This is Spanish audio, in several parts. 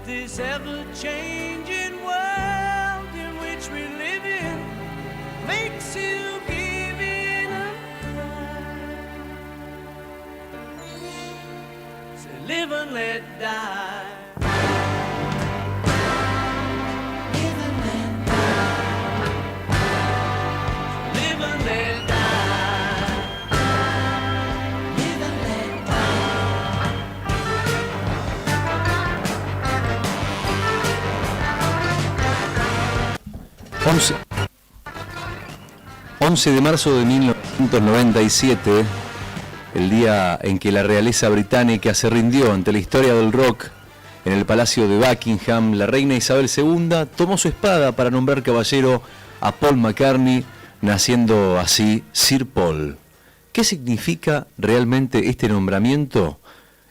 this ever-changing world in which we live in makes you give in a cry. Say live and let die. Live and let die. Live and let die. Live and let die. 11 de marzo de 1997, el día en que la realeza británica se rindió ante la historia del rock en el Palacio de Buckingham, la reina Isabel II tomó su espada para nombrar caballero a Paul McCartney, naciendo así Sir Paul. ¿Qué significa realmente este nombramiento?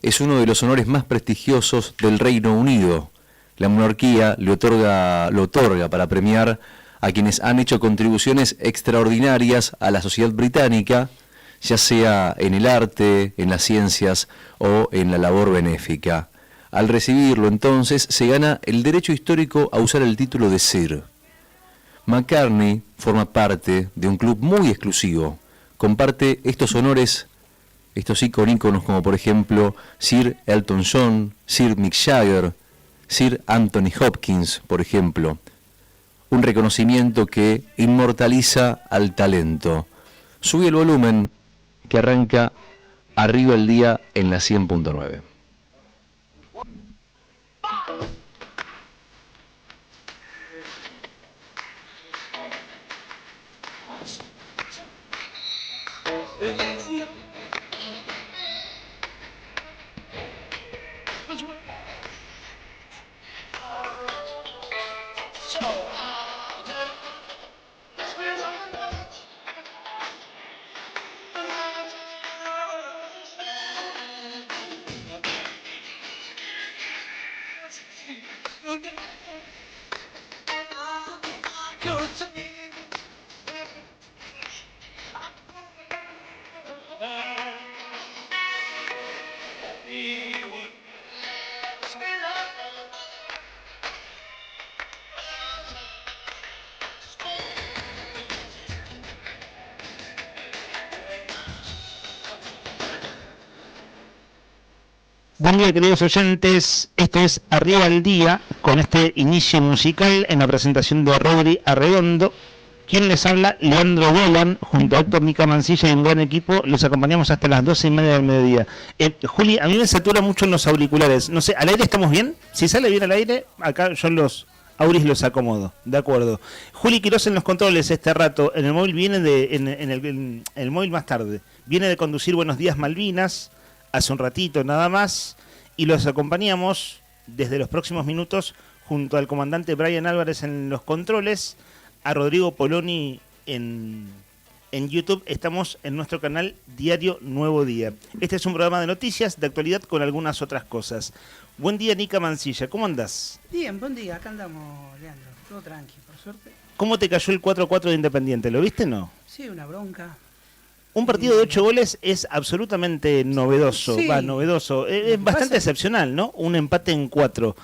Es uno de los honores más prestigiosos del Reino Unido. La monarquía lo otorga para premiar a quienes han hecho contribuciones extraordinarias a la sociedad británica, ya sea en el arte, en las ciencias o en la labor benéfica. Al recibirlo, entonces, se gana el derecho histórico a usar el título de Sir. McCartney forma parte de un club muy exclusivo. Comparte estos honores, estos íconos como por ejemplo Sir Elton John, Sir Mick Jagger, Sir Anthony Hopkins, por ejemplo. Un reconocimiento que inmortaliza al talento. Sube el volumen, que arranca Arriba el Día en la 100.9. Buen día, queridos oyentes, esto es Arriba el Día, con este inicio musical en la presentación de Rodri Arredondo. Quien les habla, Leandro Bolan, junto a Héctor Nica Mancilla y un gran equipo, los acompañamos hasta las 12:30 del mediodía. Juli, a mí me satura mucho en los auriculares, no sé, ¿al aire estamos bien? Si sale bien al aire, acá yo los auris los acomodo, de acuerdo. Juli Quirós en los controles este rato, en el móvil viene en el móvil más tarde, viene de conducir Buenos Días Malvinas, hace un ratito nada más, y los acompañamos desde los próximos minutos junto al comandante Brian Álvarez en los controles, a Rodrigo Poloni en YouTube. Estamos en nuestro canal Diario Nuevo Día. Este es un programa de noticias, de actualidad con algunas otras cosas. Buen día, Nica Mancilla, ¿cómo andás? Bien, buen día, acá andamos, Leandro, todo tranqui, por suerte. ¿Cómo te cayó el 4-4 de Independiente? ¿Lo viste o no? Sí, una bronca. Un partido de 8 goles es absolutamente novedoso, Sí. novedoso, es bastante excepcional, ¿no? Un empate en 4.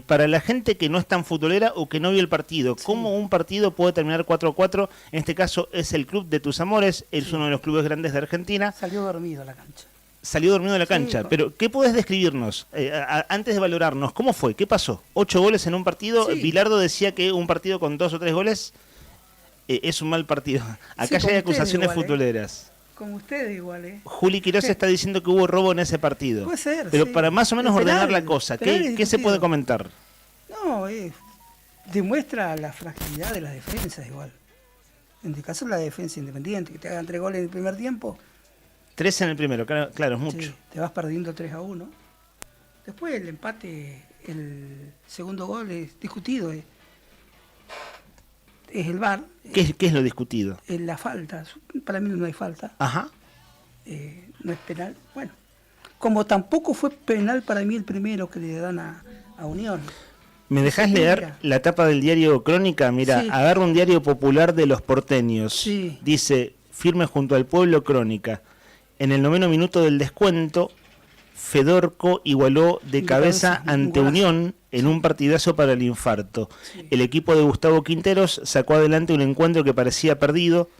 Para la gente que no es tan futbolera o que no vio el partido, Sí. ¿cómo un partido puede terminar 4-4? En este caso es el club de tus amores, es Sí. uno de los clubes grandes de Argentina. Salió dormido a la cancha. Salió dormido de la cancha, Sí. pero ¿qué podés describirnos? Antes de valorarnos, ¿cómo fue? ¿Qué pasó? 8 goles en un partido. Sí. Bilardo decía que un partido con 2 o 3 goles es un mal partido. Acá Sí, ya hay como acusaciones ustedes igual, futboleras. Como ustedes igual, ¿eh? Juli Quirós está diciendo que hubo robo en ese partido. Puede ser, Pero sí. para más o menos El ordenar penal, la cosa, penal ¿qué se discutido. puede comentar? No, demuestra la fragilidad de las defensas igual. En este caso la defensa Independiente, que te hagan 3 goles en el primer tiempo. 3 en el primero, claro, es mucho. Sí, te vas perdiendo 3-1. Después el empate, el segundo gol es discutido. Es el VAR. ¿Qué es lo discutido? La falta. Para mí no hay falta. Ajá. No es penal. Bueno, como tampoco fue penal para mí el primero que le dan a Unión. ¿Me dejás Sí, leer mira. la tapa del diario Crónica? Mira, Sí. agarra un diario popular de los porteños. Sí. Dice, firme junto al pueblo Crónica. En el 9º minuto del descuento, Fedorco igualó de cabeza ante un golazo. Unión en un partidazo para el infarto. Sí. El equipo de Gustavo Quinteros sacó adelante un encuentro que parecía perdido,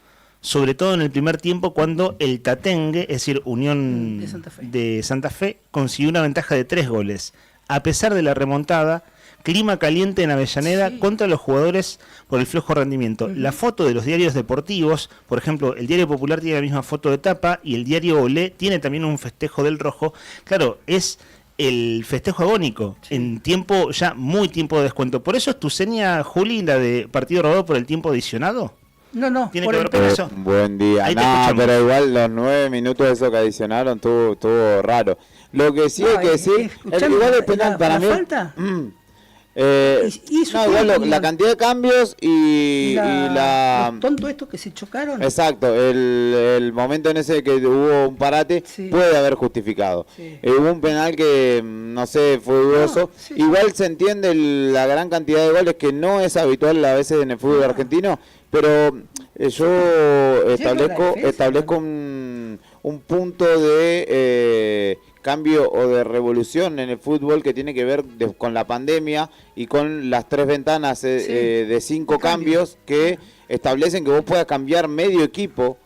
sobre todo en el primer tiempo cuando el Tatengue, es decir, Unión de Santa Fe, consiguió una ventaja de 3 goles. A pesar de la remontada, clima caliente en Avellaneda contra los jugadores por el flojo rendimiento. La foto de los diarios deportivos, por ejemplo, el Diario Popular tiene la misma foto de tapa y el Diario Olé tiene también un festejo del rojo. Claro, es el festejo agónico, en tiempo, ya muy tiempo de descuento. ¿Por eso es tu seña, Juli, la de partido robado por el tiempo adicionado? No, ¿Tiene por que el ver con eso? Buen día. Ahí te No, escuchamos. pero igual los 9 minutos de eso que adicionaron estuvo raro. Lo que sí No, hay que decir, escuchame, igual el penal la para mí. falta. Hizo No, igual todo, la cantidad de cambios y la los tontos estos que se chocaron. exacto, el momento en ese que hubo un parate Sí. puede haber justificado. Sí. Hubo un penal que, no sé, fue dudoso. sí, Igual se entiende la gran cantidad de goles que no es habitual a veces en el fútbol argentino, pero yo establezco un punto de cambio o de revolución en el fútbol que tiene que ver con la pandemia y con las 3 ventanas de 5 cambios que establecen que vos puedas cambiar medio equipo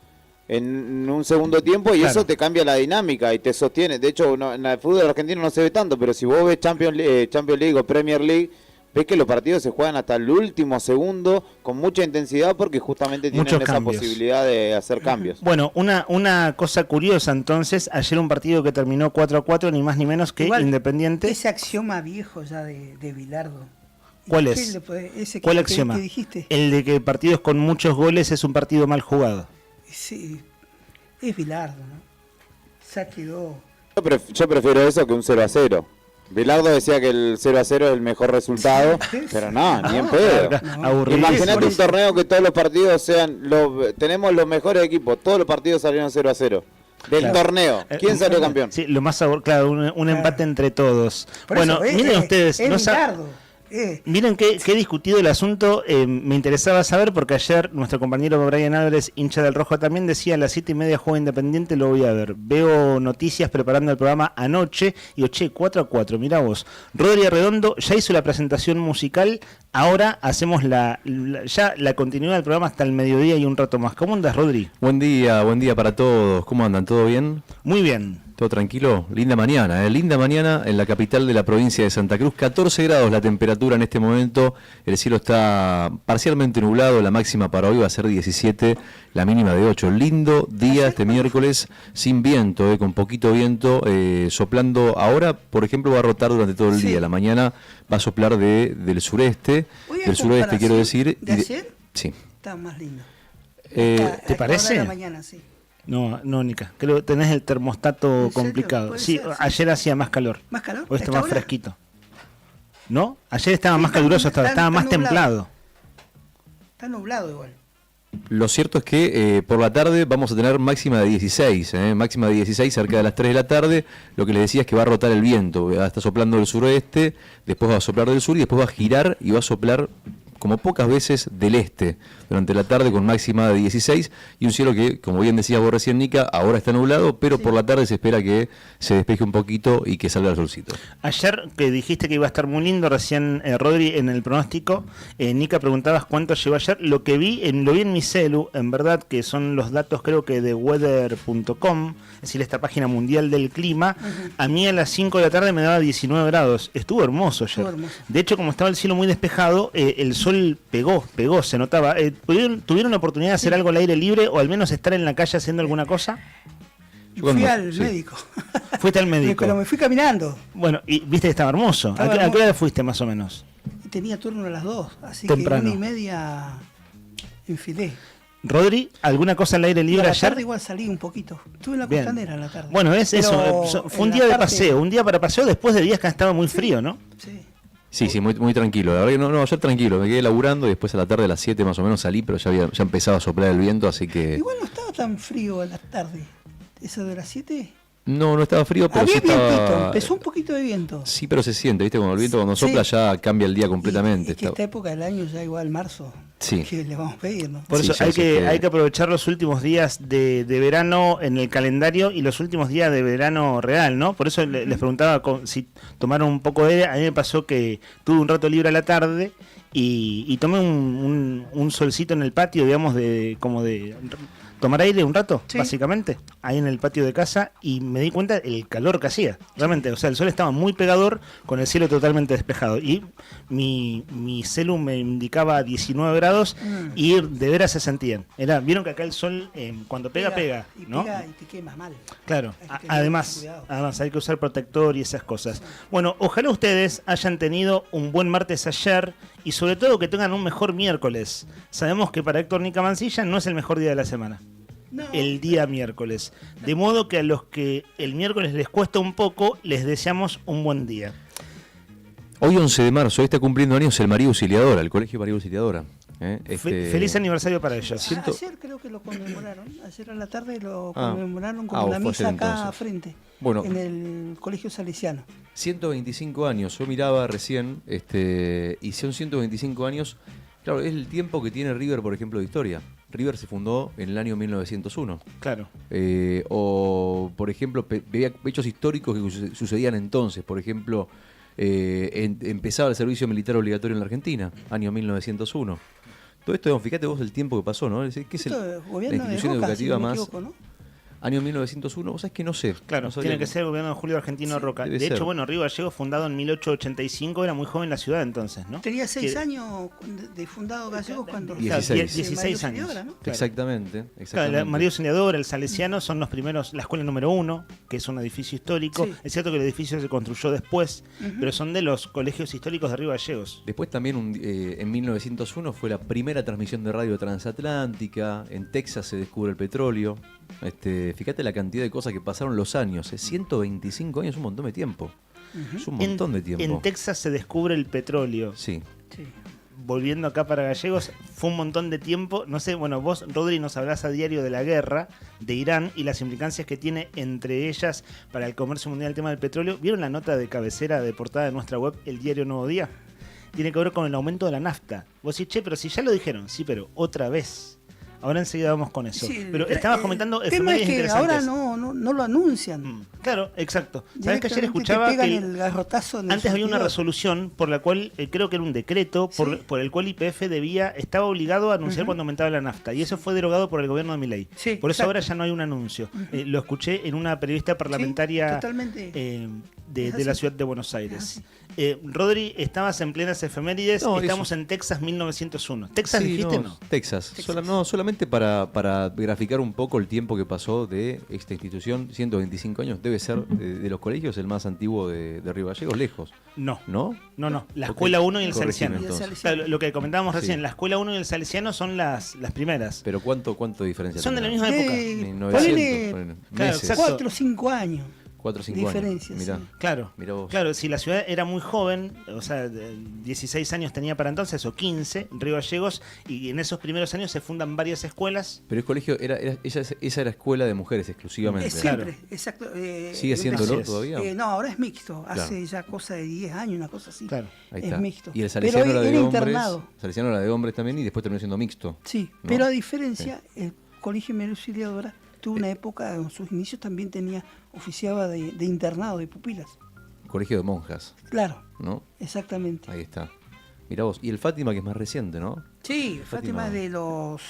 en un segundo tiempo y Claro. eso te cambia la dinámica y te sostiene. De hecho, en el fútbol argentino no se ve tanto, pero si vos ves Champions League o Premier League, ves que los partidos se juegan hasta el último segundo con mucha intensidad porque justamente tienen Muchos esa cambios. posibilidad de hacer cambios. Bueno, una cosa curiosa entonces, ayer un partido que terminó 4-4, ni más ni menos que Igual, Independiente. Ese axioma viejo ya de Bilardo. ¿Cuál ¿Qué es? ese ¿Cuál que axioma? dijiste? El de que partidos con muchos goles es un partido mal jugado. Sí, es Bilardo, ¿no? Ya quedó. Yo prefiero eso que un 0-0. Bilardo decía que el 0-0 es el mejor resultado, pero no, ni en pedo. Aburrido. Imagínate un torneo que todos los partidos sean, tenemos los mejores equipos, todos los partidos salieron 0-0. Del Claro. torneo, ¿quién salió campeón? Sí, lo más claro, un empate entre todos. Por Bueno, eso, miren ustedes, es no Bilardo. miren qué discutido el asunto, me interesaba saber porque ayer nuestro compañero Brian Álvarez, hincha del Rojo, también decía a las 7:30 juega Independiente, lo voy a ver. Veo noticias preparando el programa anoche y digo, che, 4-4, mirá vos. Rodri Arredondo ya hizo la presentación musical, ahora hacemos ya la continuidad del programa hasta el mediodía y un rato más. ¿Cómo andas, Rodri? Buen día para todos. ¿Cómo andan? ¿Todo bien? Muy bien. ¿Todo tranquilo? Linda mañana, linda mañana en la capital de la provincia de Santa Cruz. 14 grados la temperatura en este momento. El cielo está parcialmente nublado. La máxima para hoy va a ser 17, la mínima de 8. Lindo día este miércoles, sin viento, con poquito viento, soplando. Ahora, por ejemplo, va a rotar durante todo el día. La mañana va a soplar del sureste, Hoy a del suroeste quiero comparación decir. ¿De ayer? Sí. Está más lindo. ¿Te parece? De la mañana, sí. No, Nica, creo que tenés el termostato ¿En serio? complicado. Puede Sí, ser, sí. ayer hacía más calor. ¿Más calor? Hoy está ¿A más esta hora? fresquito. ¿No? Ayer estaba más está- caluroso, estaba está más nublado. templado. Está nublado igual. Lo cierto es que por la tarde vamos a tener máxima de 16, máxima de 16 cerca de las 3 de la tarde. Lo que les decía es que va a rotar el viento, va a estar soplando del suroeste, después va a soplar del sur y después va a girar y va a soplar como pocas veces del este durante la tarde con máxima de 16 y un cielo que, como bien decías vos recién, Nica, ahora está nublado, pero por la tarde se espera que se despeje un poquito y que salga el solcito. Ayer que dijiste que iba a estar muy lindo, recién Rodri en el pronóstico, Nica preguntabas cuánto llegó ayer. Lo que vi, lo vi en mi celu, en verdad, que son los datos creo que de weather.com, es decir, esta página mundial del clima. A mí a las 5 de la tarde me daba 19 grados. Estuvo hermoso ayer. Estuvo hermoso. De hecho, como estaba el cielo muy despejado, el sol pegó, se notaba. ¿Tuvieron la oportunidad de hacer algo al aire libre o al menos estar en la calle haciendo alguna cosa? Fui al médico. Fuiste al médico. Pero me fui caminando. Bueno, y viste que estaba hermoso. Estaba ¿A qué hermoso. hora fuiste más o menos? Y tenía turno a las 2, así Temprano. que 1:30 enfilé. Rodri, ¿alguna cosa al aire Y a libre la ayer? tarde igual salí un poquito. Estuve en la Bien. costanera a la tarde. Bueno, es Pero eso. Fue un en día la de tarde- paseo, un día para paseo después de días que estaba muy frío, ¿no? Sí. Sí, muy, muy tranquilo. La verdad que no, ayer tranquilo, me quedé laburando y después a la tarde a las 7 más o menos salí, pero ya empezaba a soplar el viento, así que... Igual no estaba tan frío a la tarde. Eso de las 7. No estaba frío, pero Había sí vientito, estaba... empezó un poquito de viento. Sí, pero se siente, ¿viste? Cuando el viento cuando Sí. sopla ya cambia el día completamente. Y es que esta época del año ya igual marzo. Sí. ¿Qué le vamos a pedir, no? Por Sí, eso ya hay sé que, que- hay que aprovechar los últimos días de verano en el calendario y los últimos días de verano real, ¿no? Por eso les preguntaba si tomaron un poco de aire. A mí me pasó que tuve un rato libre a la tarde y tomé un solcito en el patio, digamos, como de tomar aire un rato, Sí. básicamente, ahí en el patio de casa, y me di cuenta el calor que hacía, realmente. O sea, el sol estaba muy pegador con el cielo totalmente despejado. Y mi celu me indicaba 19 grados y de veras se sentían. Vieron que acá el sol, cuando pega, Y ¿no? pega y te quema mal. Claro, Hay que tener además cuidado. hay que usar protector y esas cosas. Bueno, ojalá ustedes hayan tenido un buen martes ayer y sobre todo que tengan un mejor miércoles. Sabemos que para Héctor Nica Mancilla no es el mejor día de la semana, No, el día miércoles. De modo que a los que el miércoles les cuesta un poco, les deseamos un buen día. Hoy 11 de marzo, hoy está cumpliendo años el María Auxiliadora, el Colegio María Auxiliadora. Feliz aniversario para ellos. Siento- Ayer creo que lo conmemoraron. Ayer a la tarde lo Ah. conmemoraron con Ah, una fue misa ayer acá entonces. frente. Bueno. En el Colegio Salesiano. 125 años, yo miraba recién, y son 125 años, claro, es el tiempo que tiene River, por ejemplo, de historia. River se fundó en el año 1901. Claro. O, por ejemplo, veía hechos históricos que sucedían entonces. Por ejemplo, empezaba el servicio militar obligatorio en la Argentina, año 1901. Todo esto, fíjate vos el tiempo que pasó, ¿no? ¿Qué es Esto la gobierno de institución Roca, educativa si no me más? equivoco, ¿no? Año 1901, vos sabés que no sé. Claro, no sabría tiene que ser el gobierno de Julio Argentino Roca. debe De ser. hecho, bueno, Río Gallegos, fundado en 1885, era muy joven la ciudad entonces, ¿no? Tenía 6 Que- años de fundado Gallegos cuando... Claro, 16. 16 María años. Auxiliadora, ¿no? Claro. Exactamente. Claro, la María Auxiliadora, el Salesiano son los primeros, la escuela número 1, que es un edificio histórico. Sí. Es cierto que el edificio se construyó después, Ujú. pero son de los colegios históricos de Río Gallegos. Después también en 1901 fue la primera transmisión de radio transatlántica. En Texas se descubre el petróleo. Fíjate la cantidad de cosas que pasaron los años. 125 años es un montón de tiempo. Es un montón de tiempo. En Texas se descubre el petróleo. Sí. Sí. Volviendo acá para Gallegos, fue un montón de tiempo. No sé, bueno, vos, Rodri, nos hablás a diario de la guerra de Irán y las implicancias que tiene entre ellas para el comercio mundial el tema del petróleo. ¿Vieron la nota de cabecera de portada de nuestra web, El Diario Nuevo Día? Tiene que ver con el aumento de la nafta. Vos decís, che, pero si ya lo dijeron. Sí, pero otra vez. Ahora enseguida vamos con eso. Sí, Pero estabas comentando el tema es efemérides que interesantes. ahora no lo anuncian. Claro, exacto. ¿Sabés que ayer Directamente escuchaba te pegan que el garrotazo en el antes había una surtidor. resolución por la cual, creo que era un decreto, Sí. por el cual YPF estaba obligado a anunciar Ujú. cuando aumentaba la nafta. Y eso fue derogado por el gobierno de Milei. Sí, Por eso exacto. ahora ya no hay un anuncio. Lo escuché en una periodista parlamentaria totalmente. de Es la así. ciudad de Buenos Aires. Es así. Rodri, estabas en plenas efemérides. No, Estamos en Texas 1901. ¿Texas Sí, dijiste no? Texas. Texas. Solamente para graficar un poco el tiempo que pasó de esta institución, 125 años, debe ser de los colegios el más antiguo de Río Gallegos, lejos, No. ¿no? No. La Ok, Escuela 1 y el corregime, Salesiano. entonces. Claro, lo que comentábamos Sí. recién, la Escuela 1 y el Salesiano son las primeras. Pero ¿cuánto diferencia Son de la tendrán? misma época. 1900, ponele ponele, Claro, meses, exacto. 4 o 5 años. 4 o 5 diferencia, años. Mirá. sí. Claro, Mirá vos. claro, si la ciudad era muy joven, o sea, 16 años tenía para entonces, o 15, Río Gallegos, y en esos primeros años se fundan varias escuelas. Pero el colegio, esa era escuela de mujeres exclusivamente. Es siempre, exacto. ¿Sigue siéndolo Así es. todavía? No, ahora es mixto. Claro. Hace ya cosa de 10 años, una cosa así. Claro. Ahí es está. mixto. Y el salesiano Pero era de era hombres. internado. El salesiano era de hombres también y después terminó siendo mixto. Sí, ¿no? pero a diferencia, el Colegio María Auxiliadora tuvo una época, en sus inicios también oficiaba de internado, de pupilas. Colegio de monjas, Claro, ¿no? exactamente. Ahí está. Mirá vos. Y el Fátima, que es más reciente, ¿no? Sí, Fátima. Fátima de los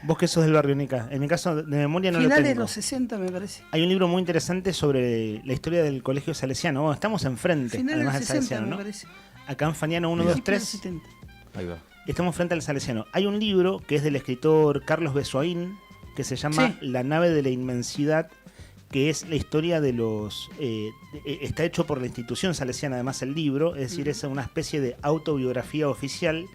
Vos que sos del barrio, Nica. En mi caso, de memoria no lo finales de tengo. los 60, me parece. Hay un libro muy interesante sobre la historia del colegio salesiano. Bueno, estamos enfrente, Finales de además los del 60, salesiano, me ¿no? parece. Acá en Faniano 1, 2, Principios de 3. los 70. Ahí va. Estamos frente al salesiano. Hay un libro que es del escritor Carlos Besoaín, que se llama Sí. La nave de la inmensidad, que es la historia de los... está hecho por la institución salesiana, además el libro, es decir, es una especie de autobiografía oficial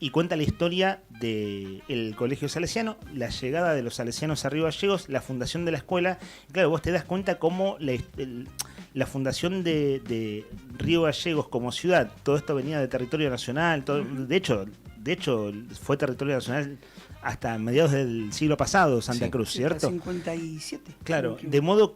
y cuenta la historia del colegio salesiano, la llegada de los salesianos a Río Gallegos, la fundación de la escuela. Y claro, vos te das cuenta cómo la fundación de Río Gallegos como ciudad, todo esto venía de territorio nacional, de hecho fue territorio nacional hasta mediados del siglo pasado, Santa Sí. Cruz, Sí, ¿cierto? 57. Claro, si no me de equivoco. modo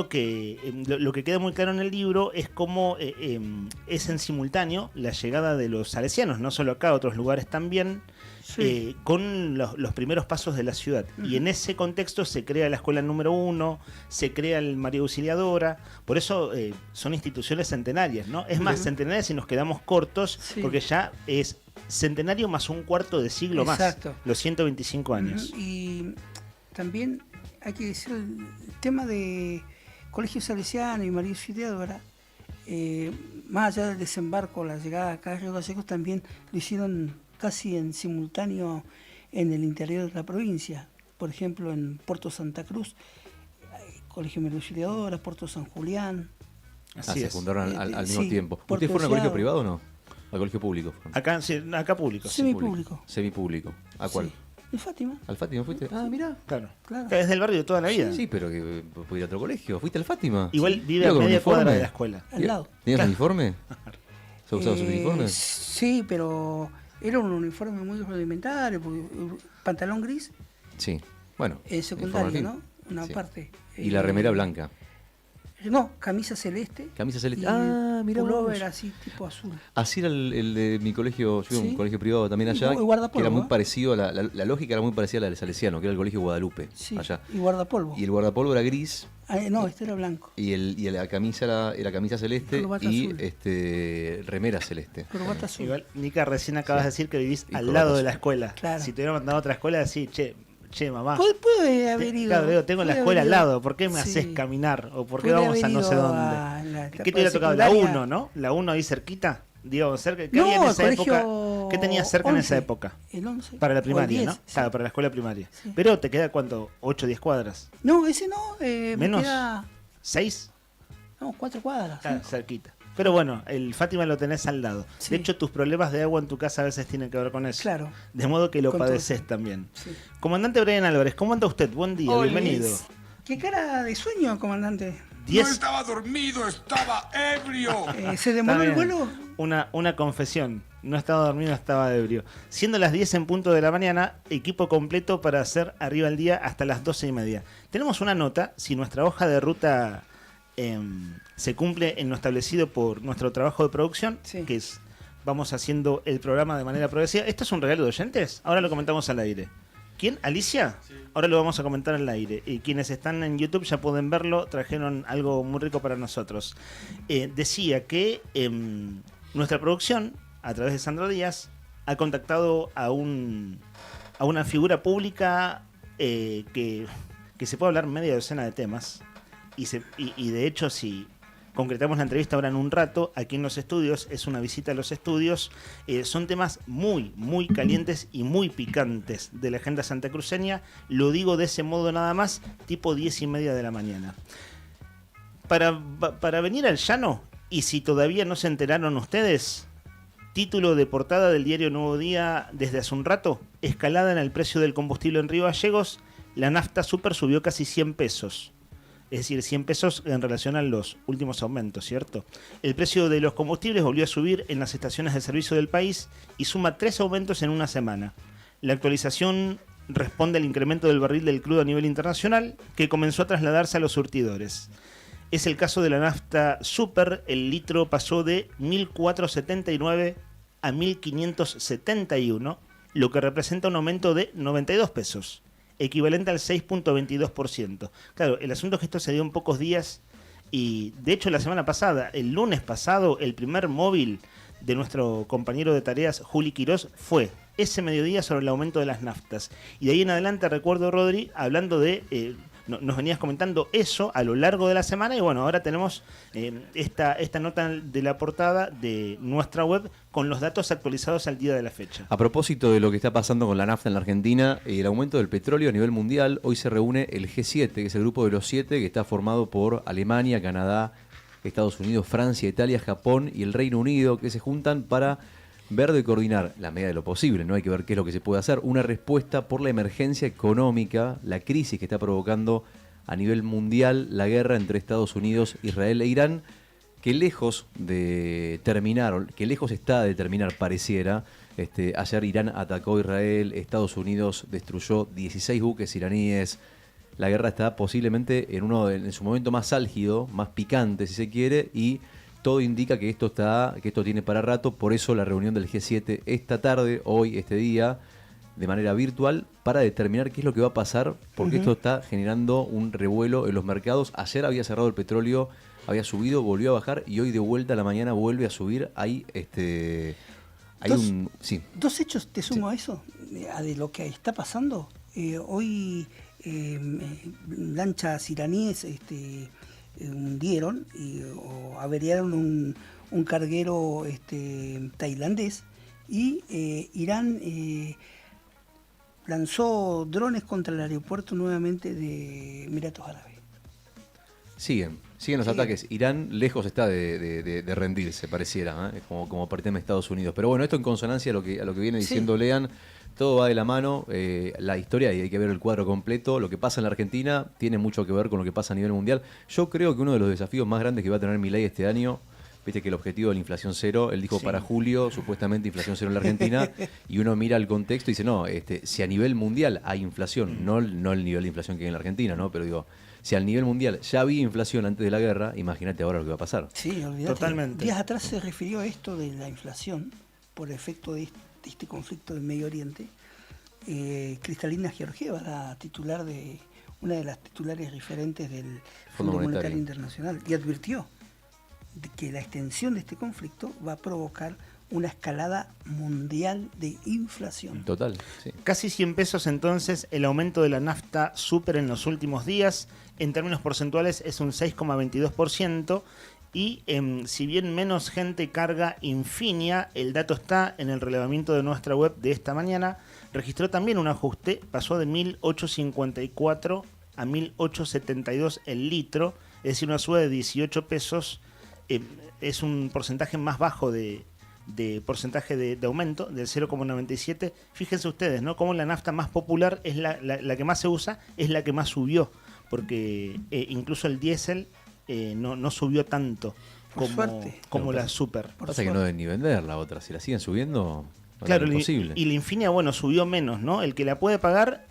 que lo que queda muy claro en el libro es cómo es en simultáneo la llegada de los salesianos, no solo acá, a otros lugares también, Sí. con los primeros pasos de la ciudad. Y en ese contexto se crea la escuela número 1, se crea el María Auxiliadora, por eso son instituciones centenarias, ¿no? Es más, centenarias si nos quedamos cortos, Sí. porque ya es centenario más un cuarto de siglo Exacto. más, los 125 años. Ujú, y también hay que decir el tema de Colegio Salesiano y María Auxiliadora, más allá del desembarco, la llegada acá a Río Gallegos, también lo hicieron casi en simultáneo en el interior de la provincia. Por ejemplo, en Puerto Santa Cruz, Colegio María Auxiliadora, Puerto San Julián. Así se es. fundaron al mismo Sí, tiempo. Puerto ¿Ustedes fueron a colegio Deseado. privado o no? ¿Al colegio público? fueron? Acá, sí, acá público. sí. Semipúblico. Semipúblico. ¿A cuál? Sí. En Fátima, ¿Al Fátima fuiste? Ah, mirá. Claro. claro. Es del barrio de toda la vida. Sí, pero que pude ir a otro colegio. ¿Fuiste al Fátima? Igual vive ¿Iba a con media uniforme? cuadra de la escuela. Al lado. ¿Tenías Claro. uniforme? ¿Se usaba sus uniformes? Sí, pero era un uniforme muy rudimentario, porque, pantalón gris, Sí. Bueno. secundario, uniforme ¿no? Una Sí. parte. Y la remera blanca. No, camisa celeste. Camisa celeste. Y Ah, mirá pullover vos. así, tipo azul. Así era el de mi colegio, yo iba a un Sí. colegio privado también Y allá, guardapolvo, que era muy ¿eh? parecido, la lógica era muy parecida a la del Salesiano, que era el colegio Guadalupe, Sí, allá. y guardapolvo. Y el guardapolvo era gris, No, este era blanco. y la camisa era camisa celeste Corbata y azul. remera celeste. Corbata azul. Igual, Nica, recién acabas Sí. de decir que vivís Y al corbata lado de azul. la escuela. Claro. Si te hubieran mandado a otra escuela, sí, che, mamá. Puede haber ido. Claro, digo, tengo la puede escuela haber al ido. lado, ¿por qué me Sí. haces caminar? ¿O por qué Puede vamos a haber no sé ido dónde? a la ¿Qué etapa te hubiera de tocado? La secundaria. 1, ¿no? La 1 ahí cerquita. Digo, cerca, ¿qué No, había en el esa colegio época? ¿Qué tenías cerca en esa 11, época? El 11. Para la o el primaria, 10, ¿no? sí. Claro, para la escuela primaria. Sí. Pero te queda, ¿cuánto? 8 o 10 cuadras. No, ese no. Me ¿Menos? queda, ¿6? no, 4 cuadras. Está 5. cerquita. Pero bueno, el Fátima lo tenés al lado. Sí. De hecho, tus problemas de agua en tu casa a veces tienen que ver con eso. Claro. De modo que lo Con todo. padeces también. Sí. Comandante Brian Álvarez, ¿cómo anda usted? Buen día, Olis. bienvenido. ¿Qué cara de sueño, comandante? 10. No estaba dormido, estaba ebrio. ¿Se demoró el Está bien. vuelo? Una confesión. No estaba dormido, estaba ebrio. Siendo las 10 en punto de la mañana, equipo completo para hacer arriba al día hasta las 12:30. Tenemos una nota, si nuestra hoja de ruta se cumple en lo establecido por nuestro trabajo de producción, Sí. que es, vamos haciendo el programa de manera progresiva. ¿Esto es un regalo de oyentes? Ahora lo comentamos al aire. ¿Quién? ¿Alicia? Sí. Ahora lo vamos a comentar al aire. Y quienes están en YouTube ya pueden verlo, trajeron algo muy rico para nosotros. Decía que nuestra producción, a través de Sandro Díaz, ha contactado a una figura pública que se puede hablar media docena de temas. Y de hecho, si concretamos la entrevista ahora en un rato, aquí en los estudios, es una visita a los estudios, son temas muy, muy calientes y muy picantes de la agenda santacruceña. Lo digo de ese modo nada más, tipo 10:30 de la mañana. Para venir al llano, y si todavía no se enteraron ustedes, título de portada del diario Nuevo Día desde hace un rato: escalada en el precio del combustible en Río Gallegos, la nafta super subió casi 100 pesos. Es decir, 100 pesos en relación a los últimos aumentos, ¿cierto? El precio de los combustibles volvió a subir en las estaciones de servicio del país y suma 3 aumentos en una semana. La actualización responde al incremento del barril del crudo a nivel internacional, que comenzó a trasladarse a los surtidores. Es el caso de la nafta super. El litro pasó de 1.479 a 1.571, lo que representa un aumento de 92 pesos, equivalente al 6.22%. Claro, el asunto es que esto se dio en pocos días y, de hecho, la semana pasada, el lunes pasado, el primer móvil de nuestro compañero de tareas, Juli Quirós, fue ese mediodía sobre el aumento de las naftas. Y de ahí en adelante recuerdo, Rodri, hablando de... nos venías comentando eso a lo largo de la semana y bueno, ahora tenemos esta nota de la portada de nuestra web con los datos actualizados al día de la fecha. A propósito de lo que está pasando con la nafta en la Argentina y el aumento del petróleo a nivel mundial, hoy se reúne el G7, que es el grupo de los 7, que está formado por Alemania, Canadá, Estados Unidos, Francia, Italia, Japón y el Reino Unido, que se juntan para ver de coordinar, la medida de lo posible, no hay que ver qué es lo que se puede hacer, una respuesta por la emergencia económica, la crisis que está provocando a nivel mundial la guerra entre Estados Unidos, Israel e Irán, que lejos de terminar, que lejos está de terminar, pareciera. Ayer Irán atacó a Israel, Estados Unidos destruyó 16 buques iraníes. La guerra está posiblemente en su momento más álgido, más picante si se quiere, y todo indica que esto tiene para rato. Por eso la reunión del G7 esta tarde, hoy, este día, de manera virtual, para determinar qué es lo que va a pasar, porque esto está generando un revuelo en los mercados. Ayer había cerrado el petróleo, había subido, volvió a bajar, y hoy de vuelta a la mañana vuelve a subir. Dos hechos te sumo a eso, de lo que está pasando. Hoy lanchas iraníes hundieron o averiaron un carguero tailandés, y Irán lanzó drones contra el aeropuerto nuevamente de Emiratos Árabes. Siguen los ataques. Irán lejos está de rendirse, pareciera, como pertenece a Estados Unidos. Pero bueno, esto en consonancia a lo que viene diciendo Lean, todo va de la mano. La historia, y hay que ver el cuadro completo. Lo que pasa en la Argentina tiene mucho que ver con lo que pasa a nivel mundial. Yo creo que uno de los desafíos más grandes que va a tener Milei este año, viste que el objetivo de la inflación cero, él dijo para julio, supuestamente inflación cero en la Argentina, y uno mira el contexto y dice, no, si a nivel mundial hay inflación, no el nivel de inflación que hay en la Argentina, ¿no? Pero digo, si al nivel mundial ya había inflación antes de la guerra, imagínate ahora lo que va a pasar. Sí, olvídate. Totalmente. Días atrás se refirió a esto de la inflación por efecto de este conflicto del Medio Oriente. Cristalina Georgieva, una de las titulares referentes del Fondo Monetario Internacional, y advirtió de que la extensión de este conflicto va a provocar una escalada mundial de inflación. Total, sí. Casi 100 pesos entonces el aumento de la nafta super en los últimos días. En términos porcentuales es un 6,22%. Y si bien menos gente carga Infinia, el dato está en el relevamiento de nuestra web de esta mañana, registró también un ajuste, pasó de 1.854 a 1.872 el litro, es decir, una suba de 18 pesos. Es un porcentaje más bajo de porcentaje de aumento, del 0,97. Fíjense ustedes, ¿no? Cómo la nafta más popular es la que más se usa, es la que más subió, porque incluso el diésel no subió tanto como la super. Pasa que no deben ni vender la otra, si la siguen subiendo, claro, es imposible. Y la Infinia, bueno, subió menos, ¿no? El que la puede pagar,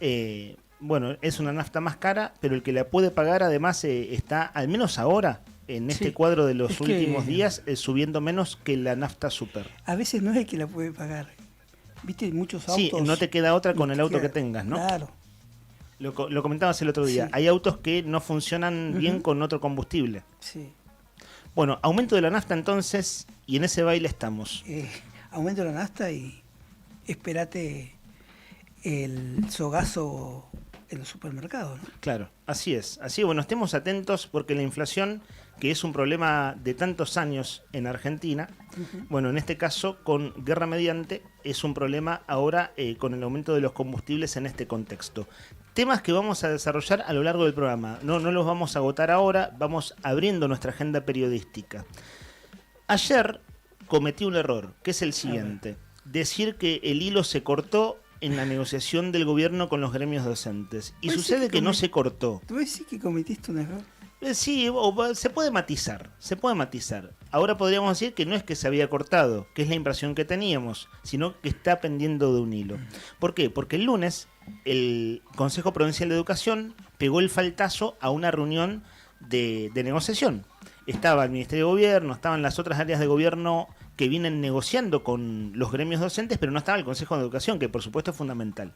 bueno, es una nafta más cara, pero el que la puede pagar además está, al menos ahora, en este cuadro de los últimos días, subiendo menos que la nafta super. A veces no es el que la puede pagar. Viste, muchos autos... Sí, no te queda otra con el auto que tengas, ¿no? Claro. Lo comentabas el otro día. Sí. Hay autos que no funcionan bien con otro combustible. Sí. Bueno, aumento de la nafta entonces, y en ese baile estamos. Aumento de la nafta y espérate el sogazo en los supermercados, ¿no? Claro, así es. Así, bueno, estemos atentos porque la inflación, que es un problema de tantos años en Argentina, bueno, en este caso, con guerra mediante, es un problema ahora con el aumento de los combustibles en este contexto. Temas que vamos a desarrollar a lo largo del programa. No los vamos a agotar ahora, vamos abriendo nuestra agenda periodística. Ayer cometí un error, que es el siguiente. Decir que el hilo se cortó en la negociación del gobierno con los gremios docentes. Y sucede que no se cortó. ¿Tú decís que cometiste un error? Sí, se puede matizar, Ahora podríamos decir que no es que se había cortado, que es la impresión que teníamos, sino que está pendiendo de un hilo. ¿Por qué? Porque el lunes el Consejo Provincial de Educación pegó el faltazo a una reunión de negociación. Estaba el Ministerio de Gobierno, estaban las otras áreas de gobierno que vienen negociando con los gremios docentes, pero no estaba el Consejo de Educación, que por supuesto es fundamental.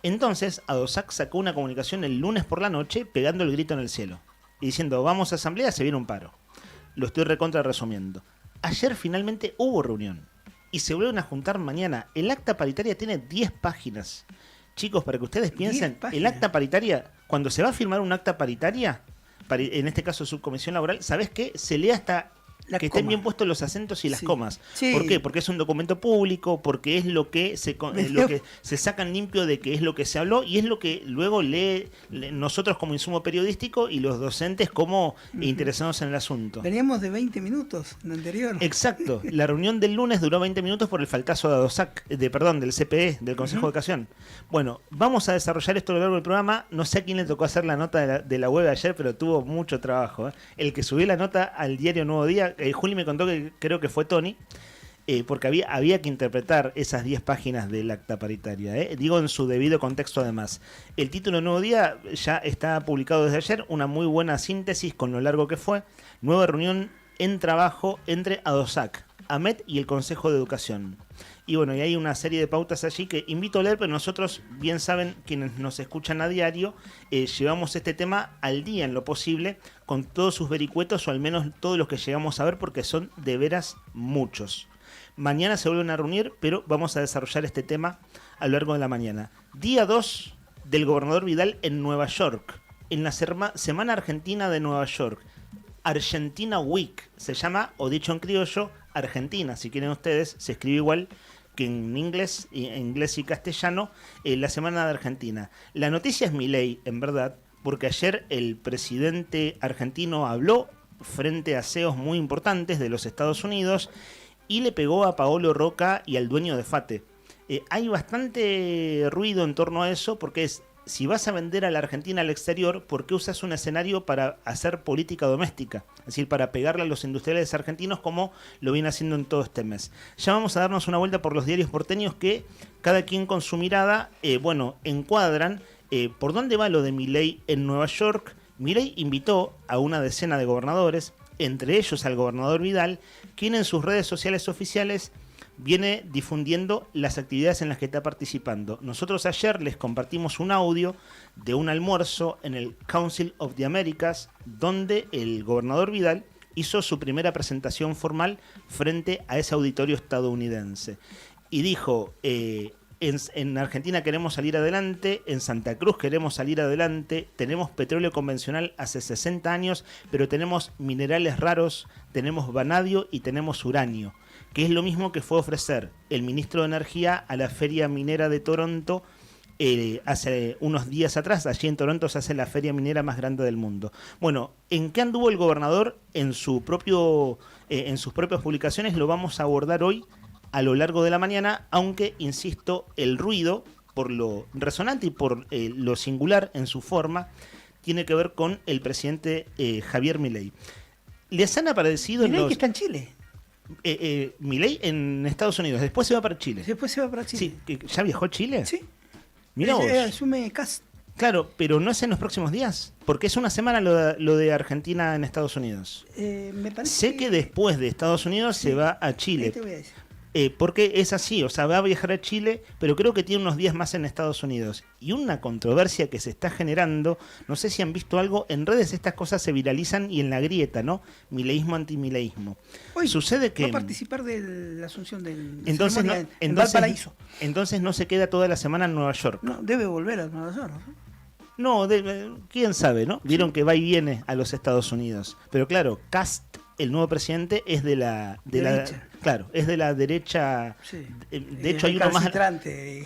Entonces, ADOSAC sacó una comunicación el lunes por la noche pegando el grito en el cielo y diciendo, vamos a asamblea, se viene un paro. Lo estoy recontra resumiendo. Ayer finalmente hubo reunión y se vuelven a juntar mañana. El acta paritaria tiene 10 páginas. Chicos, para que ustedes piensen, el acta paritaria, cuando se va a firmar un acta paritaria, en este caso subcomisión laboral, ¿sabés qué? Se lee hasta que estén bien puestos los acentos y las comas. Sí. ¿Por qué? Porque es un documento público, porque es lo que se sacan limpio de que es lo que se habló y es lo que luego lee nosotros como insumo periodístico y los docentes como interesados en el asunto. Veníamos de 20 minutos en el anterior. Exacto. La reunión del lunes duró 20 minutos por el faltazo de ADOSAC, del CPE, del Consejo de Educación. Bueno, vamos a desarrollar esto a lo largo del programa. No sé a quién le tocó hacer la nota de la web ayer, pero tuvo mucho trabajo. El que subió la nota al diario Nuevo Día, Juli me contó que creo que fue Tony, porque había que interpretar esas 10 páginas del acta paritaria. Digo en su debido contexto además. El título de Nuevo Día ya está publicado desde ayer, una muy buena síntesis con lo largo que fue. Nueva reunión en trabajo entre ADOSAC, AMET y el Consejo de Educación. Y bueno, y hay una serie de pautas allí que invito a leer, pero nosotros, bien saben quienes nos escuchan a diario, llevamos este tema al día en lo posible, con todos sus vericuetos, o al menos todos los que llegamos a ver, porque son de veras muchos. Mañana se vuelven a reunir, pero vamos a desarrollar este tema a lo largo de la mañana. Día 2 del gobernador Vidal en Nueva York, en la Semana Argentina de Nueva York. Argentina Week se llama, o dicho en criollo, Argentina, si quieren ustedes, se escribe igual que en inglés y castellano, la Semana de Argentina. La noticia es Milei, en verdad, porque ayer el presidente argentino habló frente a CEOs muy importantes de los Estados Unidos y le pegó a Paolo Roca y al dueño de FATE. Hay bastante ruido en torno a eso, porque es, si vas a vender a la Argentina al exterior, ¿por qué usas un escenario para hacer política doméstica? Es decir, para pegarle a los industriales argentinos como lo viene haciendo en todo este mes. Ya vamos a darnos una vuelta por los diarios porteños que, cada quien con su mirada, encuadran por dónde va lo de Milei en Nueva York. Milei invitó a una decena de gobernadores, entre ellos al gobernador Vidal, quien en sus redes sociales oficiales viene difundiendo las actividades en las que está participando. Nosotros ayer les compartimos un audio de un almuerzo en el Council of the Americas, donde el gobernador Vidal hizo su primera presentación formal frente a ese auditorio estadounidense. Y dijo, en Argentina queremos salir adelante, en Santa Cruz queremos salir adelante, tenemos petróleo convencional hace 60 años, pero tenemos minerales raros, tenemos vanadio y tenemos uranio, que es lo mismo que fue ofrecer el ministro de Energía a la Feria Minera de Toronto hace unos días atrás. Allí en Toronto se hace la feria minera más grande del mundo. Bueno, ¿en qué anduvo el gobernador en sus propias publicaciones? Lo vamos a abordar hoy a lo largo de la mañana, aunque, insisto, el ruido, por lo resonante y por lo singular en su forma, tiene que ver con el presidente Javier Milei. ¿Les han aparecido Milei los... que está en Chile. Milei en Estados Unidos, después se va para Chile. Después se va para Chile. Sí, ¿ya viajó a Chile? Sí. Mirá vos. Asume Cast. Claro, pero no es en los próximos días, porque es una semana lo de Argentina en Estados Unidos. Me parece Sé que después de Estados Unidos se va a Chile. Ahí te voy a decir. Porque es así, o sea, va a viajar a Chile, pero creo que tiene unos días más en Estados Unidos. Y una controversia que se está generando, no sé si han visto algo, en redes estas cosas se viralizan y en la grieta, ¿no? Mileísmo, antimileísmo. Hoy sucede que... va a participar de la asunción del Entonces, no, en Valparaíso. Entonces no se queda toda la semana en Nueva York. No, debe volver a Nueva York, No, ¿no? quién sabe, ¿no? Vieron que va y viene a los Estados Unidos. Pero claro, Cast, el nuevo presidente, es de la claro, es de la derecha. Sí. De hecho hay uno más,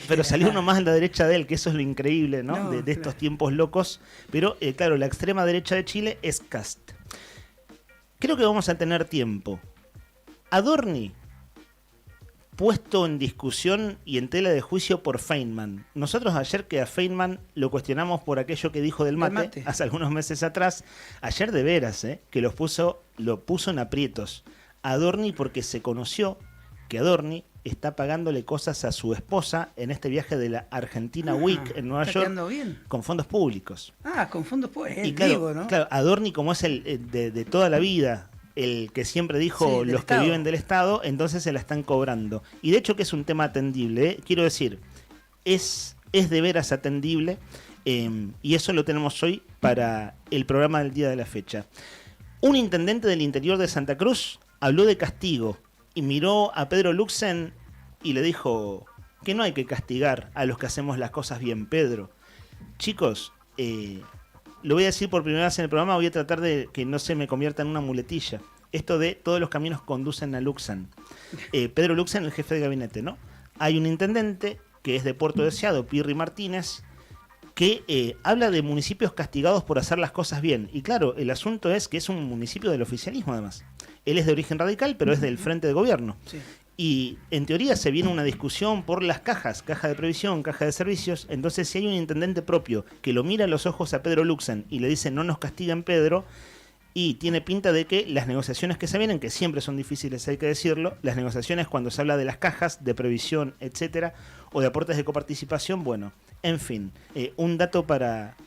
pero salió uno más a la derecha de él, que eso es lo increíble, ¿no? De estos tiempos locos. Pero claro, la extrema derecha de Chile es Cast. Creo que vamos a tener tiempo. Adorni, puesto en discusión y en tela de juicio por Feynman. Nosotros ayer, que a Feynman lo cuestionamos por aquello que dijo del mate hace algunos meses atrás, ayer de veras, que lo puso en aprietos. Adorni, porque se conoció que Adorni está pagándole cosas a su esposa en este viaje de la Argentina Week en Nueva York bien. Con fondos públicos. Con fondos públicos. Y claro, ¿no? Claro, Adorni, como es el de toda la vida, el que siempre dijo los Estado. Que viven del Estado, entonces se la están cobrando. Y de hecho que es un tema atendible, quiero decir, es de veras atendible, y eso lo tenemos hoy para el programa del día de la fecha. Un intendente del interior de Santa Cruz habló de castigo y miró a Pedro Luxen y le dijo que no hay que castigar a los que hacemos las cosas bien, Pedro. Chicos, lo voy a decir por primera vez en el programa, voy a tratar de que no se me convierta en una muletilla. Esto de todos los caminos conducen a Luxen. Pedro Luxen, el jefe de gabinete, ¿no? Hay un intendente que es de Puerto Deseado, Pirri Martínez, que habla de municipios castigados por hacer las cosas bien. Y claro, el asunto es que es un municipio del oficialismo, además. Él es de origen radical, pero es del frente de gobierno. Sí. Y en teoría se viene una discusión por las cajas, caja de previsión, caja de servicios. Entonces, si hay un intendente propio que lo mira a los ojos a Pedro Luxen y le dice no nos castiguen, Pedro, y tiene pinta de que las negociaciones que se vienen, que siempre son difíciles, hay que decirlo, las negociaciones cuando se habla de las cajas, de previsión, etcétera, o de aportes de coparticipación, bueno, en fin, un dato para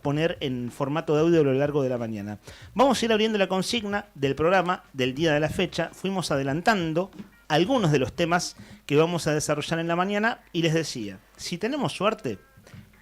poner en formato de audio a lo largo de la mañana. Vamos a ir abriendo la consigna del programa del día de la fecha. Fuimos adelantando algunos de los temas que vamos a desarrollar en la mañana y les decía, si tenemos suerte,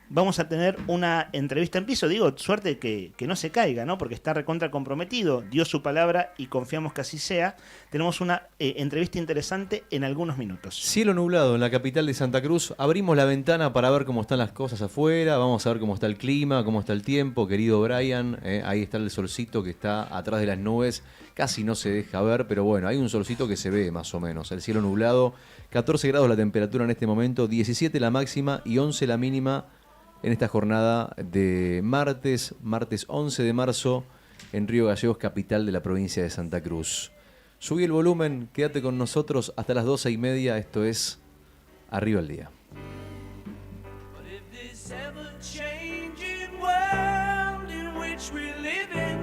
vamos a tener una entrevista en piso. Digo, suerte que no se caiga, ¿no? Porque está recontra comprometido, dio su palabra y confiamos que así sea. Tenemos una entrevista interesante en algunos minutos. Cielo nublado en la capital de Santa Cruz. Abrimos la ventana para ver cómo están las cosas afuera. Vamos a ver cómo está el clima, cómo está el tiempo. Querido Brian, ahí está el solcito que está atrás de las nubes. Casi no se deja ver, pero bueno, hay un solcito que se ve más o menos. El cielo nublado, 14 grados la temperatura en este momento, 17 la máxima y 11 la mínima en esta jornada de martes 11 de marzo, en Río Gallegos, capital de la provincia de Santa Cruz. Subí el volumen, quédate con nosotros hasta las 12:30, esto es Arriba el Día. But if this ever-changing world in which we live in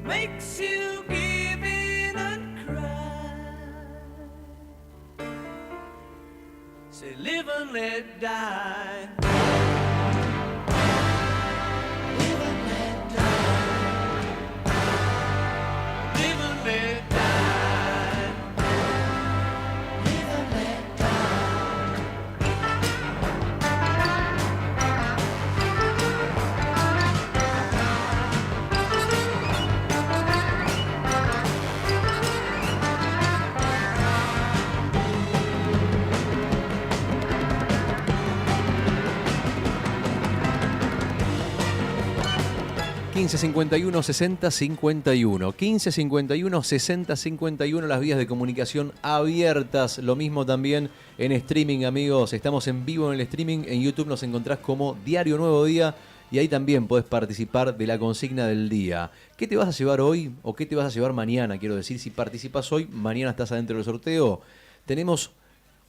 makes you give in and cry, say live and let die. ...1551 60 51... ...1551 60 51... ...las vías de comunicación abiertas... ...lo mismo también en streaming, amigos... ...estamos en vivo en el streaming... ...en YouTube nos encontrás como Diario Nuevo Día... ...y ahí también podés participar de la consigna del día... ¿Qué te vas a llevar hoy? ¿O qué te vas a llevar mañana? Quiero decir, si participas hoy... ...mañana estás adentro del sorteo... ...tenemos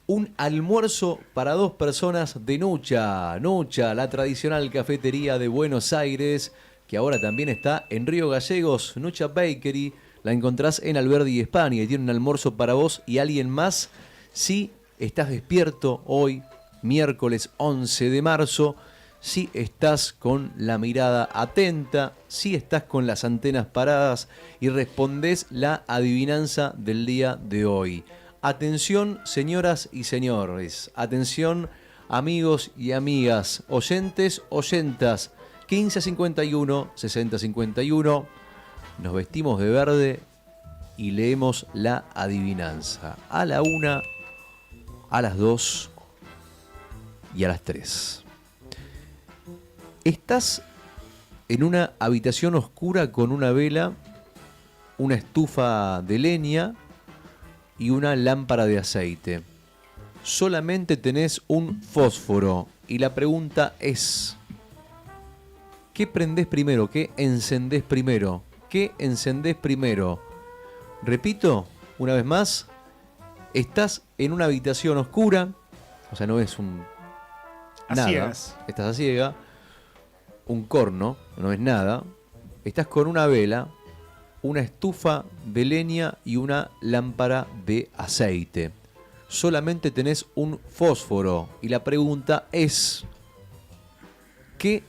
un almuerzo para 2 personas de Nucha... ...Nucha, la tradicional cafetería de Buenos Aires... que ahora también está en Río Gallegos, Nucha Bakery, la encontrás en Alberdi, España, y tiene un almuerzo para vos y alguien más. Si estás despierto hoy, miércoles 11 de marzo, si estás con la mirada atenta, si estás con las antenas paradas y respondés la adivinanza del día de hoy. Atención, señoras y señores, atención, amigos y amigas, oyentes, oyentas, 1551 60 51, nos vestimos de verde y leemos la adivinanza a la 1, a las 2 y a las 3. Estás en una habitación oscura con una vela, una estufa de leña y una lámpara de aceite. Solamente tenés un fósforo y la pregunta es: ¿qué prendés primero? ¿Qué encendés primero? ¿Qué encendés primero? Repito, una vez más, estás en una habitación oscura, o sea, no es un nada, ciegas. Estás a ciega, un corno, no es nada, estás con una vela, una estufa de leña y una lámpara de aceite. Solamente tenés un fósforo y la pregunta es: ¿qué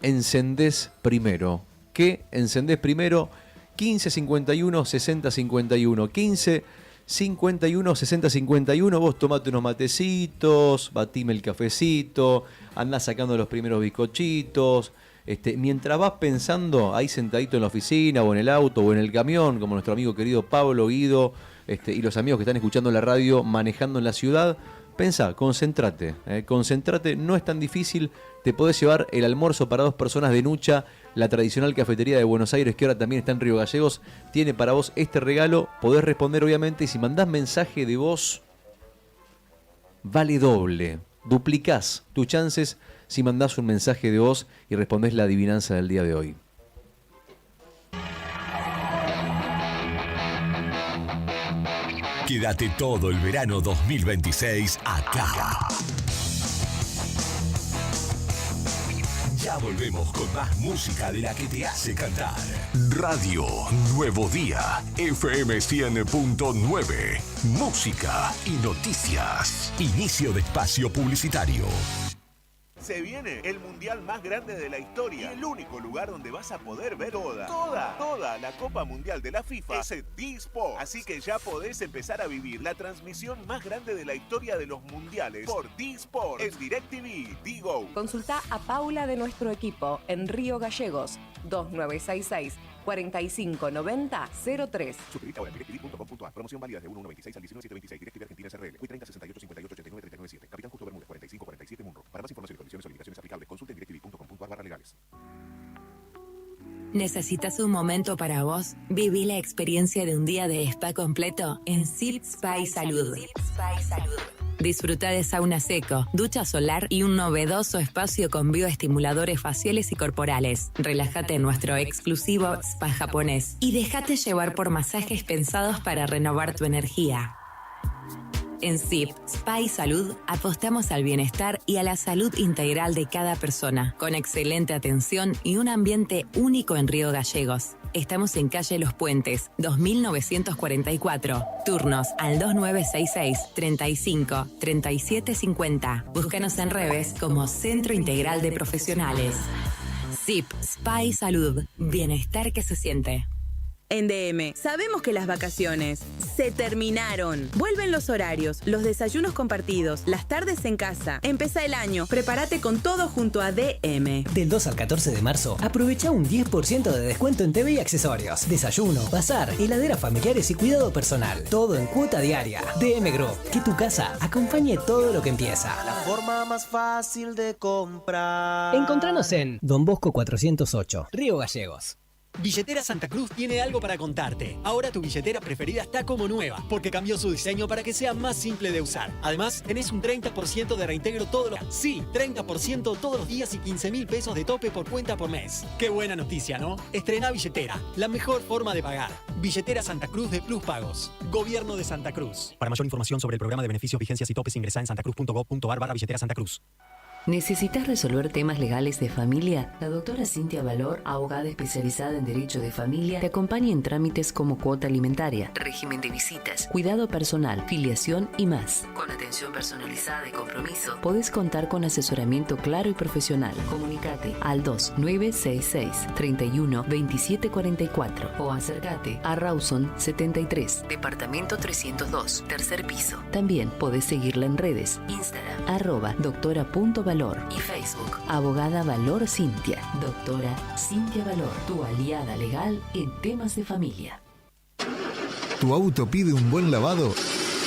encendés primero? ¿Qué encendés primero? 15 51 60 51. 15 51 60 51. Vos tomate unos matecitos, batime el cafecito, andás sacando los primeros bizcochitos. Mientras vas pensando ahí sentadito en la oficina o en el auto o en el camión, como nuestro amigo querido Pablo, Guido, y los amigos que están escuchando la radio manejando en la ciudad, pensá, concentrate, no es tan difícil. Te podés llevar el almuerzo para 2 personas de Nucha, la tradicional cafetería de Buenos Aires, que ahora también está en Río Gallegos. Tiene para vos este regalo, podés responder obviamente, y si mandás mensaje de voz, vale doble. Duplicás tus chances si mandás un mensaje de voz y respondés la adivinanza del día de hoy. Quédate todo el verano 2026 acá. Ya Ya volvemos con más música de la que te hace cantar. Radio Nuevo Día, FM 100.9. Música y noticias. Inicio de espacio publicitario. Se viene el mundial más grande de la historia y el único lugar donde vas a poder ver toda la Copa Mundial de la FIFA es en D-Sport. Así que ya podés empezar a vivir la transmisión más grande de la historia de los mundiales por D-Sport en DirecTV, Digo. Consulta a Paula de nuestro equipo en Río Gallegos, 2966 4590-03. Suscribite ahora en directv.com.ar. Promoción válida de 1/1/26 al 19/7/26. DirecTV Argentina SRL. Hoy 30 68 58 89 39 7. Capitán Justo Bermúdez 45 47 Munro. Para más información y condiciones o limitaciones aplicables, consulte en directv.com.ar/legales. ¿Necesitas un momento para vos? Viví la experiencia de un día de spa completo en Zip Spa y Salud. Disfruta de sauna seco, ducha solar y un novedoso espacio con bioestimuladores faciales y corporales. Relájate en nuestro exclusivo spa japonés y déjate llevar por masajes pensados para renovar tu energía. En Zip Spa y Salud apostamos al bienestar y a la salud integral de cada persona, con excelente atención y un ambiente único en Río Gallegos. Estamos en calle Los Puentes, 2944. Turnos al 2966 35 37 50. Búscanos en redes como Centro Integral de Profesionales. Zip Spa y Salud. Bienestar que se siente. En DM, sabemos que las vacaciones se terminaron. Vuelven los horarios, los desayunos compartidos, las tardes en casa. Empieza el año, prepárate con todo junto a DM. Del 2 al 14 de marzo, aprovecha un 10% de descuento en TV y accesorios. Desayuno, bazar, heladeras familiares y cuidado personal. Todo en cuota diaria. DM Group, que tu casa acompañe todo lo que empieza. La forma más fácil de comprar. Encontranos en Don Bosco 408, Río Gallegos. Billetera Santa Cruz tiene algo para contarte. Ahora tu billetera preferida está como nueva, porque cambió su diseño para que sea más simple de usar. Además, tenés un 30% de reintegro todos los días. Sí, 30% todos los días y 15.000 pesos de tope por cuenta por mes. Qué buena noticia, ¿no? Estrena billetera, la mejor forma de pagar. Billetera Santa Cruz de Plus Pagos. Gobierno de Santa Cruz. Para mayor información sobre el programa de beneficios, vigencias y topes, ingresá en santacruz.gov.ar/billetera Santa Cruz. ¿Necesitas resolver temas legales de familia? La doctora Cintia Valor, abogada especializada en Derecho de Familia, te acompaña en trámites como cuota alimentaria, régimen de visitas, cuidado personal, filiación y más. Con atención personalizada y compromiso, podés contar con asesoramiento claro y profesional. Comunicate al 2966 31 27 44 o acércate a Rawson 73, departamento 302, tercer piso. También podés seguirla en redes, Instagram, @doctora.valor y Facebook, Abogada Valor Cintia. Doctora Cintia Valor, tu aliada legal en temas de familia. ¿Tu auto pide un buen lavado?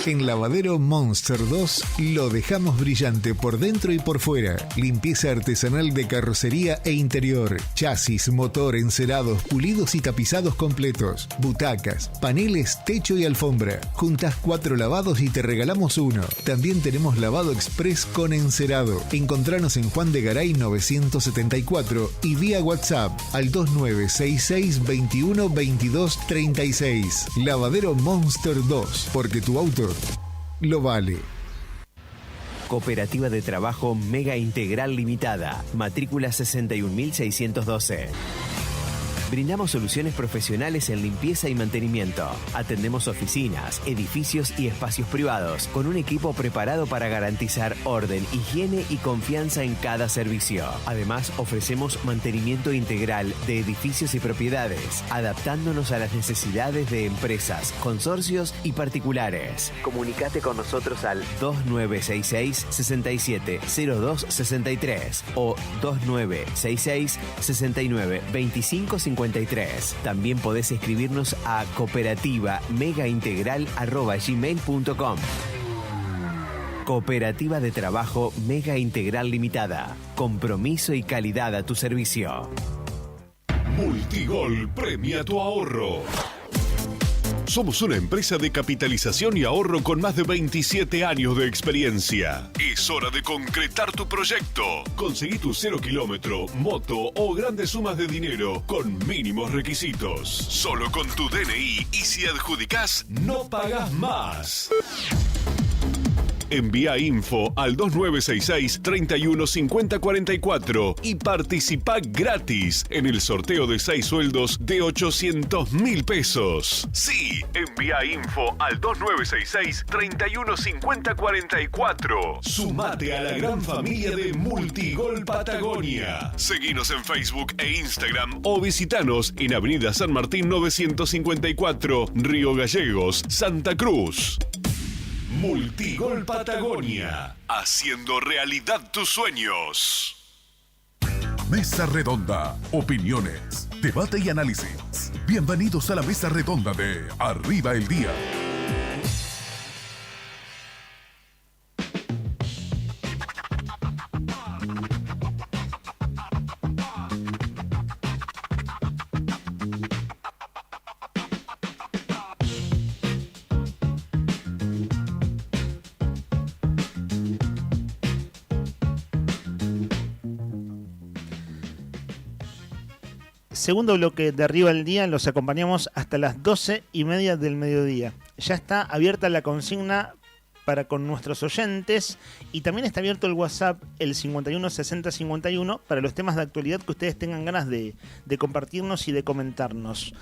En Lavadero Monster 2 lo dejamos brillante por dentro y por fuera. Limpieza artesanal de carrocería e interior. Chasis, motor, encerados, pulidos y tapizados completos. Butacas, paneles, techo y alfombra. Juntas 4 lavados y te regalamos uno. También tenemos lavado express con encerado. Encontranos en Juan de Garay 974 y vía WhatsApp al 2966 21 22 36. Lavadero Monster 2, porque tu auto lo vale. Cooperativa de Trabajo Mega Integral Limitada. Matrícula 61.612. Brindamos soluciones profesionales en limpieza y mantenimiento. Atendemos oficinas, edificios y espacios privados con un equipo preparado para garantizar orden, higiene y confianza en cada servicio. Además, ofrecemos mantenimiento integral de edificios y propiedades, adaptándonos a las necesidades de empresas, consorcios y particulares. Comunicate con nosotros al 2966 67 02 63 o 2966 69 25 53. También podés escribirnos a cooperativa-megaintegral@gmail.com. Cooperativa de Trabajo Mega Integral Limitada. Compromiso y calidad a tu servicio. Multigol premia tu ahorro. Somos una empresa de capitalización y ahorro con más de 27 años de experiencia. Es hora de concretar tu proyecto. Conseguí tu 0 kilómetro, moto o grandes sumas de dinero con mínimos requisitos. Solo con tu DNI y si adjudicás, no pagas más. Envía info al 2966-315044 y participa gratis en el sorteo de 6 sueldos de 800.000 pesos. Sí, envía info al 2966-315044. Sumate a la gran familia de Multigol Patagonia. Seguinos en Facebook e Instagram o visitanos en Avenida San Martín 954, Río Gallegos, Santa Cruz. Multigol Patagonia, haciendo realidad tus sueños. Mesa Redonda. Opiniones, debate y análisis. Bienvenidos a la Mesa Redonda de Arriba el Día. Segundo bloque de Arriba el Día, los acompañamos hasta las 12:30 del mediodía. Ya está abierta la consigna para con nuestros oyentes y también está abierto el WhatsApp, el 51 60 51, para los temas de actualidad que ustedes tengan ganas de compartirnos y de comentarnos.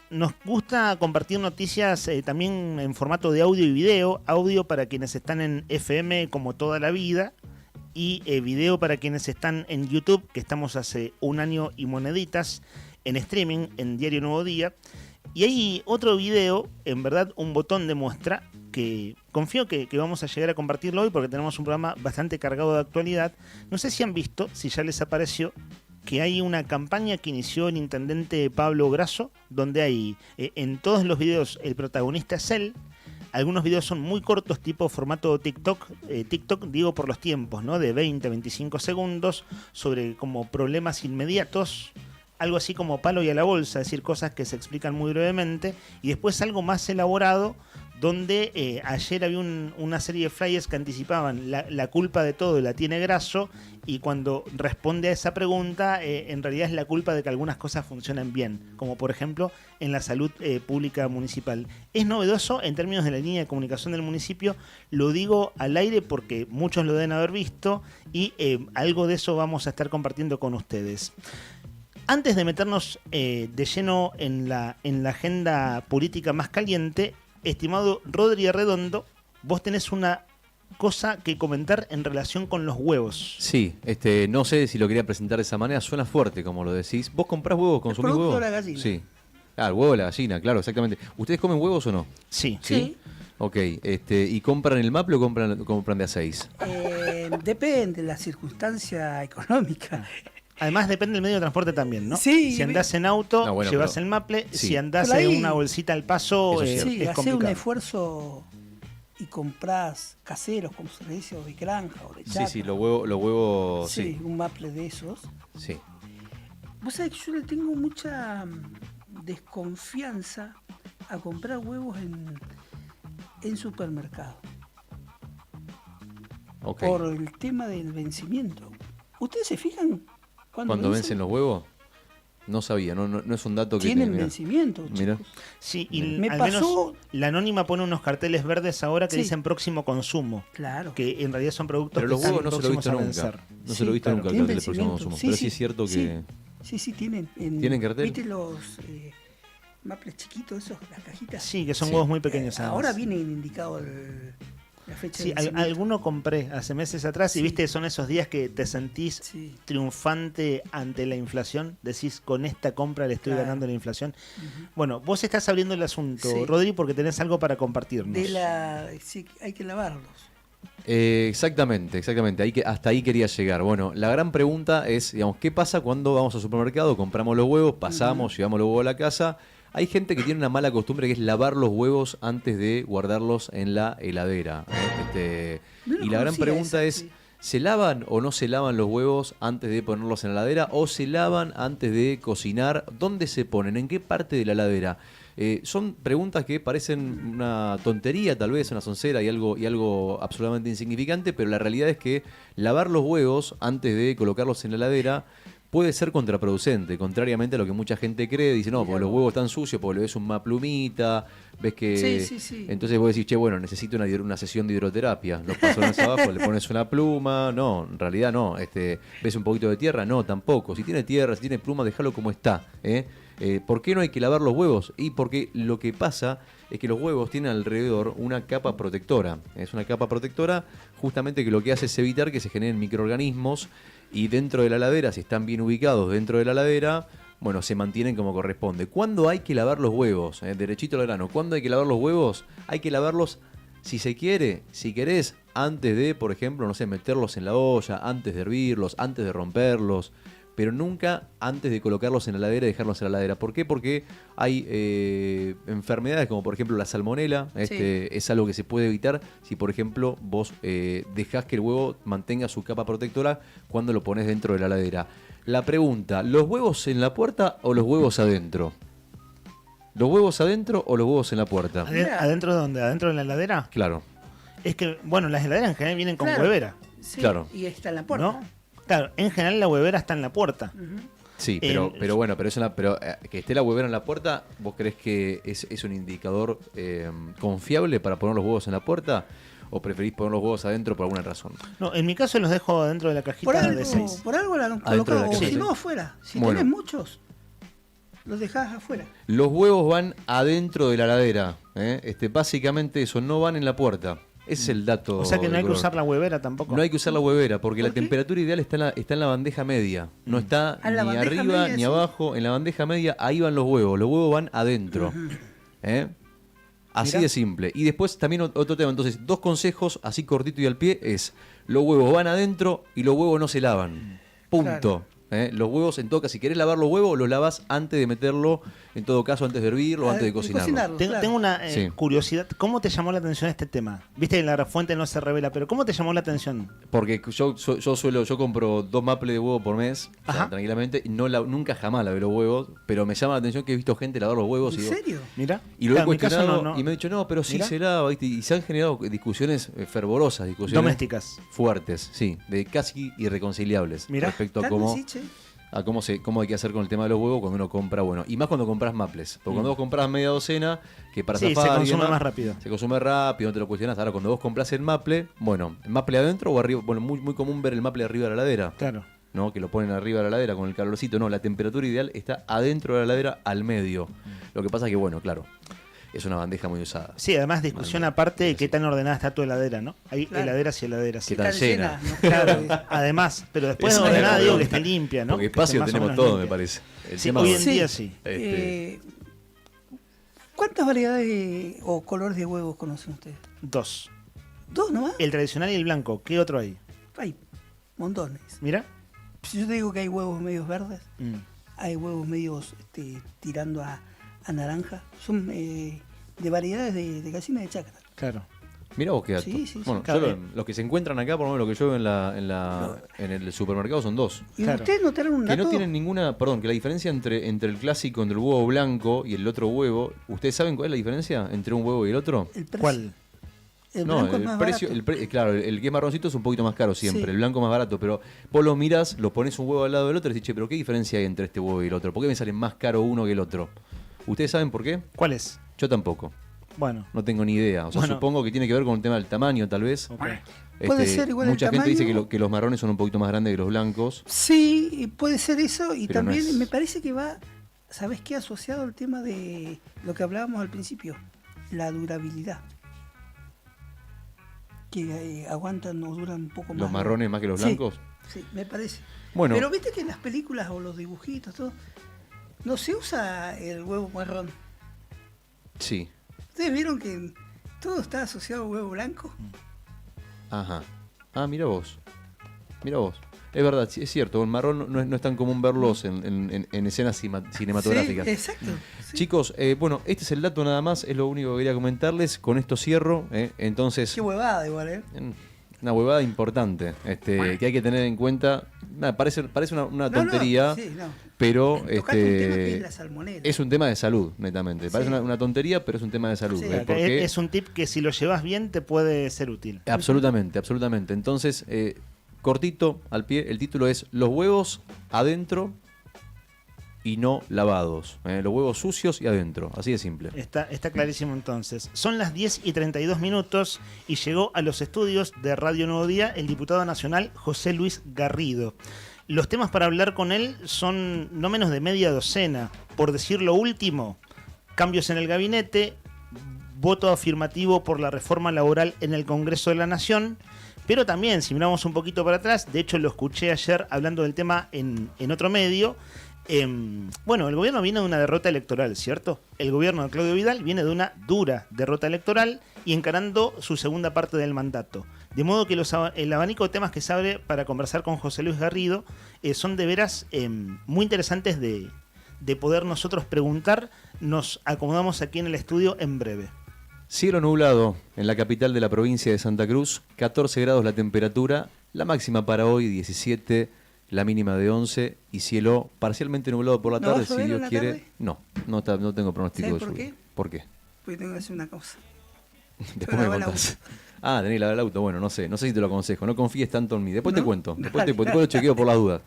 Nos gusta compartir noticias también en formato de audio y video, audio para quienes están en FM como toda la vida, y video para quienes están en YouTube, que estamos hace 1 año y moneditas, en streaming, en Diario Nuevo Día. Y hay otro video, en verdad un botón de muestra, que confío que vamos a llegar a compartirlo hoy porque tenemos un programa bastante cargado de actualidad. No sé si han visto, si ya les apareció, que hay una campaña que inició el intendente Pablo Grasso, donde hay en todos los videos el protagonista es él. Algunos videos son muy cortos, tipo formato TikTok, digo por los tiempos, ¿no? De 20, 25 segundos, sobre como problemas inmediatos, algo así como palo y a la bolsa, es decir, cosas que se explican muy brevemente, y después algo más elaborado, donde ayer había una serie de flyers que anticipaban la culpa de todo la tiene Grasso, y cuando responde a esa pregunta, en realidad es la culpa de que algunas cosas funcionan bien, como por ejemplo en la salud pública municipal. Es novedoso en términos de la línea de comunicación del municipio, lo digo al aire porque muchos lo deben haber visto, y algo de eso vamos a estar compartiendo con ustedes. Antes de meternos de lleno en la agenda política más caliente, estimado Rodri Arredondo, vos tenés una cosa que comentar en relación con los huevos. Sí, no sé si lo quería presentar de esa manera, suena fuerte como lo decís. ¿Vos comprás huevos, consumís el producto huevos? de la gallina. Sí. Ah, el huevo de la gallina, claro, exactamente. ¿Ustedes comen huevos o no? Sí. Sí. Ok, ¿y compran el Maple o compran de A6? Depende de la circunstancia económica. Además depende del medio de transporte también, ¿no? Sí. Si andás en auto, No, bueno, llevas pero- el Maple. sí. Si andás Por ahí- en una bolsita al paso, Eso es Sí, es hacer un complicado. esfuerzo y comprás caseros, como se le dice, o de granja, o de chacra. Sí, los huevos, Sí, sí. un maple de esos. Sí. Vos sabés que yo le tengo mucha desconfianza a comprar huevos en supermercado. Ok. Por el tema del vencimiento. ¿Ustedes se fijan ¿Cuándo vencen los huevos? No sabía, no es un dato que... Tienen mirá. vencimiento, Mirá. Sí, y Me al pasó- menos la Anónima pone unos carteles verdes ahora que Sí. dicen próximo consumo. Claro. Que en realidad son productos Pero que los están huevos no se lo he próximos visto a nunca. vencer. No se lo he visto nunca el Tienen cartel de próximo vencimiento. consumo. Sí, Pero sí, sí es cierto que... Sí, tienen. ¿Tienen cartel? ¿Viste los maples chiquitos, esos, las cajitas? Sí, que son Sí. huevos muy pequeños. Ahora además. viene indicado la fecha Sí, de vencimiento. alguno compré hace meses atrás y Sí. viste, son esos días que te sentís Sí. triunfante ante la inflación. Decís, con esta compra le estoy Claro. ganando la inflación. Bueno, vos estás abriendo el asunto, Sí. Rodri, porque tenés algo para compartirnos. Sí, hay que lavarlos. Exactamente. Hasta ahí quería llegar. Bueno, la gran pregunta es, digamos, ¿qué pasa cuando vamos al supermercado, compramos los huevos, pasamos, llevamos los huevos a la casa? Hay gente que tiene una mala costumbre que es lavar los huevos antes de guardarlos en la heladera. No lo Y la gran conocía pregunta esa, es, sí. ¿se lavan o no se lavan los huevos antes de ponerlos en la heladera? ¿O se lavan antes de cocinar? ¿Dónde se ponen? ¿En qué parte de la heladera? Son preguntas que parecen una tontería, tal vez, una soncera y algo absolutamente insignificante, pero la realidad es que lavar los huevos antes de colocarlos en la heladera puede ser contraproducente, contrariamente a lo que mucha gente cree. Dice, no, porque los huevos están sucios, porque le ves una plumita, ves que... Sí. Entonces vos decís, che, bueno, necesito una sesión de hidroterapia. Los pasones abajo, le pones una pluma. No, en realidad no. ¿Ves un poquito de tierra? No, tampoco. Si tiene tierra, si tiene pluma, déjalo como está. ¿Por qué no hay que lavar los huevos? Y porque lo que pasa es que los huevos tienen alrededor una capa protectora. Es una capa protectora justamente que lo que hace es evitar que se generen microorganismos, y dentro de la heladera, si están bien ubicados dentro de la heladera, bueno, se mantienen como corresponde. ¿Cuándo hay que lavar los huevos? Derechito al grano. ¿Cuándo hay que lavar los huevos? Hay que lavarlos, si se quiere, si querés, antes de, por ejemplo, no sé, meterlos en la olla, antes de hervirlos, antes de romperlos, pero nunca antes de colocarlos en la heladera y dejarlos en la heladera. ¿Por qué? Porque hay enfermedades como por ejemplo la salmonela. Es algo que se puede evitar si por ejemplo vos dejás que el huevo mantenga su capa protectora cuando lo pones dentro de la heladera. La pregunta, ¿los huevos en la puerta o los huevos adentro? ¿Los huevos adentro o los huevos en la puerta? ¿Adentro de dónde? ¿Adentro de la heladera? Claro. Es que, bueno, las heladeras en general vienen con Claro. huevera. Sí, Claro. y está en la puerta. ¿No? Claro, en general la huevera está en la puerta. Sí, pero bueno, pero que esté la huevera en la puerta, ¿vos creés que es un indicador confiable para poner los huevos en la puerta? ¿O preferís poner los huevos adentro por alguna razón? No, en mi caso los dejo adentro de la cajita de 6. Por algo la han Adentro de la colocado, o caja, si sí. no afuera. Si Bueno. tenés muchos, los dejás afuera. Los huevos van adentro de la heladera. Básicamente eso, no van en la puerta. Ese es el dato. O sea que no de hay que color. usar la huevera tampoco. No hay que usar la huevera, porque la temperatura ideal está en la bandeja media. No está Ah, en la ni bandeja arriba media, ni sí. abajo. En la bandeja media, ahí van los huevos. Los huevos van adentro. Así Mirá. de simple. Y después también otro tema. Entonces, 2 consejos, así cortito y al pie, es: los huevos van adentro y los huevos no se lavan. Punto. Los huevos, en todo caso, si querés lavar los huevos, los lavas antes de meterlo, en todo caso, antes de hervirlo, antes de cocinarlo. Tengo una Sí. curiosidad. ¿Cómo te llamó la atención este tema? Viste que la fuente no se revela, pero ¿cómo te llamó la atención? Porque yo compro 2 maples de huevo por mes, o sea, tranquilamente, y nunca jamás lavé los huevos, pero me llama la atención que he visto gente lavar los huevos. ¿En y digo, serio? Mira. Y lo he Claro, en mi caso cuestionado no. y me ha dicho, no, pero sí Mirá. se lava, ¿viste? Y se han generado discusiones fervorosas, discusiones Domésticas. fuertes, sí, de casi irreconciliables Mirá. respecto a Claro, cómo, sí, che. a cómo hay que hacer con el tema de los huevos cuando uno compra, bueno, y más cuando compras maples, porque cuando vos compras media docena, que para Sí, se zafar y consume demás, más rápido. se consume rápido, no te lo cuestionas. Ahora cuando vos compras el maple, bueno, ¿el maple adentro o arriba? Bueno, muy común ver el maple arriba de la heladera. Claro. ¿No? Que lo ponen arriba de la heladera con el calorcito. No, la temperatura ideal está adentro de la heladera, al medio. Lo que pasa es que, bueno, claro, es una bandeja muy usada. Sí, además discusión aparte de qué tan ordenada está tu heladera, ¿no? Hay Claro. heladeras y heladeras. Que tan llena. Claro, además, pero después de Esa es la ordenada digo que pregunta. esté limpia, ¿no? Porque Que esté espacio más o tenemos menos todo, limpia. me parece. El Sí, tema hoy de- en día sí. ¿Cuántas variedades o colores de huevos conocen ustedes? 2. ¿Dos nomás? El tradicional y el blanco. ¿Qué otro hay? Hay montones. Mira. Si yo te digo que hay huevos medios verdes, Mm. hay huevos medios tirando a naranja. Son de variedades de gallina de chacra. Claro. Mirá vos qué dato. Sí, sí, Bueno, sí. yo Claro. los que se encuentran acá, por lo menos lo que yo veo en el supermercado son 2. ¿Y ustedes notaron un Que dato? no tienen ninguna, perdón, que la diferencia entre el clásico, entre el huevo blanco y el otro huevo, ¿ustedes saben cuál es la diferencia entre un huevo y el otro? El precio. ¿Cuál? El No, blanco es el más precio, barato. claro, el que es marroncito es un poquito más caro siempre, Sí. el blanco más barato, pero vos lo mirás, lo pones un huevo al lado del otro y decís, che, pero ¿qué diferencia hay entre este huevo y el otro? ¿Por qué me sale más caro uno que el otro? ¿Ustedes saben por qué? ¿Cuál es? Yo tampoco. Bueno. No tengo ni idea. O sea, Bueno. supongo que tiene que ver con el tema del tamaño, tal vez. Puede ser igual el mucha gente dice tamaño. que los marrones son un poquito más grandes que los blancos. Sí, puede ser eso. Y Pero no también es- me parece que va, ¿sabes qué? Asociado al tema de lo que hablábamos al principio, la durabilidad. Que aguantan o duran un poco más. ¿Los marrones más que los Sí, blancos? Sí, me parece. Bueno. Pero viste que en las películas o los dibujitos, todo, no se usa el huevo marrón. Sí. ¿Ustedes vieron que todo está asociado al huevo blanco? Ajá. Ah, mira vos. Mira vos. Es verdad, sí, es cierto. El marrón no es tan común verlos en escenas cinematográficas. Sí, exacto. Chicos, bueno, este es el dato nada más. Es lo único que quería comentarles. Con esto cierro. Entonces, Qué huevada igual, ¿eh? una huevada importante que hay que tener en cuenta. Nada, parece una tontería. sí, no. Pero Tocaste un tema que es la salmonela. es un tema de salud, netamente. Parece Sí. una tontería, pero es un tema de salud. Sí, porque es un tip que si lo llevas bien te puede ser útil. absolutamente. Entonces, cortito, al pie, el título es Los huevos adentro y no lavados. Los huevos sucios y adentro, así de simple. Está clarísimo entonces. Son las 10:32 y llegó a los estudios de Radio Nuevo Día el diputado nacional José Luis Garrido. Los temas para hablar con él son no menos de media docena. Por decir lo último, cambios en el gabinete, voto afirmativo por la reforma laboral en el Congreso de la Nación, pero también, si miramos un poquito para atrás, de hecho lo escuché ayer hablando del tema en otro medio. Bueno, el gobierno viene de una derrota electoral, ¿cierto? El gobierno de Claudio Vidal viene de una dura derrota electoral y encarando su segunda parte del mandato. De modo que el abanico de temas que se abre para conversar con José Luis Garrido son de veras muy interesantes de poder nosotros preguntar. Nos acomodamos aquí en el estudio en breve. Cielo nublado en la capital de la provincia de Santa Cruz, 14 grados la temperatura, la máxima para hoy 17, la mínima de 11 y cielo parcialmente nublado por la ¿No tarde, vas a si llover Dios en la quiere. tarde? No tengo pronóstico de ¿Sabes por lluvia. qué? ¿Por qué? Porque tengo que hacer una cosa. Después me contás. Tenés que lavar el auto. Bueno, no sé si te lo aconsejo. No confíes tanto en mí. Después te cuento. Después lo chequeo por las dudas.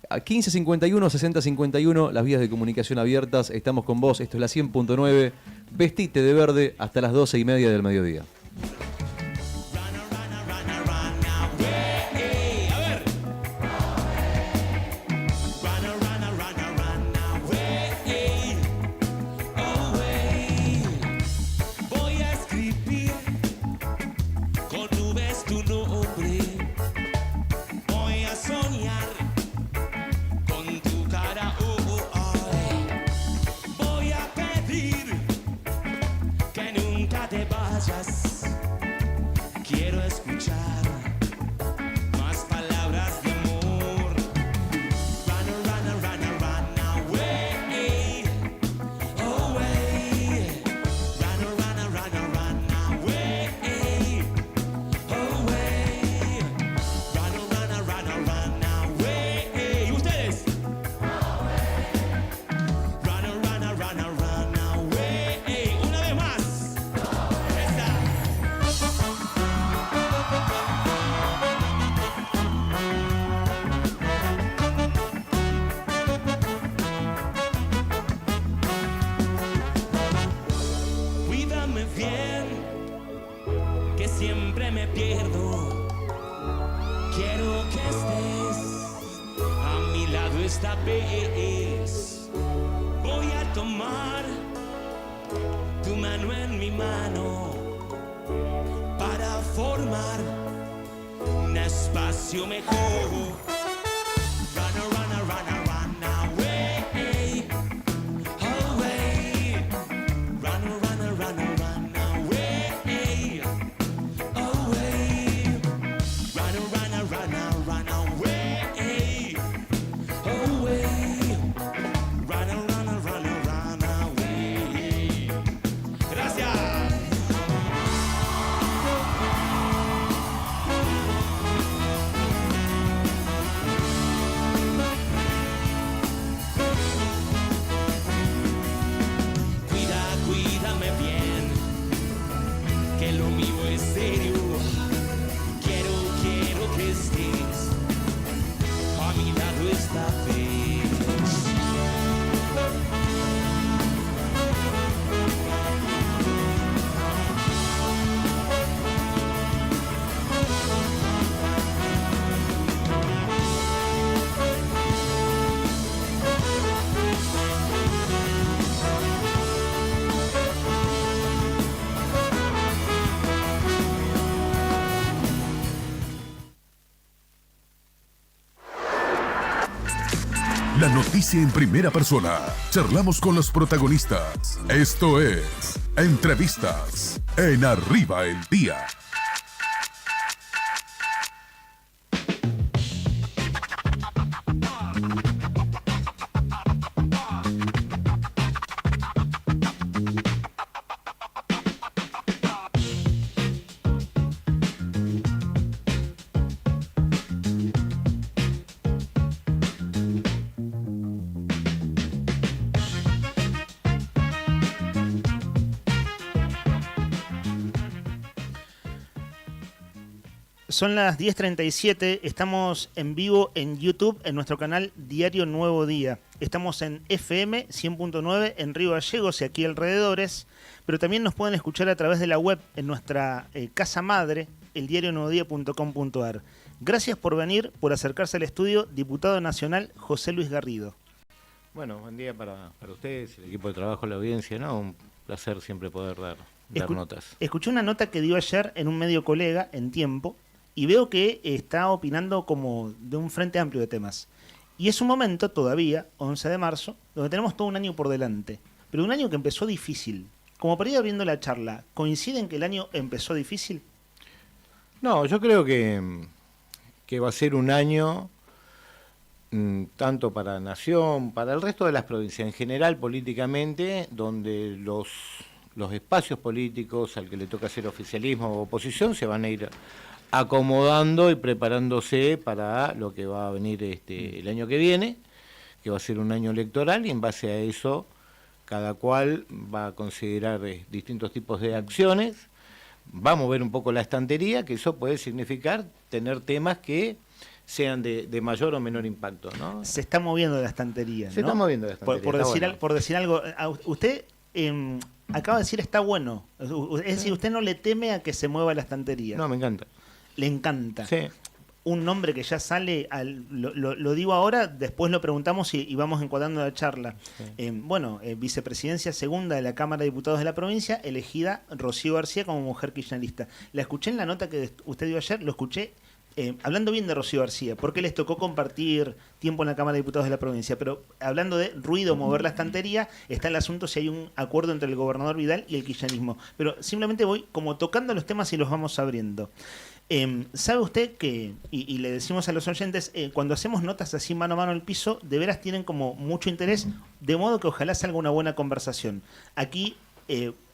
A 1551, 6051, las vías de comunicación abiertas. Estamos con vos. Esto es la 100.9. Vestite de verde hasta las 12:30 del mediodía. Quiero escuchar más palabras de amor. Run away, away. Run away, away. Run away. ¿Ustedes? Run away. Una vez más. Cuídame bien, que siempre me pierdo. Quiero que estés a mi lado esta vez. Voy a tomar tu mano en mi mano para formar un espacio mejor. Cuídame bien, que lo mío es serio. Quiero que estés a mi lado esta vez. La noticia en primera persona. Charlamos con los protagonistas. Esto es Entrevistas en Arriba el Día. Son las 10:37, estamos en vivo en YouTube, en nuestro canal Diario Nuevo Día. Estamos en FM 100.9 en Río Gallegos y aquí alrededores, pero también nos pueden escuchar a través de la web en nuestra casa madre, eldiarionuevodía.com.ar. Gracias por venir, por acercarse al estudio, diputado nacional José Luis Garrido. Bueno, buen día para ustedes, el equipo de trabajo, la audiencia, ¿no? Un placer siempre poder dar notas. Escuché una nota que dio ayer en un medio colega, en Tiempo, y veo que está opinando como de un frente amplio de temas. Y es un momento todavía, 11 de marzo, donde tenemos todo un año por delante. Pero un año que empezó difícil. Como para ir abriendo la charla, ¿coinciden que el año empezó difícil? No, yo creo que va a ser un año tanto para la Nación, para el resto de las provincias, en general políticamente, donde los espacios políticos al que le toca hacer oficialismo o oposición se van a ir acomodando y preparándose para lo que va a venir el año que viene, que va a ser un año electoral, y en base a eso cada cual va a considerar distintos tipos de acciones, va a mover un poco la estantería, que eso puede significar tener temas que sean de mayor o menor impacto, ¿no? Se está moviendo la estantería, ¿no? Se está moviendo la estantería. Por decir algo, usted acaba de decir está bueno, es decir, usted no le teme a que se mueva la estantería. No, me encanta. Le encanta. Sí. Un nombre que ya sale, lo digo ahora, después lo preguntamos y vamos encuadrando la charla. Sí. Vicepresidencia segunda de la Cámara de Diputados de la provincia, elegida Rocío García como mujer kirchnerista. La escuché en la nota que usted dio ayer, lo escuché hablando bien de Rocío García, porque les tocó compartir tiempo en la Cámara de Diputados de la provincia, pero hablando de ruido, mover la estantería, está el asunto si hay un acuerdo entre el gobernador Vidal y el kirchnerismo. Pero simplemente voy como tocando los temas y los vamos abriendo. ¿Sabe usted que, y le decimos a los oyentes, cuando hacemos notas así mano a mano al piso, de veras tienen como mucho interés, de modo que ojalá salga una buena conversación? Aquí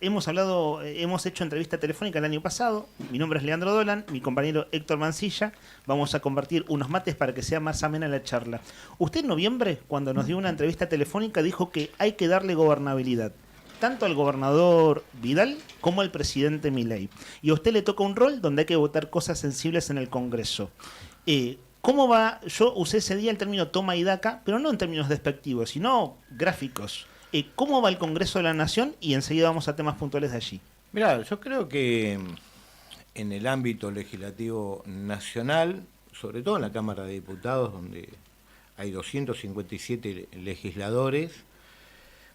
hemos hecho entrevista telefónica el año pasado, mi nombre es Leandro Dolan, mi compañero Héctor Mancilla, vamos a compartir unos mates para que sea más amena la charla. Usted en noviembre, cuando nos dio una entrevista telefónica, dijo que hay que darle gobernabilidad tanto al gobernador Vidal como al presidente Milei. Y a usted le toca un rol donde hay que votar cosas sensibles en el Congreso. ¿Cómo va? Yo usé ese día el término toma y daca, pero no en términos despectivos, sino gráficos. ¿Cómo va el Congreso de la Nación? Y enseguida vamos a temas puntuales de allí. Mirá, yo creo que en el ámbito legislativo nacional, sobre todo en la Cámara de Diputados, donde hay 257 legisladores,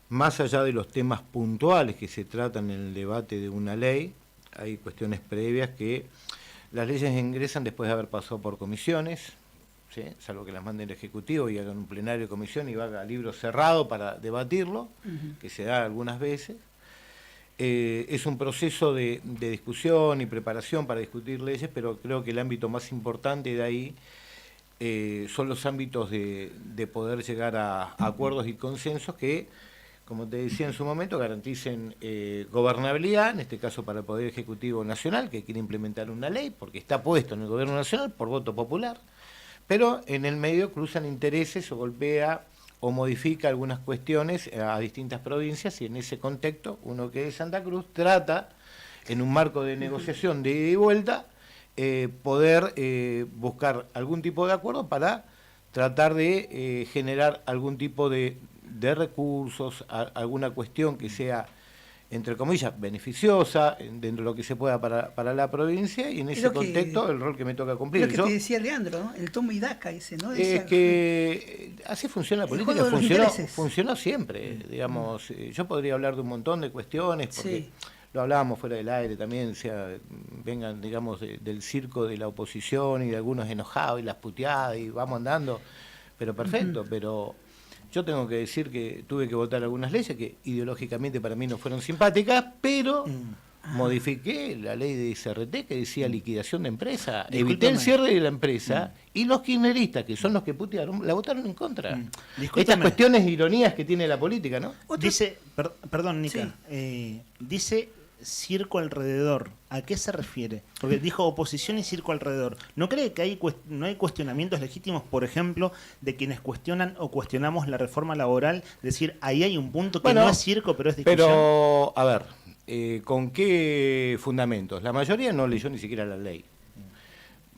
más allá de los temas puntuales que se tratan en el debate de una ley, hay cuestiones previas que las leyes ingresan después de haber pasado por comisiones, ¿sí? Salvo que las mande el Ejecutivo y hagan un plenario de comisión y haga libro cerrado para debatirlo, que se da algunas veces. Es un proceso de discusión y preparación para discutir leyes, pero creo que el ámbito más importante de ahí son los ámbitos de poder llegar a acuerdos y consensos que, como te decía en su momento, garanticen gobernabilidad, en este caso para el Poder Ejecutivo Nacional, que quiere implementar una ley, porque está puesto en el Gobierno Nacional por voto popular, pero en el medio cruzan intereses o golpea o modifica algunas cuestiones a distintas provincias, y en ese contexto, uno que es Santa Cruz trata, en un marco de negociación de ida y vuelta, poder buscar algún tipo de acuerdo para tratar de generar algún tipo de recursos, alguna cuestión que sea, entre comillas, beneficiosa dentro de lo que se pueda para la provincia, y en ese contexto el rol que me toca cumplir. Lo que te decía Leandro, ¿no? El toma y daca ese, ¿no? Es que así funciona la política, funcionó siempre, digamos. Yo podría hablar de un montón de cuestiones, porque lo hablábamos fuera del aire también, vengan, digamos, del circo de la oposición y de algunos enojados y las puteadas y vamos andando, pero perfecto, pero yo tengo que decir que tuve que votar algunas leyes que ideológicamente para mí no fueron simpáticas, pero modifiqué la ley de ICRT que decía liquidación de empresa, evité el cierre de la empresa, y los kirchneristas, que son los que putearon, la votaron en contra. Estas cuestiones, ironías que tiene la política, ¿no? Dice, perdón, Nica, dice circo alrededor. ¿A qué se refiere? Porque dijo oposición y circo alrededor. ¿No cree que no hay cuestionamientos legítimos, por ejemplo, de quienes cuestionan o cuestionamos la reforma laboral? Decir, ahí hay un punto que no es circo, pero es discusión. Pero, a ver, ¿con qué fundamentos? La mayoría no leyó ni siquiera la ley.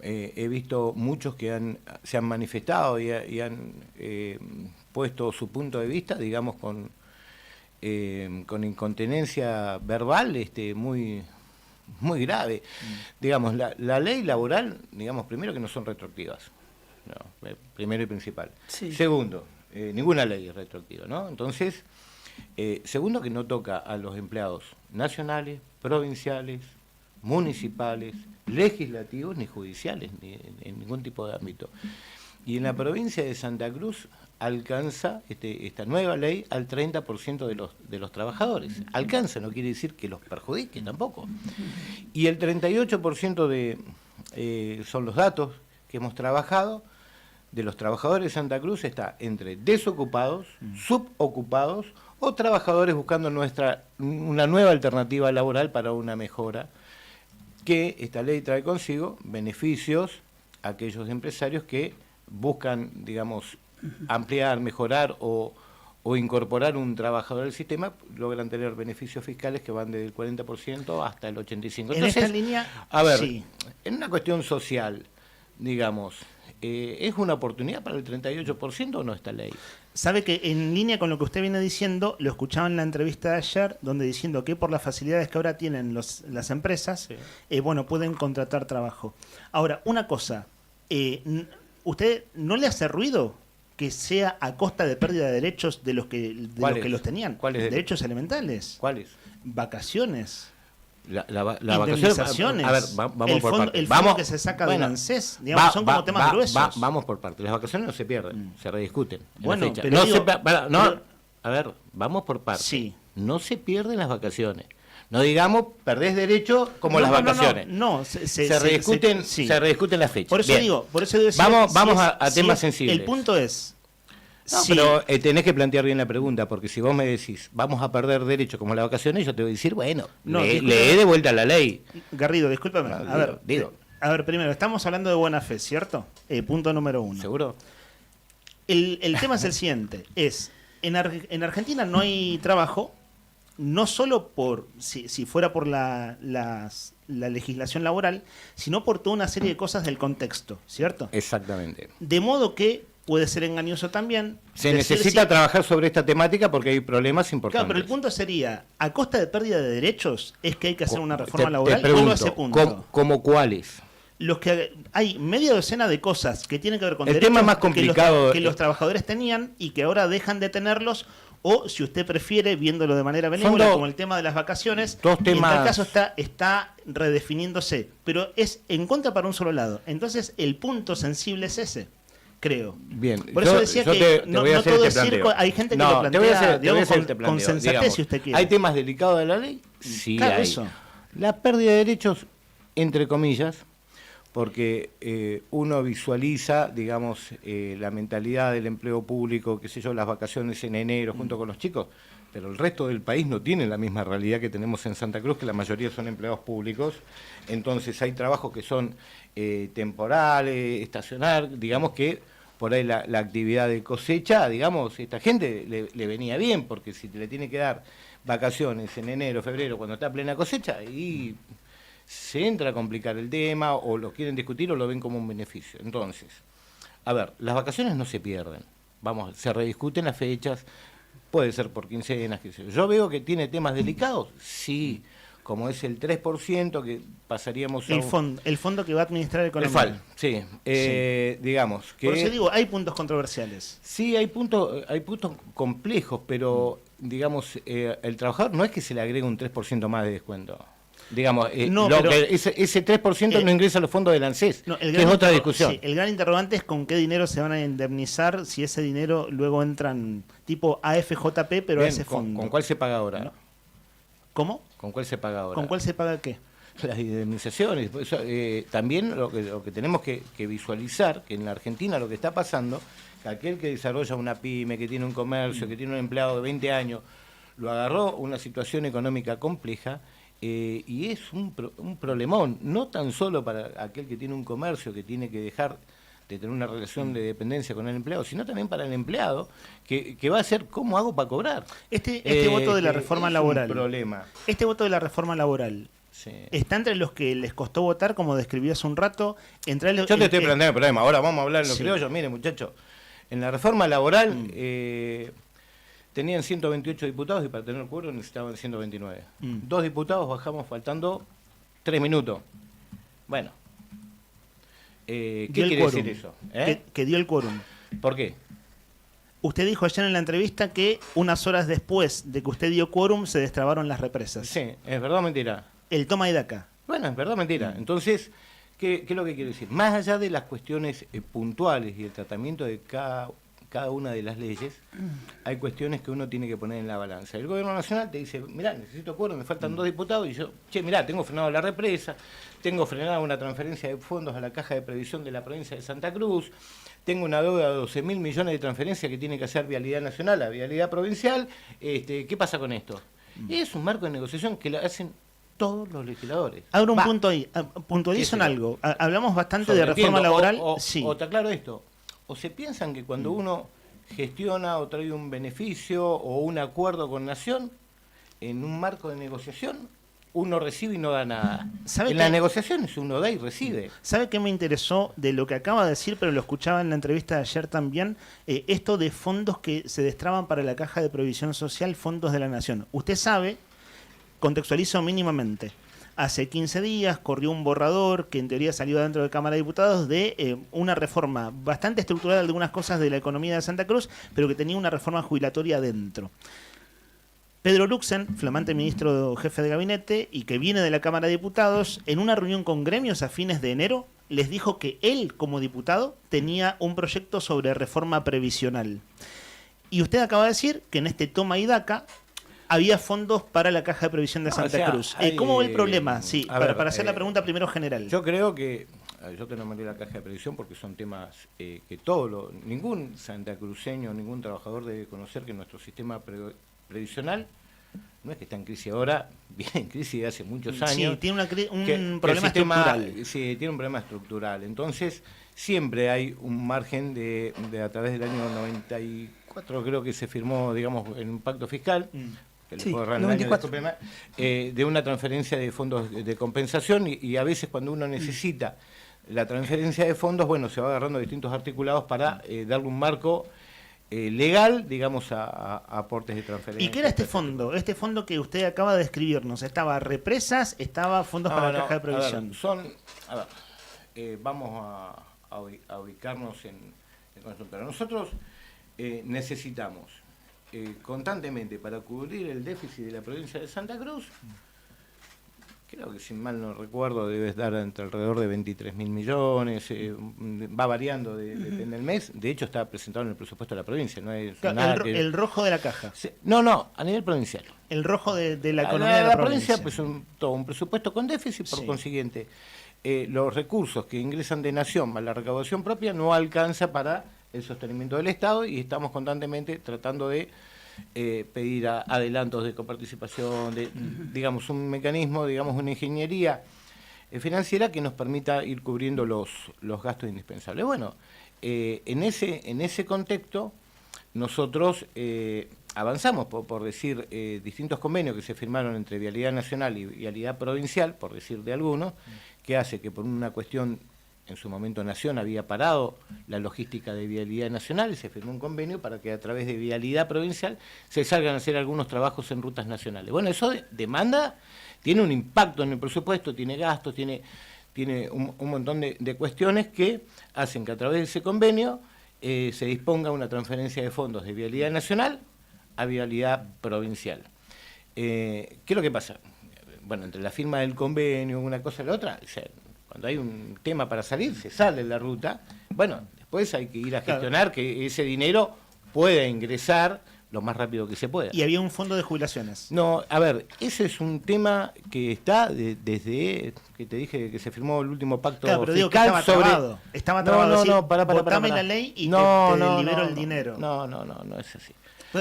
he visto muchos que se han manifestado y han puesto su punto de vista, digamos, con incontinencia verbal muy grave. Digamos, la ley laboral, digamos, primero que no son retroactivas, ¿no? Primero y principal. Sí. Segundo, ninguna ley es retroactiva, ¿no? Entonces, segundo, que no toca a los empleados nacionales, provinciales, municipales, legislativos ni judiciales, ni en ningún tipo de ámbito. Y en la provincia de Santa Cruz alcanza esta nueva ley al 30% de los trabajadores. Alcanza, no quiere decir que los perjudique tampoco. Y el 38% son los datos que hemos trabajado, de los trabajadores de Santa Cruz está entre desocupados, subocupados o trabajadores buscando una nueva alternativa laboral para una mejora, que esta ley trae consigo beneficios a aquellos empresarios que buscan, digamos, ampliar, mejorar o incorporar un trabajador al sistema, logran tener beneficios fiscales que van desde el 40% hasta el 85%. En esta línea, a ver, sí. En una cuestión social, digamos, ¿es una oportunidad para el 38% o no esta ley? Sabe que en línea con lo que usted viene diciendo, lo escuchaba en la entrevista de ayer, donde diciendo que por las facilidades que ahora tienen las empresas, sí. Bueno, pueden contratar trabajo. Ahora, una cosa, ¿usted no le hace ruido que sea a costa de pérdida de derechos de los que los tenían? ¿Cuáles? Derechos elementales. ¿Cuáles? Vacaciones. La indemnizaciones, a ver, vamos por partes. El fondo que se saca del ANSES, digamos, son como temas gruesos. Vamos por partes. Las vacaciones no se pierden, se rediscuten. Bueno, fecha. pero No digo, a ver, vamos por partes. Sí. No se pierden las vacaciones. No digamos, perdés derecho como las vacaciones. No, se rediscuten las fechas. Por eso digo, vamos a temas sensibles. El punto es... No, pero tenés que plantear bien la pregunta, porque si vos me decís, vamos a perder derecho como las vacaciones, yo te voy a decir, bueno, lee de vuelta la ley. Garrido, discúlpame. A ver, primero, estamos hablando de buena fe, ¿cierto? Punto número 1. ¿Seguro? El tema es el siguiente, en Argentina no hay trabajo, no solo por si fuera por la legislación laboral, sino por toda una serie de cosas del contexto, ¿cierto? Exactamente. De modo que puede ser engañoso también. Se necesita trabajar sobre esta temática porque hay problemas importantes. Claro, pero el punto sería, a costa de pérdida de derechos, ¿es que hay que hacer una reforma laboral? Te pregunto, ese punto. ¿Cómo cuáles? Los que hay media docena de cosas que tienen que ver con el derechos tema más complicado que los trabajadores tenían y que ahora dejan de tenerlos, o si usted prefiere, viéndolo de manera benévola, como el tema de las vacaciones, dos temas. En tal caso está redefiniéndose, pero es en contra para un solo lado. Entonces el punto sensible es ese, creo. Bien, por eso decía que no todo es circo, hay gente que lo plantea con sensatez, digamos, si usted quiere. ¿Hay temas delicados de la ley? Sí, claro, hay. Eso. La pérdida de derechos, entre comillas, porque uno visualiza, digamos, la mentalidad del empleo público, qué sé yo, las vacaciones en enero junto con los chicos, pero el resto del país no tiene la misma realidad que tenemos en Santa Cruz, que la mayoría son empleados públicos. Entonces hay trabajos que son temporales, estacionales, digamos que por ahí la actividad de cosecha, digamos, esta gente le venía bien, porque si le tiene que dar vacaciones en enero, febrero, cuando está plena cosecha, y se entra a complicar el tema, o lo quieren discutir o lo ven como un beneficio. Entonces, a ver, las vacaciones no se pierden. Vamos, se rediscuten las fechas, puede ser por quincenas, qué sé yo. Yo veo que tiene temas delicados, sí, como es el 3% que pasaríamos a el fondo que va a administrar economía. El FAL, sí. Digamos que... Por eso digo, hay puntos controversiales. Sí, hay puntos complejos, pero, digamos, el trabajador no es que se le agregue un 3% más de descuento. Digamos, ese 3% no ingresa a los fondos del ANSES, que es otra discusión. Sí, el gran interrogante es con qué dinero se van a indemnizar, si ese dinero luego entran tipo AFJP, pero Bien, a ese fondo. ¿Con cuál se paga ahora? ¿No? ¿Cómo? ¿Con cuál se paga ahora? ¿Con cuál se paga qué? Las indemnizaciones. Eso, también lo que tenemos que visualizar, que en la Argentina lo que está pasando, que aquel que desarrolla una pyme, que tiene un comercio, que tiene un empleado de 20 años, lo agarró una situación económica compleja, y es un problemón, no tan solo para aquel que tiene un comercio, que tiene que dejar de tener una relación de dependencia con el empleado, sino también para el empleado, que va a ser ¿cómo hago para cobrar? Este voto de la reforma laboral. Un problema. Este voto de la reforma laboral Sí. ¿Está entre los que les costó votar, como describí hace un rato? Yo te estoy planteando el problema. Ahora vamos a hablar en lo criollo. Mire, muchachos, en la reforma laboral tenían 128 diputados y para tener quórum necesitaban 129. 2 diputados bajamos faltando 3 minutos. Bueno, ¿qué quiere decir eso? Que dio el quórum. ¿Por qué? Usted dijo ayer en la entrevista que unas horas después de que usted dio quórum se destrabaron las represas. Sí, ¿es verdad o mentira? El toma y daca. Bueno, es verdad o mentira. Entonces, ¿qué es lo que quiero decir? Más allá de las cuestiones puntuales y el tratamiento de cada una de las leyes, hay cuestiones que uno tiene que poner en la balanza. El gobierno nacional te dice, mirá, necesito quórum, me faltan 2 diputados, y yo, mirá, tengo frenado la represa, tengo frenada una transferencia de fondos a la Caja de Previsión de la provincia de Santa Cruz, tengo una deuda de 12.000 millones de transferencias que tiene que hacer Vialidad Nacional a Vialidad Provincial, ¿qué pasa con esto? Es un marco de negociación que lo hacen todos los legisladores. Abro un punto ahí, puntualizan algo. Hablamos bastante de reforma laboral. Sí. O te aclaro esto, o se piensan que cuando uno gestiona o trae un beneficio o un acuerdo con Nación, en un marco de negociación, uno recibe y no da nada. En las negociaciones uno da y recibe. ¿Sabe qué me interesó de lo que acaba de decir, pero lo escuchaba en la entrevista de ayer también? Esto de fondos que se destraban para la Caja de Previsión Social, fondos de la Nación. Usted sabe, contextualizo mínimamente, hace 15 días corrió un borrador que en teoría salió dentro de Cámara de Diputados de una reforma bastante estructural de algunas cosas de la economía de Santa Cruz, pero que tenía una reforma jubilatoria dentro. Pedro Luxen, flamante ministro jefe de gabinete y que viene de la Cámara de Diputados, en una reunión con gremios a fines de enero, les dijo que él, como diputado, tenía un proyecto sobre reforma previsional. Y usted acaba de decir que en este toma y daca había fondos para la Caja de Previsión de Santa Cruz. ¿Cómo ve el problema? Sí, para hacer la pregunta primero general. Yo creo que, yo te nombré la Caja de Previsión porque son temas que ningún santacruceño, ningún trabajador debe conocer que nuestro sistema previsional no es que está en crisis ahora, viene en crisis de hace muchos años. Sí, tiene un problema estructural. Sí, tiene un problema estructural. Entonces, siempre hay un margen de a través del año 94, creo que se firmó, digamos, en un pacto fiscal, que le puedo agarrar el año, discúlpeme, de una transferencia de fondos de compensación y a veces cuando uno necesita la transferencia de fondos, bueno, se va agarrando distintos articulados para darle un marco legal, digamos, a aportes de transferencia. ¿Y qué era este fondo? Este fondo que usted acaba de describirnos, ¿estaba represas, estaba fondos para la Caja de Previsión? Vamos a ubicarnos en el conjunto. Pero nosotros necesitamos constantemente para cubrir el déficit de la provincia de Santa Cruz, creo que si mal no recuerdo debe estar entre alrededor de 23.000 millones, va variando, depende del mes. De hecho está presentado en el presupuesto de la provincia. No es nada el rojo de la caja. No, a nivel provincial. El rojo de la economía de la provincia. Pues todo un presupuesto con déficit, por consiguiente. Los recursos que ingresan de Nación más la recaudación propia no alcanza para el sostenimiento del Estado y estamos constantemente tratando de pedir adelantos de coparticipación, digamos, un mecanismo, digamos, una ingeniería financiera que nos permita ir cubriendo los gastos indispensables. Bueno, en ese contexto nosotros avanzamos, por decir, distintos convenios que se firmaron entre Vialidad Nacional y Vialidad Provincial, por decir de algunos, que hace que por una cuestión, en su momento Nación había parado la logística de Vialidad Nacional y se firmó un convenio para que a través de Vialidad Provincial se salgan a hacer algunos trabajos en rutas nacionales. Bueno, eso demanda, tiene un impacto en el presupuesto, tiene gastos, tiene un montón de cuestiones que hacen que a través de ese convenio se disponga una transferencia de fondos de Vialidad Nacional a Vialidad Provincial. ¿Qué es lo que pasa? Bueno, entre la firma del convenio, una cosa y la otra, cuando hay un tema para salir, se sale de la ruta. Bueno, después hay que ir a gestionar que ese dinero pueda ingresar lo más rápido que se pueda. ¿Y había un fondo de jubilaciones? No, a ver, ese es un tema que está desde que te dije que se firmó el último pacto fiscal. Pero digo que estaba trabado. Votame la ley y te libero el dinero. No es así.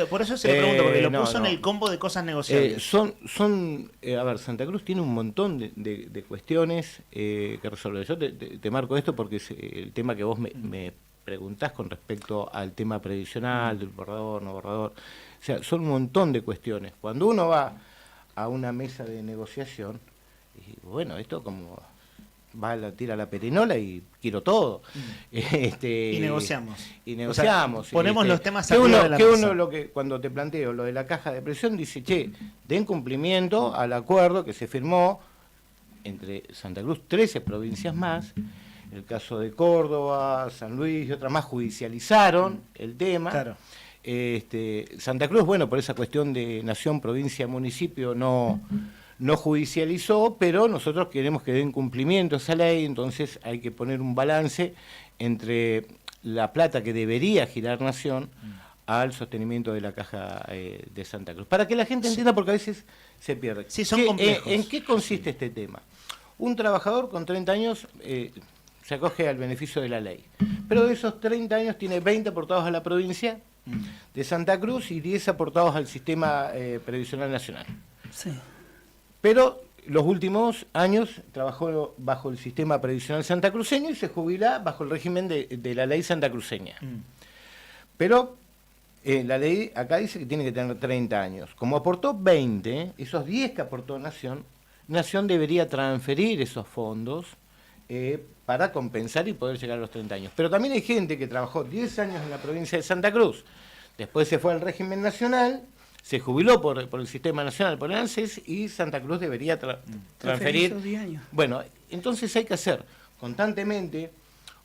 Por eso se lo pregunto, porque lo puso en el combo de cosas negociables. A ver, Santa Cruz tiene un montón de cuestiones que resolver. Yo te marco esto porque es el tema que vos me preguntás con respecto al tema previsional, del borrador, no borrador. O sea, son un montón de cuestiones. Cuando uno va a una mesa de negociación, Y bueno, esto como tira la perinola y quiero todo. Y negociamos. Y negociamos. O sea, ponemos los temas que arriba de la mesa. uno lo que cuando te planteo lo de la caja de presión dice, che, den cumplimiento al acuerdo que se firmó entre Santa Cruz, 13 provincias más. El caso de Córdoba, San Luis y otras más judicializaron el tema. Claro. Santa Cruz, bueno, por esa cuestión de nación, provincia, municipio, no judicializó, pero nosotros queremos que den cumplimiento a esa ley, entonces hay que poner un balance entre la plata que debería girar nación al sostenimiento de la caja de Santa Cruz. Para que la gente entienda, porque a veces se pierde. Sí, son complejos. ¿En qué consiste este tema? Un trabajador con 30 años se acoge al beneficio de la ley, pero de esos 30 años tiene 20 aportados a la provincia de Santa Cruz y 10 aportados al sistema previsional nacional. Sí. Pero los últimos años trabajó bajo el sistema previsional santacruceño y se jubila bajo el régimen de la ley santacruceña. Pero la ley acá dice que tiene que tener 30 años. Como aportó 20, esos 10 que aportó Nación debería transferir esos fondos para compensar y poder llegar a los 30 años. Pero también hay gente que trabajó 10 años en la provincia de Santa Cruz, después se fue al régimen nacional, se jubiló por el sistema nacional, por el ANSES, y Santa Cruz debería transferir. esos 10 años. Bueno, entonces hay que hacer constantemente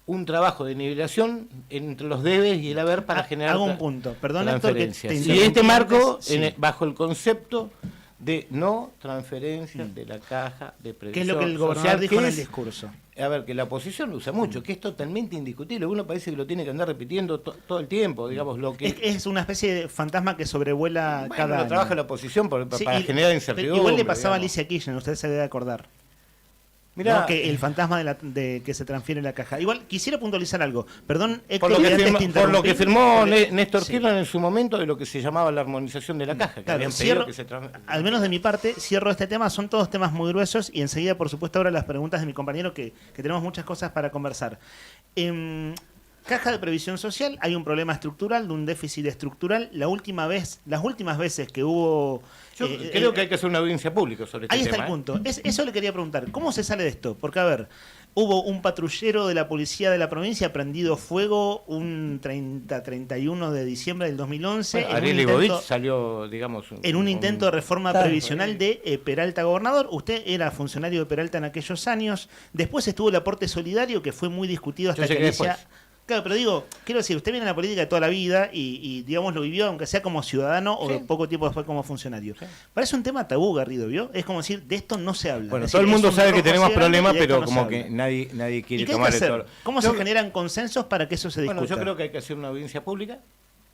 un trabajo de nivelación entre los debes y el haber para generar hago un punto, perdón, Héctor, que te y interrumpí este marco, antes, sí. bajo el concepto de no transferencia de la caja de previsión ¿Qué es lo que el gobernador social, dijo en que el es, discurso? a ver, que la oposición lo usa mucho, que es totalmente indiscutible, uno parece que lo tiene que andar repitiendo todo el tiempo, digamos, lo que... Es una especie de fantasma que sobrevuela bueno, cada lo año. trabaja la oposición Sí, para generar incertidumbre. Igual le pasaba a digamos. Alicia Kirchner, usted se debe acordar. Mirá, ¿no? Que el fantasma de que se transfiere la caja. Igual quisiera puntualizar algo. Perdón, Héctor, por lo que firmó porque- Néstor sí. Kirchner en su momento de lo que se llamaba la armonización de la caja, que Claro, habían pedido cierro, que se al menos de mi parte, cierro este tema. Son todos temas muy gruesos y enseguida, por supuesto, ahora las preguntas de mi compañero, que tenemos muchas cosas para conversar. Caja de previsión social, hay un problema estructural, de un déficit estructural. Las últimas veces que hubo... Yo creo que hay que hacer una audiencia pública sobre este Ahí tema. está el punto. Eso le quería preguntar. ¿Cómo se sale de esto? Porque, a ver, hubo un patrullero de la policía de la provincia prendido fuego un 31 de diciembre del 2011. Bueno, Ariel Ibovich salió, digamos... En un intento de reforma Claro, previsional de Peralta gobernador. Usted era funcionario de Peralta en aquellos años. Después estuvo el aporte solidario, que fue muy discutido hasta Yo que llegué Alicia... después. Claro, pero digo, quiero decir, usted viene a la política de toda la vida y digamos, lo vivió, aunque sea como ciudadano o Sí. poco tiempo después como funcionario. Parece un tema tabú, Garrido, ¿vio? Es como decir, de esto no se habla. Bueno, Es todo el decir, mundo es un sabe que rojo tenemos ciego problemas, y de esto pero no como se que habla. nadie ¿Y quiere qué hay que tomar hacer? esto. ¿Cómo se generan consensos para que eso se discuta? Bueno, yo creo que hay que hacer una audiencia pública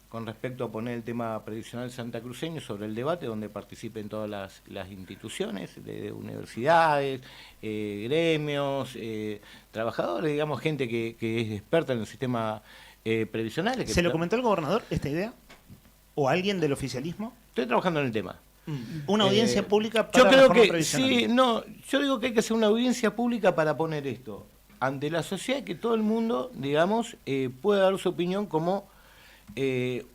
con respecto a poner el tema previsional santacruceño sobre el debate, donde participen todas las instituciones, de universidades, gremios, trabajadores, digamos, gente que es experta en el sistema previsional. ¿Se lo comentó el gobernador esta idea? ¿O alguien del oficialismo? Estoy trabajando en el tema. Una audiencia pública para Yo creo reforma que previsional. sí, no, yo digo que hay que hacer una audiencia pública para poner esto ante la sociedad y que todo el mundo, digamos, pueda dar su opinión como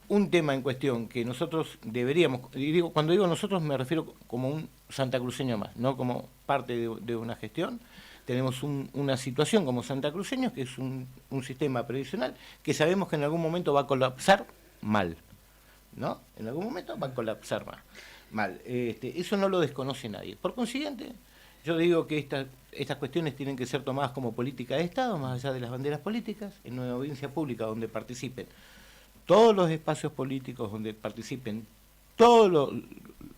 un tema en cuestión que nosotros deberíamos, y digo, cuando digo nosotros me refiero como un santacruceño más, no como parte de una gestión. Tenemos una situación como santacruceños que es un sistema previsional que sabemos que en algún momento va a colapsar mal, ¿no? En algún momento va a colapsar mal. Eso no lo desconoce nadie. Por consiguiente, yo digo que estas cuestiones tienen que ser tomadas como política de Estado, más allá de las banderas políticas, en una audiencia pública donde participen todos los espacios políticos, donde participen todos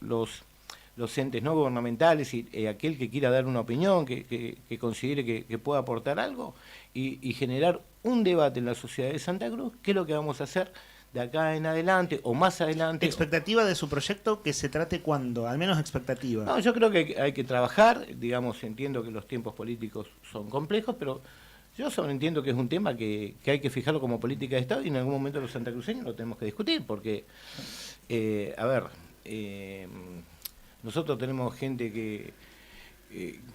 los entes no gubernamentales y aquel que quiera dar una opinión, que considere que pueda aportar algo y generar un debate en la sociedad de Santa Cruz, qué es lo que vamos a hacer de acá en adelante o más adelante. ¿Expectativa de su proyecto que se trate cuándo? Al menos expectativa. No, yo creo que hay que trabajar, digamos, entiendo que los tiempos políticos son complejos, pero yo solo entiendo que es un tema que hay que fijarlo como política de Estado y en algún momento los santacruceños lo tenemos que discutir, porque, nosotros tenemos gente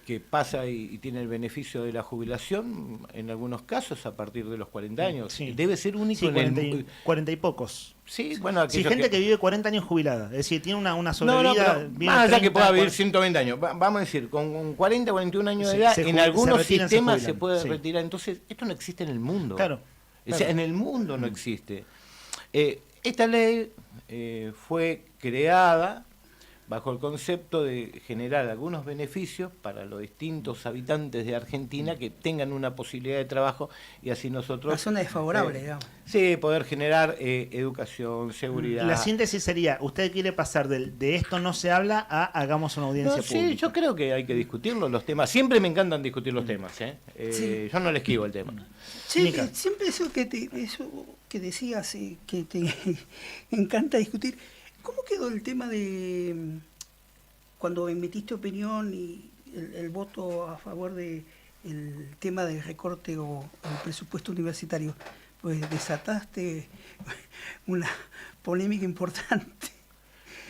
que pasa y tiene el beneficio de la jubilación, en algunos casos a partir de los 40 años. Sí. Debe ser único Sí, en 40 el y, 40 y pocos. Sí, bueno, sí, gente que vive 40 años jubilada, es decir, tiene una sobrevida. No, más allá que pueda vivir 120 años, vamos a decir, con 40, 41 años de edad, en algunos sistemas se puede retirar. Entonces, esto no existe en el mundo. Claro. O sea, en el mundo no existe. Esta ley fue creada bajo el concepto de generar algunos beneficios para los distintos habitantes de Argentina que tengan una posibilidad de trabajo y así nosotros... La zona desfavorable, digamos. Sí, poder generar educación, seguridad... La síntesis sería, usted quiere pasar de esto no se habla a hagamos una audiencia pública. Sí, yo creo que hay que discutirlo, los temas. Siempre me encantan discutir los temas, Sí. Yo no le esquivo el tema. Sí, siempre eso que decías, que te encanta discutir. ¿Cómo quedó el tema de cuando emitiste opinión y el voto a favor de el tema del recorte o el presupuesto universitario? Pues desataste una polémica importante.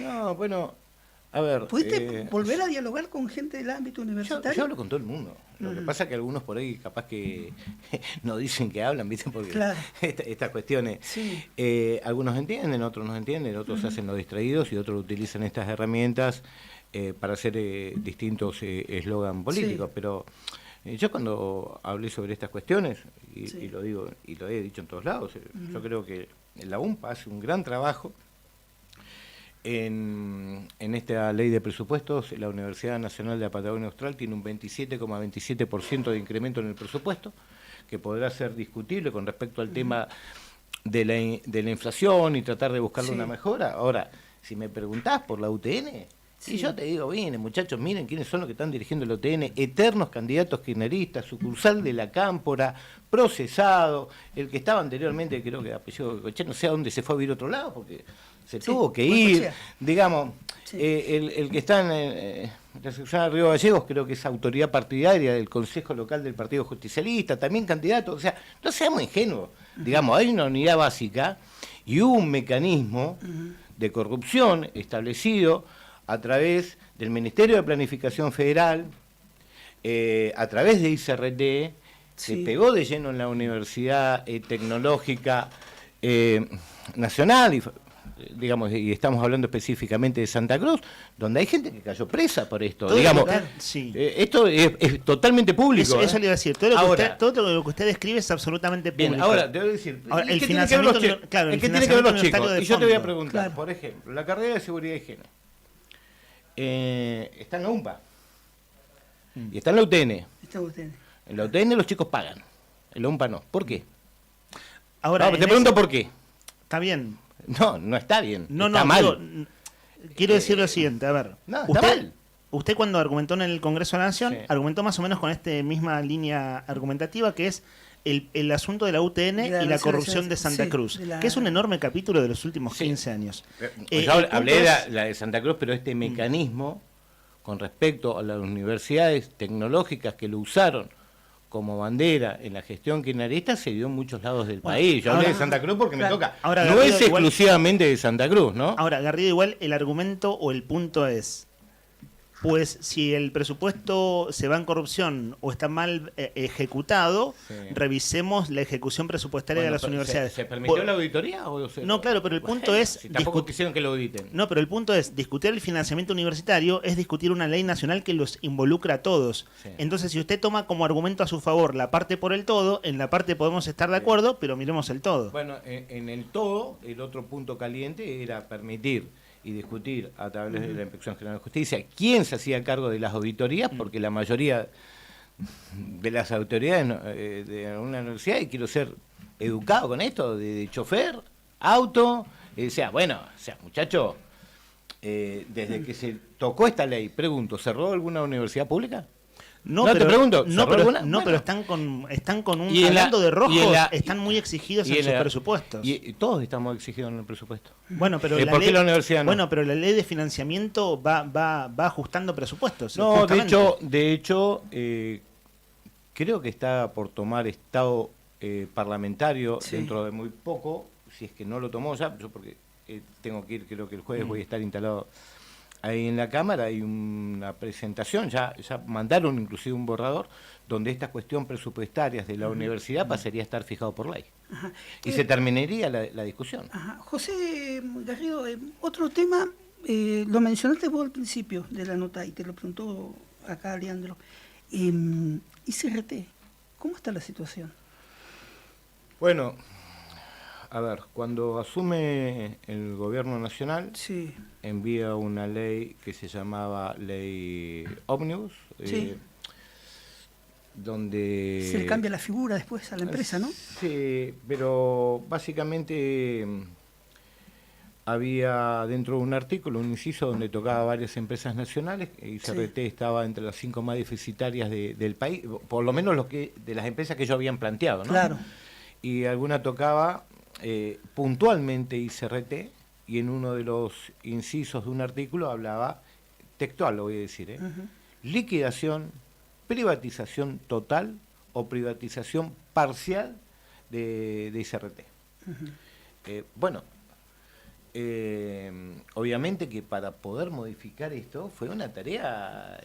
No, bueno, a ver... ¿Pudiste volver a dialogar con gente del ámbito universitario? Yo hablo con todo el mundo. Lo que pasa es que algunos por ahí capaz que no dicen que hablan, ¿viste? Porque claro. Estas cuestiones, sí. Algunos entienden, otros no entienden, otros se hacen los distraídos y otros utilizan estas herramientas para hacer distintos eslogan políticos. Sí. Pero yo cuando hablé sobre estas cuestiones, y lo digo y lo he dicho en todos lados, yo creo que la UMPA hace un gran trabajo. En esta ley de presupuestos, la Universidad Nacional de la Patagonia Austral tiene un 27,27% de incremento en el presupuesto, que podrá ser discutible con respecto al tema de la inflación y tratar de buscarle una mejora. Ahora, si me preguntás por la UTN, y yo te digo, bien, muchachos, miren quiénes son los que están dirigiendo la UTN, eternos candidatos kirchneristas, sucursal de la Cámpora, procesado, el que estaba anteriormente, creo que apellido no sé a dónde se fue a vivir a otro lado, porque se tuvo que ir, digamos, el que está en la sección de Río Gallegos, creo que es autoridad partidaria del Consejo Local del Partido Justicialista, también candidato, o sea, no seamos ingenuos, digamos, hay una unidad básica y un mecanismo de corrupción establecido a través del Ministerio de Planificación Federal, a través de ICRT, se pegó de lleno en la Universidad Tecnológica Nacional, digamos, y estamos hablando específicamente de Santa Cruz, donde hay gente que cayó presa por esto. Todo digamos, esto es totalmente público. Eso le iba a decir, todo lo que usted describe es absolutamente público. Bien, ahora te voy a decir, ahora, el ¿qué financiamiento, tiene el que ver los chicos? de Y yo te voy a fondo. preguntar, por ejemplo, la carrera de seguridad y higiene está en la UMPA y está en la UTN. En la UTN los chicos pagan, en la UMPA no. ¿Por qué? Ahora, te pregunto por qué. Está bien. No, no está bien. No, está no, mal. Quiero decir lo siguiente, a ver. No, está mal. Usted cuando argumentó en el Congreso de la Nación, argumentó más o menos con esta misma lía argumentativa que es el asunto de la UTN y la corrupción de Santa Cruz, que es un enorme capítulo de los últimos 15 años. Yo hablé de la de Santa Cruz, pero este mecanismo con respecto a las universidades tecnológicas que lo usaron como bandera en la gestión kirchnerista se dio en muchos lados del país. Yo hablé de Santa Cruz porque me toca. Ahora, no Garrido, es exclusivamente de Santa Cruz, ¿no? Ahora, Garrido, igual el argumento o el punto es, pues si el presupuesto se va en corrupción o está mal ejecutado, revisemos la ejecución presupuestaria de las universidades. ¿Se permitió la auditoría? O no, claro, pero el punto es... Si tampoco quisieron que lo auditen. No, pero el punto es, discutir el financiamiento universitario es discutir una ley nacional que los involucra a todos. Entonces, si usted toma como argumento a su favor la parte por el todo, en la parte podemos estar de acuerdo, pero miremos el todo. Bueno, en el todo, el otro punto caliente era permitir y discutir a través de la Inspección General de Justicia quién se hacía cargo de las auditorías, porque la mayoría de las autoridades de una universidad, y quiero ser educado con esto, de chofer, auto, muchacho, desde que se tocó esta ley, pregunto, ¿cerró alguna universidad pública? No, pero, te pregunto. Pero están con un... Hablando de rojos, están muy exigidos en sus presupuestos. Y todos estamos exigidos en el presupuesto. Bueno, pero ¿por qué la universidad no? Bueno, pero la ley de financiamiento va ajustando presupuestos. No, justamente. de hecho, creo que está por tomar estado parlamentario dentro de muy poco, si es que no lo tomó ya, yo porque tengo que ir, creo que el jueves voy a estar instalado ahí en la Cámara hay una presentación, ya mandaron inclusive un borrador, donde esta cuestión presupuestaria de la universidad pasaría a estar fijado por ley. Ajá. Y se terminaría la discusión. Ajá. José Garrido, otro tema, lo mencionaste vos al principio de la nota y te lo preguntó acá Leandro. ICRT, ¿cómo está la situación? Bueno, a ver, cuando asume el gobierno nacional, envía una ley que se llamaba Ley Ómnibus, donde... Se le cambia la figura después a la empresa, ¿no? Sí, pero básicamente había dentro de un artículo, un inciso donde tocaba varias empresas nacionales, y ICRT estaba entre las 5 más deficitarias del país, por lo menos de las empresas que ellos habían planteado, ¿no? Claro. Y alguna tocaba puntualmente ICRT, y en uno de los incisos de un artículo hablaba, textual lo voy a decir, liquidación, privatización total o privatización parcial de ICRT. Bueno, obviamente que para poder modificar esto fue una tarea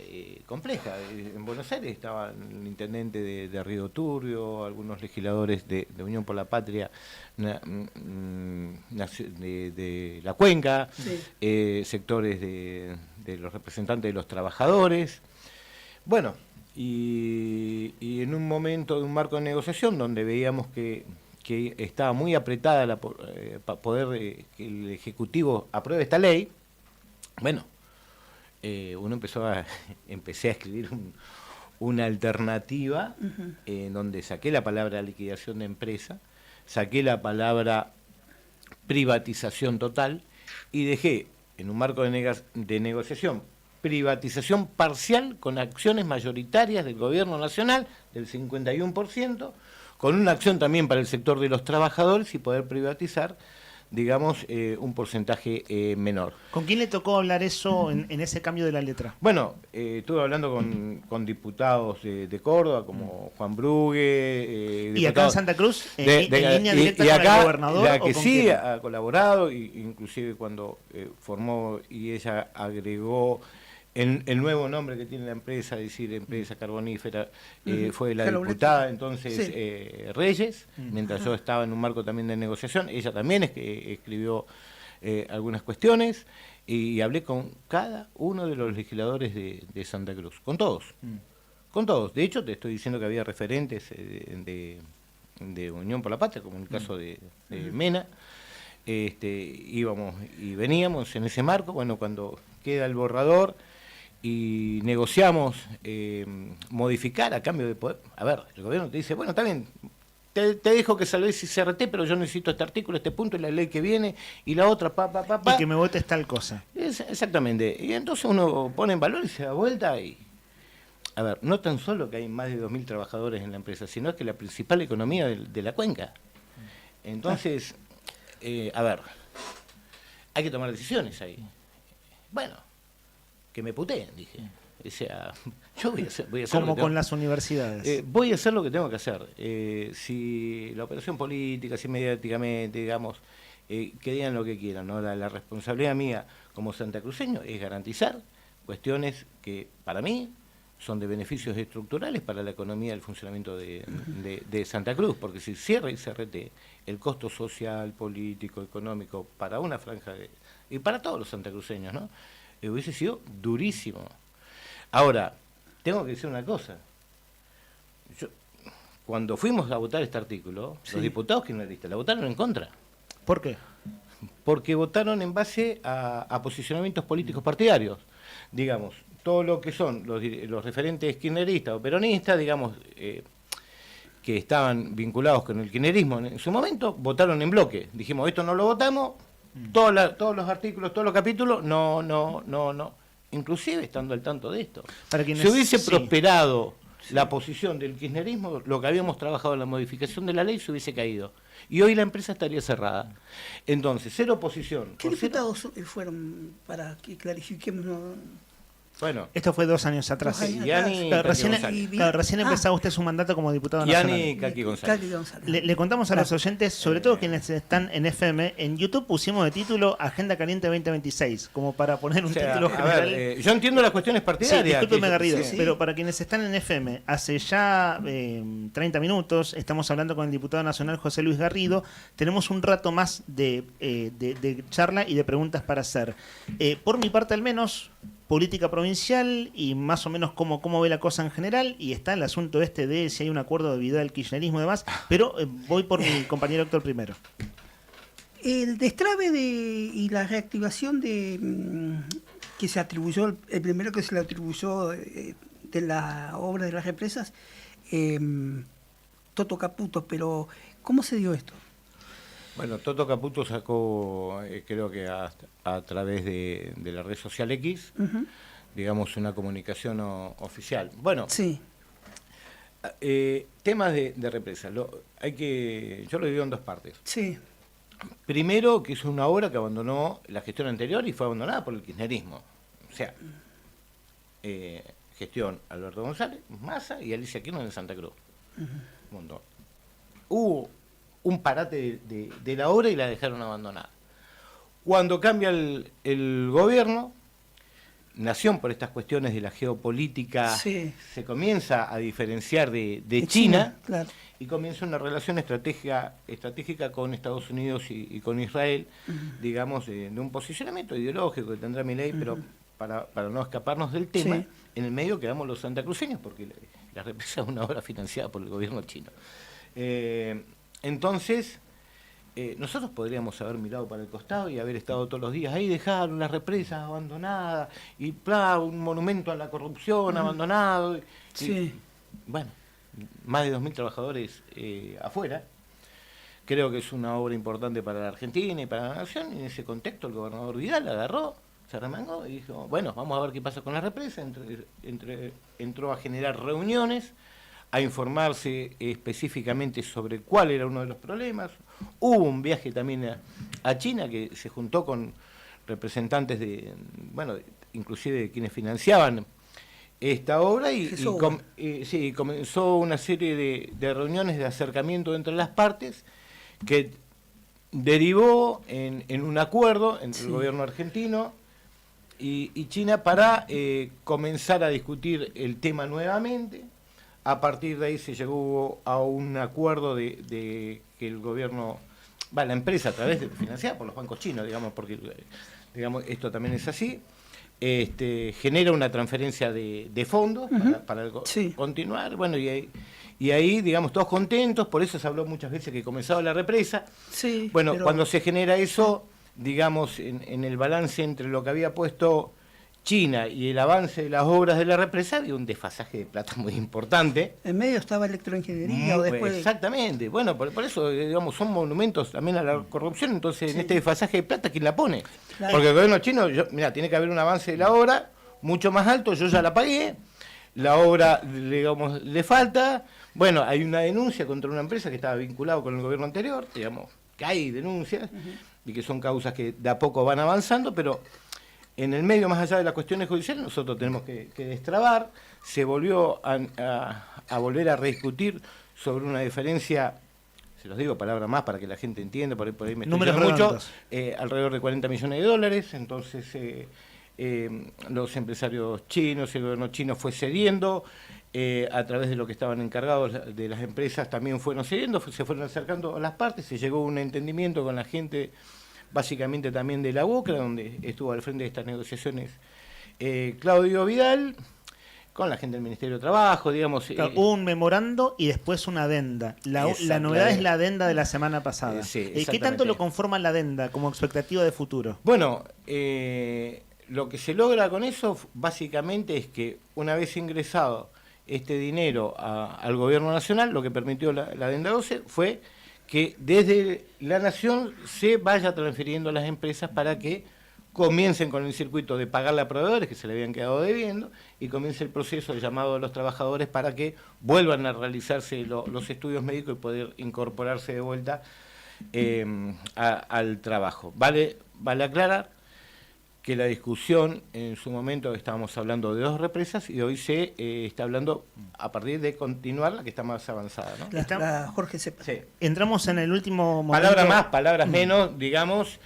compleja. En Buenos Aires estaba el intendente de Río Turbio, algunos legisladores de Unión por la Patria de la Cuenca, sectores de los representantes de los trabajadores. Bueno, y en un momento de un marco de negociación donde veíamos que estaba muy apretada para poder que el Ejecutivo apruebe esta ley, bueno, empecé a escribir una alternativa en donde saqué la palabra liquidación de empresa, saqué la palabra privatización total y dejé en un marco de negociación privatización parcial con acciones mayoritarias del gobierno nacional del 51%, con una acción también para el sector de los trabajadores y poder privatizar, digamos, un porcentaje menor. ¿Con quién le tocó hablar eso en ese cambio de la letra? Bueno, estuve hablando con diputados de Córdoba, como Juan Brugue. ¿Y acá en Santa Cruz? ¿En línea directa con el gobernador? La que sí ha colaborado, inclusive cuando formó y ella agregó el nuevo nombre que tiene la empresa, es decir, empresa carbonífera, fue la diputada entonces Reyes, mientras yo estaba en un marco también de negociación. Ella también escribió algunas cuestiones y hablé con cada uno de los legisladores de Santa Cruz, con todos. Con todos. De hecho, te estoy diciendo que había referentes de Unión por la Patria, como en el caso de Mena. Íbamos y veníamos en ese marco. Bueno, cuando queda el borrador y negociamos modificar a cambio de poder. A ver, el gobierno te dice, bueno, está bien, te dejo que salves ICRT, pero yo necesito este artículo, este punto, y la ley que viene, y la otra, y que me votes tal cosa. Exactamente. Y entonces uno pone en valor y se da vuelta y... A ver, no tan solo que hay más de 2.000 trabajadores en la empresa, sino que la principal economía de la cuenca. Entonces, a ver, hay que tomar decisiones ahí. Bueno, que me puteen, dije. O sea, yo voy a hacer como con las universidades. Voy a hacer lo que tengo que hacer. Si la operación política, si mediáticamente, digamos, que digan lo que quieran, ¿no? La responsabilidad mía como santacruceño es garantizar cuestiones que, para mí, son de beneficios estructurales para la economía del funcionamiento de Santa Cruz, porque si cierra ICRT, el costo social, político, económico, para una franja, y para todos los santacruceños, ¿no? Hubiese sido durísimo. Ahora, tengo que decir una cosa. Cuando fuimos a votar este artículo, los diputados kirchneristas la votaron en contra. ¿Por qué? Porque votaron en base a posicionamientos políticos partidarios. Digamos, todo lo que son los referentes kirchneristas o peronistas, digamos, que estaban vinculados con el kirchnerismo en su momento, votaron en bloque. Dijimos, esto no lo votamos, todos los artículos, todos los capítulos, no. Inclusive estando al tanto de esto. Si hubiese prosperado la posición del kirchnerismo, lo que habíamos trabajado en la modificación de la ley se hubiese caído. Y hoy la empresa estaría cerrada. Entonces, cero oposición. ¿Qué diputados fueron, para que clarifiquemos? Bueno, esto fue 2 años atrás. Recién empezaba usted su mandato como diputado nacional. Kaki González. Le contamos a los oyentes, sobre todo quienes están en FM, en YouTube pusimos de título Agenda Caliente 2026, como para poner un título general. Yo entiendo las cuestiones partidarias. Sí, discúlpeme, Garrido, pero para quienes están en FM, hace ya 30 minutos estamos hablando con el diputado nacional José Luis Garrido. Tenemos un rato más de charla y de preguntas para hacer. Por mi parte, al menos, política provincial y más o menos cómo ve la cosa en general, y está el asunto de si hay un acuerdo de vida del kirchnerismo y demás, pero voy por mi compañero Héctor primero. El destrabe y la reactivación que se atribuyó, el primero que se le atribuyó de la obra de las represas, Toto Caputo, pero ¿cómo se dio esto? Bueno, Toto Caputo sacó, creo que a través de la red social X, digamos, una comunicación oficial. Bueno, sí. Temas de represa. Yo lo divido en 2 partes. Sí. Primero, que es una obra que abandonó la gestión anterior y fue abandonada por el kirchnerismo. O sea, gestión Alberto González, Massa y Alicia Kirchner de Santa Cruz. Hubo un parate de la obra y la dejaron abandonada. Cuando cambia el gobierno, Nación, por estas cuestiones de la geopolítica, se comienza a diferenciar de China, claro. Y comienza una relación estratégica con Estados Unidos y con Israel, digamos, de un posicionamiento ideológico que tendrá Milei, pero para no escaparnos del tema, en el medio quedamos los santacruceños, porque la represa es una obra financiada por el gobierno chino. Entonces, nosotros podríamos haber mirado para el costado y haber estado todos los días ahí, dejaron las represas abandonadas, y un monumento a la corrupción abandonado. Bueno, más de 2.000 trabajadores afuera. Creo que es una obra importante para la Argentina y para la nación, y en ese contexto el gobernador Vidal agarró, se remangó y dijo, bueno, vamos a ver qué pasa con la represa. Entró a generar reuniones, a informarse específicamente sobre cuál era uno de los problemas. Hubo un viaje también a China, que se juntó con representantes inclusive de quienes financiaban esta obra, y comenzó una serie de reuniones de acercamiento entre las partes que derivó en un acuerdo entre el gobierno argentino y China para comenzar a discutir el tema nuevamente. A partir de ahí se llegó a un acuerdo de que el gobierno, la empresa, a través de financiada por los bancos chinos, digamos, porque esto también es así, genera una transferencia de fondos para continuar. Bueno, y ahí, digamos, todos contentos. Por eso se habló muchas veces que comenzaba la represa. Bueno, cuando se genera eso, digamos, en el balance entre lo que había puesto China y el avance de las obras de la represa, había un desfasaje de plata muy importante. En medio estaba electroingeniería o después. Exactamente. Bueno, por eso, digamos, son monumentos también a la corrupción. Entonces, en este desfasaje de plata, ¿quién la pone? Claro. Porque el gobierno chino, tiene que haber un avance de la obra mucho más alto. Yo ya la pagué. La obra, digamos, le falta. Bueno, hay una denuncia contra una empresa que estaba vinculada con el gobierno anterior. Digamos, que hay denuncias y que son causas que de a poco van avanzando, pero en el medio, más allá de las cuestiones judiciales, nosotros tenemos que destrabar. Se volvió a volver a rediscutir sobre una diferencia, se los digo palabra más para que la gente entienda, por ahí me estoy diciendo mucho, alrededor de $40 millones. Entonces los empresarios chinos, el gobierno chino fue cediendo, a través de lo que estaban encargados de las empresas también fueron cediendo, se fueron acercando a las partes, se llegó a un entendimiento con la gente, básicamente también de la UOCRA, donde estuvo al frente de estas negociaciones Claudio Vidal, con la gente del Ministerio de Trabajo, digamos. Hubo un memorando y después una adenda. La novedad es la adenda de la semana pasada. ¿Qué tanto lo conforma la adenda como expectativa de futuro? Bueno, lo que se logra con eso básicamente es que una vez ingresado este dinero al gobierno nacional, lo que permitió la adenda 12 fue que desde la nación se vaya transfiriendo a las empresas para que comiencen con el circuito de pagarle a proveedores que se le habían quedado debiendo, y comience el proceso de llamado a los trabajadores para que vuelvan a realizarse los estudios médicos y poder incorporarse de vuelta al trabajo. Vale aclarar que la discusión, en su momento estábamos hablando de 2 represas y hoy se está hablando a partir de continuar la que está más avanzada, ¿no? La Jorge Cepa. Sí. Entramos en el último momento. Palabras más, palabras menos, digamos,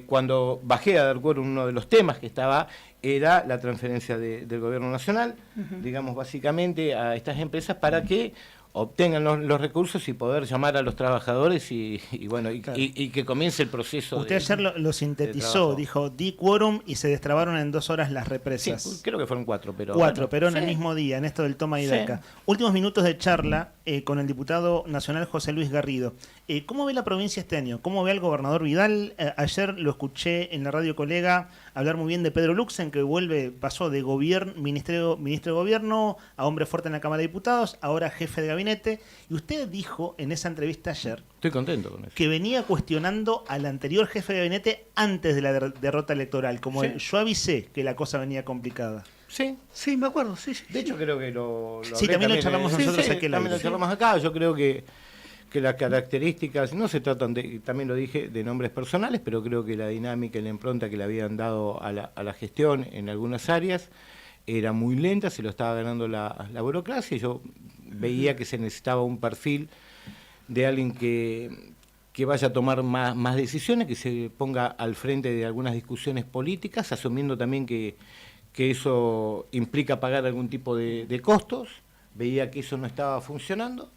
cuando bajé a dar quórum, uno de los temas que estaba era la transferencia del gobierno nacional, digamos, básicamente a estas empresas para que obtengan los recursos y poder llamar a los trabajadores y que comience el proceso. Usted ayer lo sintetizó, dijo, di quórum y se destrabaron en 2 horas las represas. Sí, creo que fueron 4, pero... 4, pero en el mismo día, en esto del toma y daca. Últimos minutos de charla con el diputado nacional José Luis Garrido. ¿Cómo ve la provincia este año? ¿Cómo ve al gobernador Vidal? Ayer lo escuché en la radio colega hablar muy bien de Pedro Luxen, que pasó de ministro de gobierno a hombre fuerte en la Cámara de Diputados, ahora jefe de gabinete. Y usted dijo en esa entrevista ayer, estoy contento con eso, que venía cuestionando al anterior jefe de gabinete antes de la derrota electoral, como yo avisé que la cosa venía complicada. Sí, me acuerdo, sí. De hecho, creo que lo sí, también lo charlamos nosotros aquí. También lo charlamos acá. Yo creo que las características no se tratan de, también lo dije, de nombres personales, pero creo que la dinámica y la impronta que le habían dado a la gestión en algunas áreas era muy lenta, se lo estaba ganando la burocracia, y yo veía que se necesitaba un perfil de alguien que vaya a tomar más decisiones, que se ponga al frente de algunas discusiones políticas, asumiendo también que eso implica pagar algún tipo de costos. Veía que eso no estaba funcionando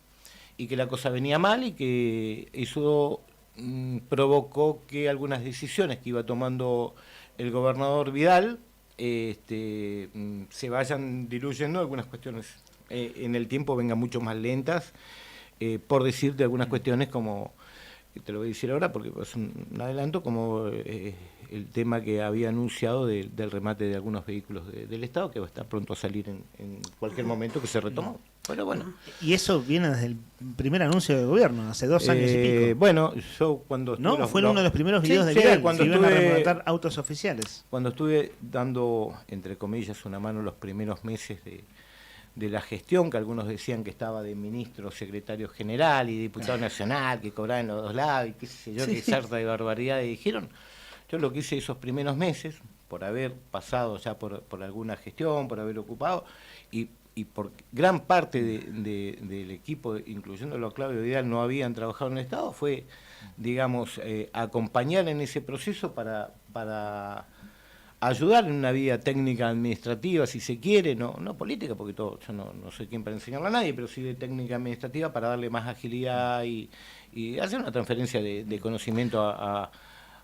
y que la cosa venía mal, y que eso provocó que algunas decisiones que iba tomando el gobernador Vidal se vayan diluyendo, algunas cuestiones en el tiempo vengan mucho más lentas, por decirte algunas cuestiones como, te lo voy a decir ahora porque es un adelanto, como el tema que había anunciado del remate de algunos vehículos del Estado, que va a estar pronto a salir en cualquier momento, que se retomó. Pero bueno. Y eso viene desde el primer anuncio del gobierno, hace 2 años y pico. Bueno, yo cuando... ¿No? Fue uno de los primeros videos de Vidal, cuando iban a rematar autos oficiales. Cuando estuve dando, entre comillas, una mano los primeros meses de la gestión, que algunos decían que estaba de ministro, secretario general y diputado nacional, que cobraba en los 2 lados, y qué sé yo, qué sarta de barbaridades dijeron. Yo lo que hice esos primeros meses, por haber pasado ya por alguna gestión, por haber ocupado, y por gran parte del equipo, incluyéndolo a Claudio Vidal, no habían trabajado en el Estado, fue, digamos, acompañar en ese proceso para ayudar en una vía técnica administrativa, si se quiere, no política, porque yo no soy quien para enseñarle a nadie, pero sí de técnica administrativa para darle más agilidad y hacer una transferencia de conocimiento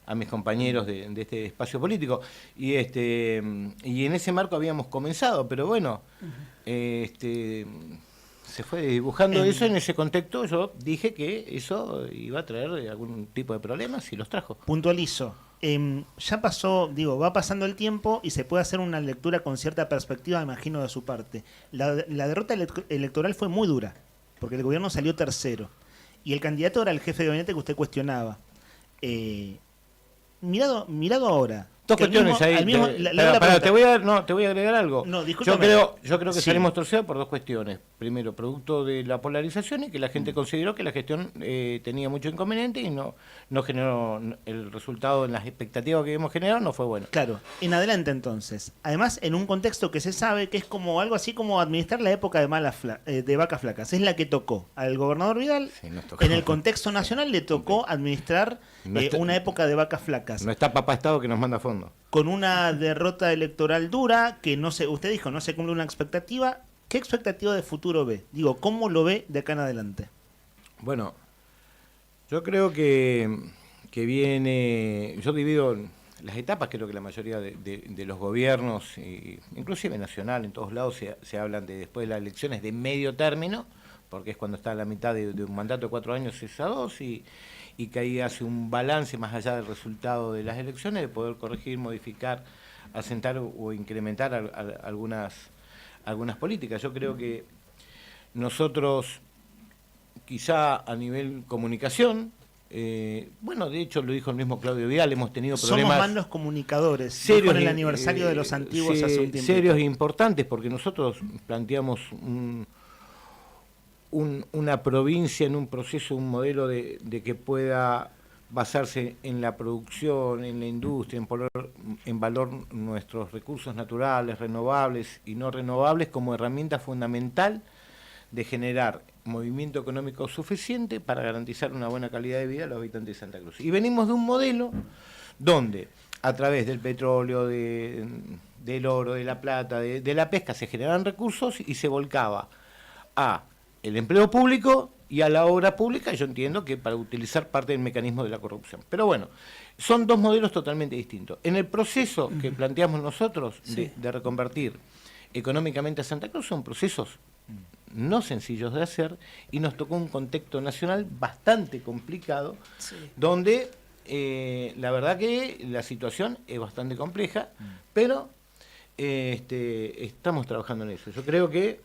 a mis compañeros de este espacio político. Y en ese marco habíamos comenzado, pero bueno, se fue dibujando eso. En ese contexto yo dije que eso iba a traer algún tipo de problemas y los trajo. Puntualizo. Ya pasó, va pasando el tiempo y se puede hacer una lectura con cierta perspectiva, imagino, de su parte. La derrota electoral fue muy dura, porque el gobierno salió tercero, y el candidato era el jefe de gabinete que usted cuestionaba. Mirado ahora. 2 cuestiones ahí. Te voy a agregar algo. No, yo creo que salimos torcidos por 2 cuestiones. Primero, producto de la polarización y que la gente consideró que la gestión tenía mucho inconveniente y no generó el resultado en las expectativas que habíamos generado, no fue bueno. Claro, en adelante entonces. Además, en un contexto que se sabe que es como algo así como administrar la época de vacas flacas. Es la que tocó al gobernador Vidal. Sí, en el contexto nacional le tocó administrar una época de vacas flacas. No está papá Estado que nos manda a fondo. Con una derrota electoral dura que usted dijo, no se cumple una expectativa. ¿Qué expectativa de futuro ve? ¿Cómo lo ve de acá en adelante? Bueno, yo creo que viene, yo divido las etapas, creo que la mayoría de los gobiernos, inclusive nacional, en todos lados se hablan de después de las elecciones de medio término, porque es cuando está a la mitad de un mandato de 4 años, es a 2, y que ahí hace un balance más allá del resultado de las elecciones, de poder corregir, modificar, asentar o incrementar algunas políticas. Yo creo que nosotros, quizá a nivel comunicación, de hecho lo dijo el mismo Claudio Vidal, hemos tenido problemas... Somos más los comunicadores, serios con el aniversario de los antiguos hace un tiempo. Serios e importantes, porque nosotros planteamos una provincia en un proceso, un modelo de que pueda basarse en la producción, en la industria, en poner en valor nuestros recursos naturales, renovables y no renovables como herramienta fundamental de generar movimiento económico suficiente para garantizar una buena calidad de vida a los habitantes de Santa Cruz. Y venimos de un modelo donde a través del petróleo, del oro, de la plata, de la pesca, se generaban recursos y se volcaba a el empleo público y a la obra pública, yo entiendo que para utilizar parte del mecanismo de la corrupción. Pero bueno, son dos modelos totalmente distintos. En el proceso que planteamos nosotros de reconvertir económicamente a Santa Cruz, son procesos no sencillos de hacer y nos tocó un contexto nacional bastante complicado, donde la verdad que la situación es bastante compleja, pero estamos trabajando en eso. Yo creo que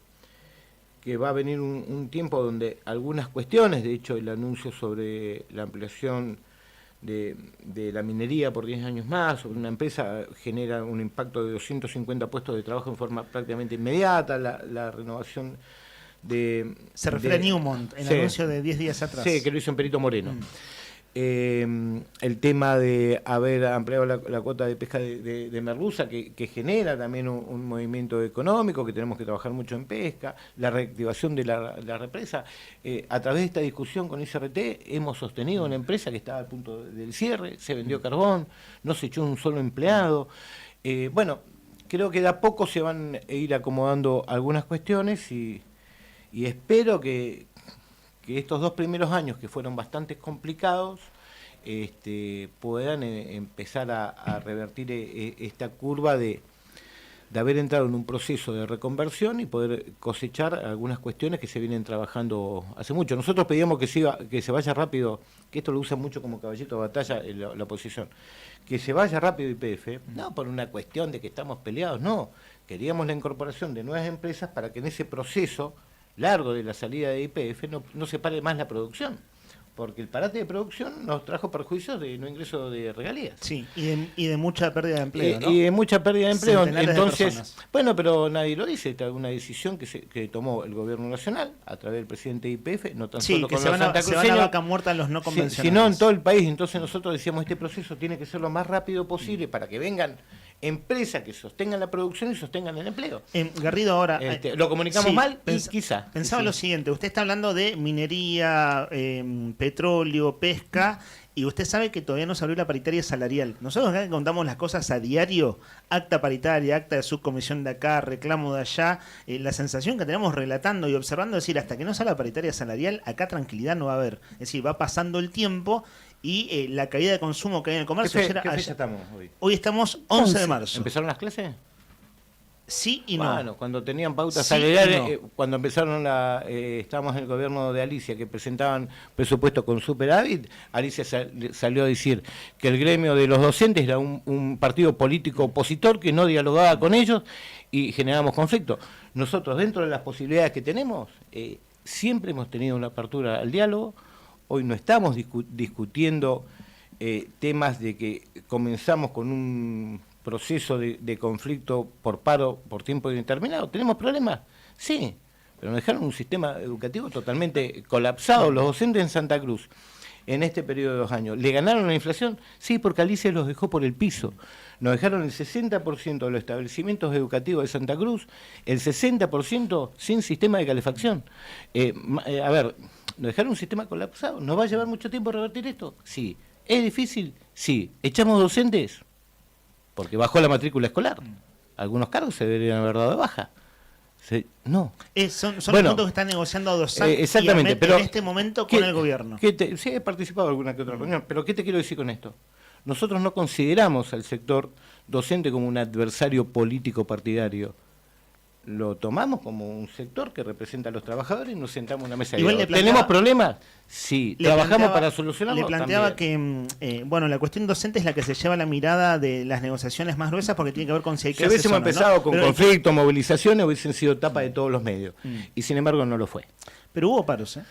va a venir un tiempo donde algunas cuestiones, de hecho el anuncio sobre la ampliación de la minería por 10 años más, sobre una empresa, genera un impacto de 250 puestos de trabajo en forma prácticamente inmediata, la renovación de... Se refiere a Newmont, el anuncio de 10 días atrás. Sí, que lo hizo en Perito Moreno. El tema de haber ampliado la cuota de pesca de merluza, que genera también un movimiento económico, que tenemos que trabajar mucho en pesca, la reactivación de la represa. A través de esta discusión con ICRT hemos sostenido una empresa que estaba al punto del cierre, se vendió carbón, no se echó un solo empleado. Bueno, creo que de a poco se van a ir acomodando algunas cuestiones y espero que estos 2 primeros años, que fueron bastante complicados, puedan empezar a revertir esta curva de haber entrado en un proceso de reconversión y poder cosechar algunas cuestiones que se vienen trabajando hace mucho. Nosotros pedíamos que se vaya rápido, que esto lo usa mucho como caballito de batalla la oposición, que se vaya rápido YPF, no por una cuestión de que estamos peleados, no, queríamos la incorporación de nuevas empresas para que en ese proceso largo de la salida de YPF no se pare más la producción, porque el parate de producción nos trajo perjuicios de no ingreso de regalías. Sí, y de mucha pérdida de empleo, ¿no? Y de mucha pérdida de empleo. Centenares Entonces, de personas. bueno, pero nadie lo dice, esta es una decisión que tomó el gobierno nacional a través del presidente de YPF, no tan solo que con se los van a santacruceños, vaca muerta en los no convencionales. sino en todo el país. Entonces nosotros decíamos, este proceso tiene que ser lo más rápido posible para que vengan empresas que sostengan la producción y sostengan el empleo. Garrido, ahora... lo comunicamos mal y quizá. Pensaba lo siguiente, usted está hablando de minería, petróleo, pesca, y usted sabe que todavía no se abrió la paritaria salarial. Nosotros acá contamos las cosas a diario, acta paritaria, acta de subcomisión de acá, reclamo de allá, la sensación que tenemos relatando y observando es decir, hasta que no salga la paritaria salarial, acá tranquilidad no va a haber. Es decir, va pasando el tiempo y la caída de consumo que hay en el comercio... ¿Qué fecha estamos hoy? Hoy estamos 11 de marzo. ¿Empezaron las clases? Sí y no. Bueno, cuando tenían pautas Sí salariales, no. cuando empezaron estábamos en el gobierno de Alicia, que presentaban presupuestos con superávit, Alicia salió a decir que el gremio de los docentes era un partido político opositor que no dialogaba con ellos y generamos conflicto. Nosotros, dentro de las posibilidades que tenemos, siempre hemos tenido una apertura al diálogo. Hoy no estamos discutiendo temas de que comenzamos con un proceso de conflicto por paro por tiempo indeterminado. ¿Tenemos problemas? Sí, pero nos dejaron un sistema educativo totalmente colapsado. Los docentes en Santa Cruz, en este periodo de 2 años, ¿le ganaron la inflación? Sí, porque Alicia los dejó por el piso. Nos dejaron el 60% de los establecimientos educativos de Santa Cruz, el 60% sin sistema de calefacción. A ver, nos dejaron un sistema colapsado. ¿Nos va a llevar mucho tiempo revertir esto? Sí. ¿Es difícil? Sí. ¿Echamos docentes? Porque bajó la matrícula escolar. Algunos cargos se deberían haber dado de baja. No. Son los puntos que están negociando DOSAC exactamente, pero en este momento con el gobierno. Sí, he participado en alguna que otra reunión, pero ¿qué te quiero decir con esto? Nosotros no consideramos al sector docente como un adversario político partidario. Lo tomamos como un sector que representa a los trabajadores y nos sentamos en una mesa de diálogo. ¿Tenemos problemas? Sí. ¿Trabajamos para solucionarlos? Le planteaba también. que, la cuestión docente es la que se lleva la mirada de las negociaciones más gruesas porque tiene que ver con si hay Si hubiésemos empezado con conflictos, movilizaciones, hubiesen sido tapa de todos los medios. Y sin embargo no lo fue. Pero hubo paros, ¿eh?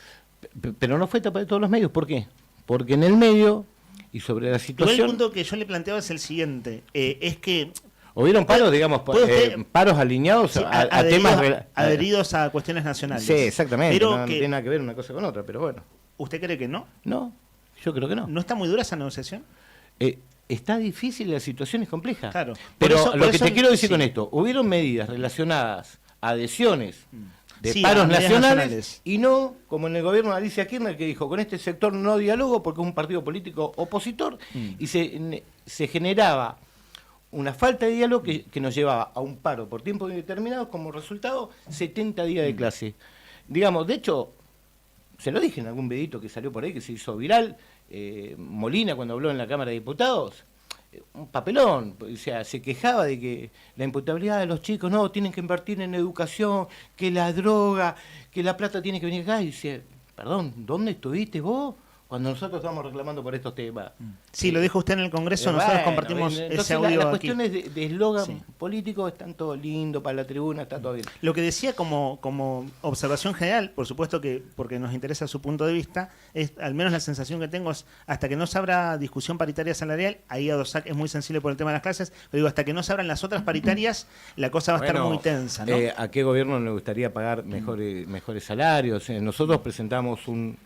Pero no fue tapa de todos los medios. ¿Por qué? Porque en el medio y sobre la situación... El punto que yo le planteaba es el siguiente. Es que... Hubieron paros, digamos, paros alineados a temas... Adheridos a cuestiones nacionales. Sí, exactamente. Pero no tiene nada que ver una cosa con otra, pero bueno. ¿Usted cree que no? No. Yo creo que no. ¿No está muy dura esa negociación? Está difícil, la situación es compleja. Claro. Pero lo que te quiero decir con esto, hubieron medidas relacionadas a adhesiones de paros nacionales y no, como en el gobierno de Alicia Kirchner, que dijo, con este sector no dialogo porque es un partido político opositor, y se generaba una falta de diálogo que nos llevaba a un paro por tiempo indeterminado, como resultado 70 días de clase. Digamos, de hecho, se lo dije en algún videito que salió por ahí, que se hizo viral, Molina cuando habló en la Cámara de Diputados, un papelón, o sea, se quejaba de que la imputabilidad de los chicos, no, tienen que invertir en educación, que la droga, que la plata tiene que venir acá, y dice, perdón, ¿dónde estuviste vos cuando nosotros estábamos reclamando por estos temas? Sí, lo dijo usted en el Congreso, nosotros compartimos ese audio las aquí. cuestiones de eslogan político están todo lindo para la tribuna, está todo bien. Lo que decía como observación general, por supuesto que porque nos interesa su punto de vista, es al menos la sensación que tengo es hasta que no se abra discusión paritaria salarial, ahí ADOSAC es muy sensible por el tema de las clases, pero digo, hasta que no se abran las otras paritarias, la cosa va a estar muy tensa, ¿no? ¿A qué gobierno le gustaría pagar mejores salarios? Nosotros presentamos un...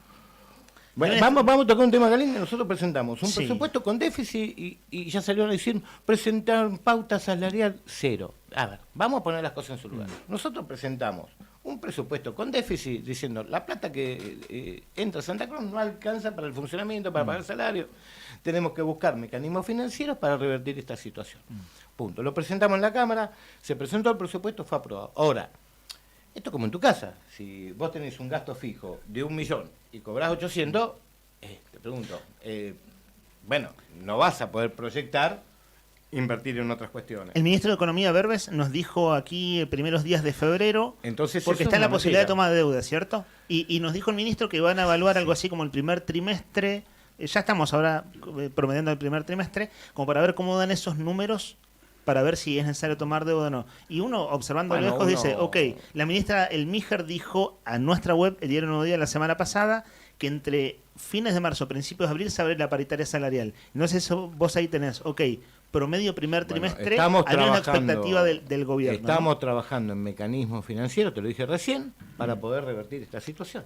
Bueno, vamos a tocar un tema caliente. Nosotros presentamos un presupuesto con déficit y ya salieron a decir presentar pauta salarial cero. A ver, vamos a poner las cosas en su lugar. Nosotros presentamos un presupuesto con déficit diciendo la plata que entra a Santa Cruz no alcanza para el funcionamiento, para pagar salario. Tenemos que buscar mecanismos financieros para revertir esta situación. Punto. Lo presentamos en la Cámara, se presentó el presupuesto, fue aprobado. Ahora, esto es como en tu casa. Si vos tenés un gasto fijo de 1 millón y cobrás 800, te pregunto, bueno, no vas a poder proyectar invertir en otras cuestiones. El ministro de Economía, Berbes, nos dijo aquí primeros días de febrero, entonces, porque está en la posibilidad de toma de deuda, ¿cierto? Y nos dijo el ministro que van a evaluar algo así como el primer trimestre, ya estamos ahora promediando el primer trimestre, como para ver cómo dan esos números, para ver si es necesario tomar deuda o no. Y uno, observando lejos, dice, ok, la ministra El Míger dijo a nuestra web, el Diario Nuevo Día, la semana pasada, que entre fines de marzo, principios de abril, se abre la paritaria salarial. No sé si vos ahí tenés, ok, promedio primer trimestre, hay una expectativa del gobierno. Estamos trabajando en mecanismos financieros, te lo dije recién, para poder revertir esta situación.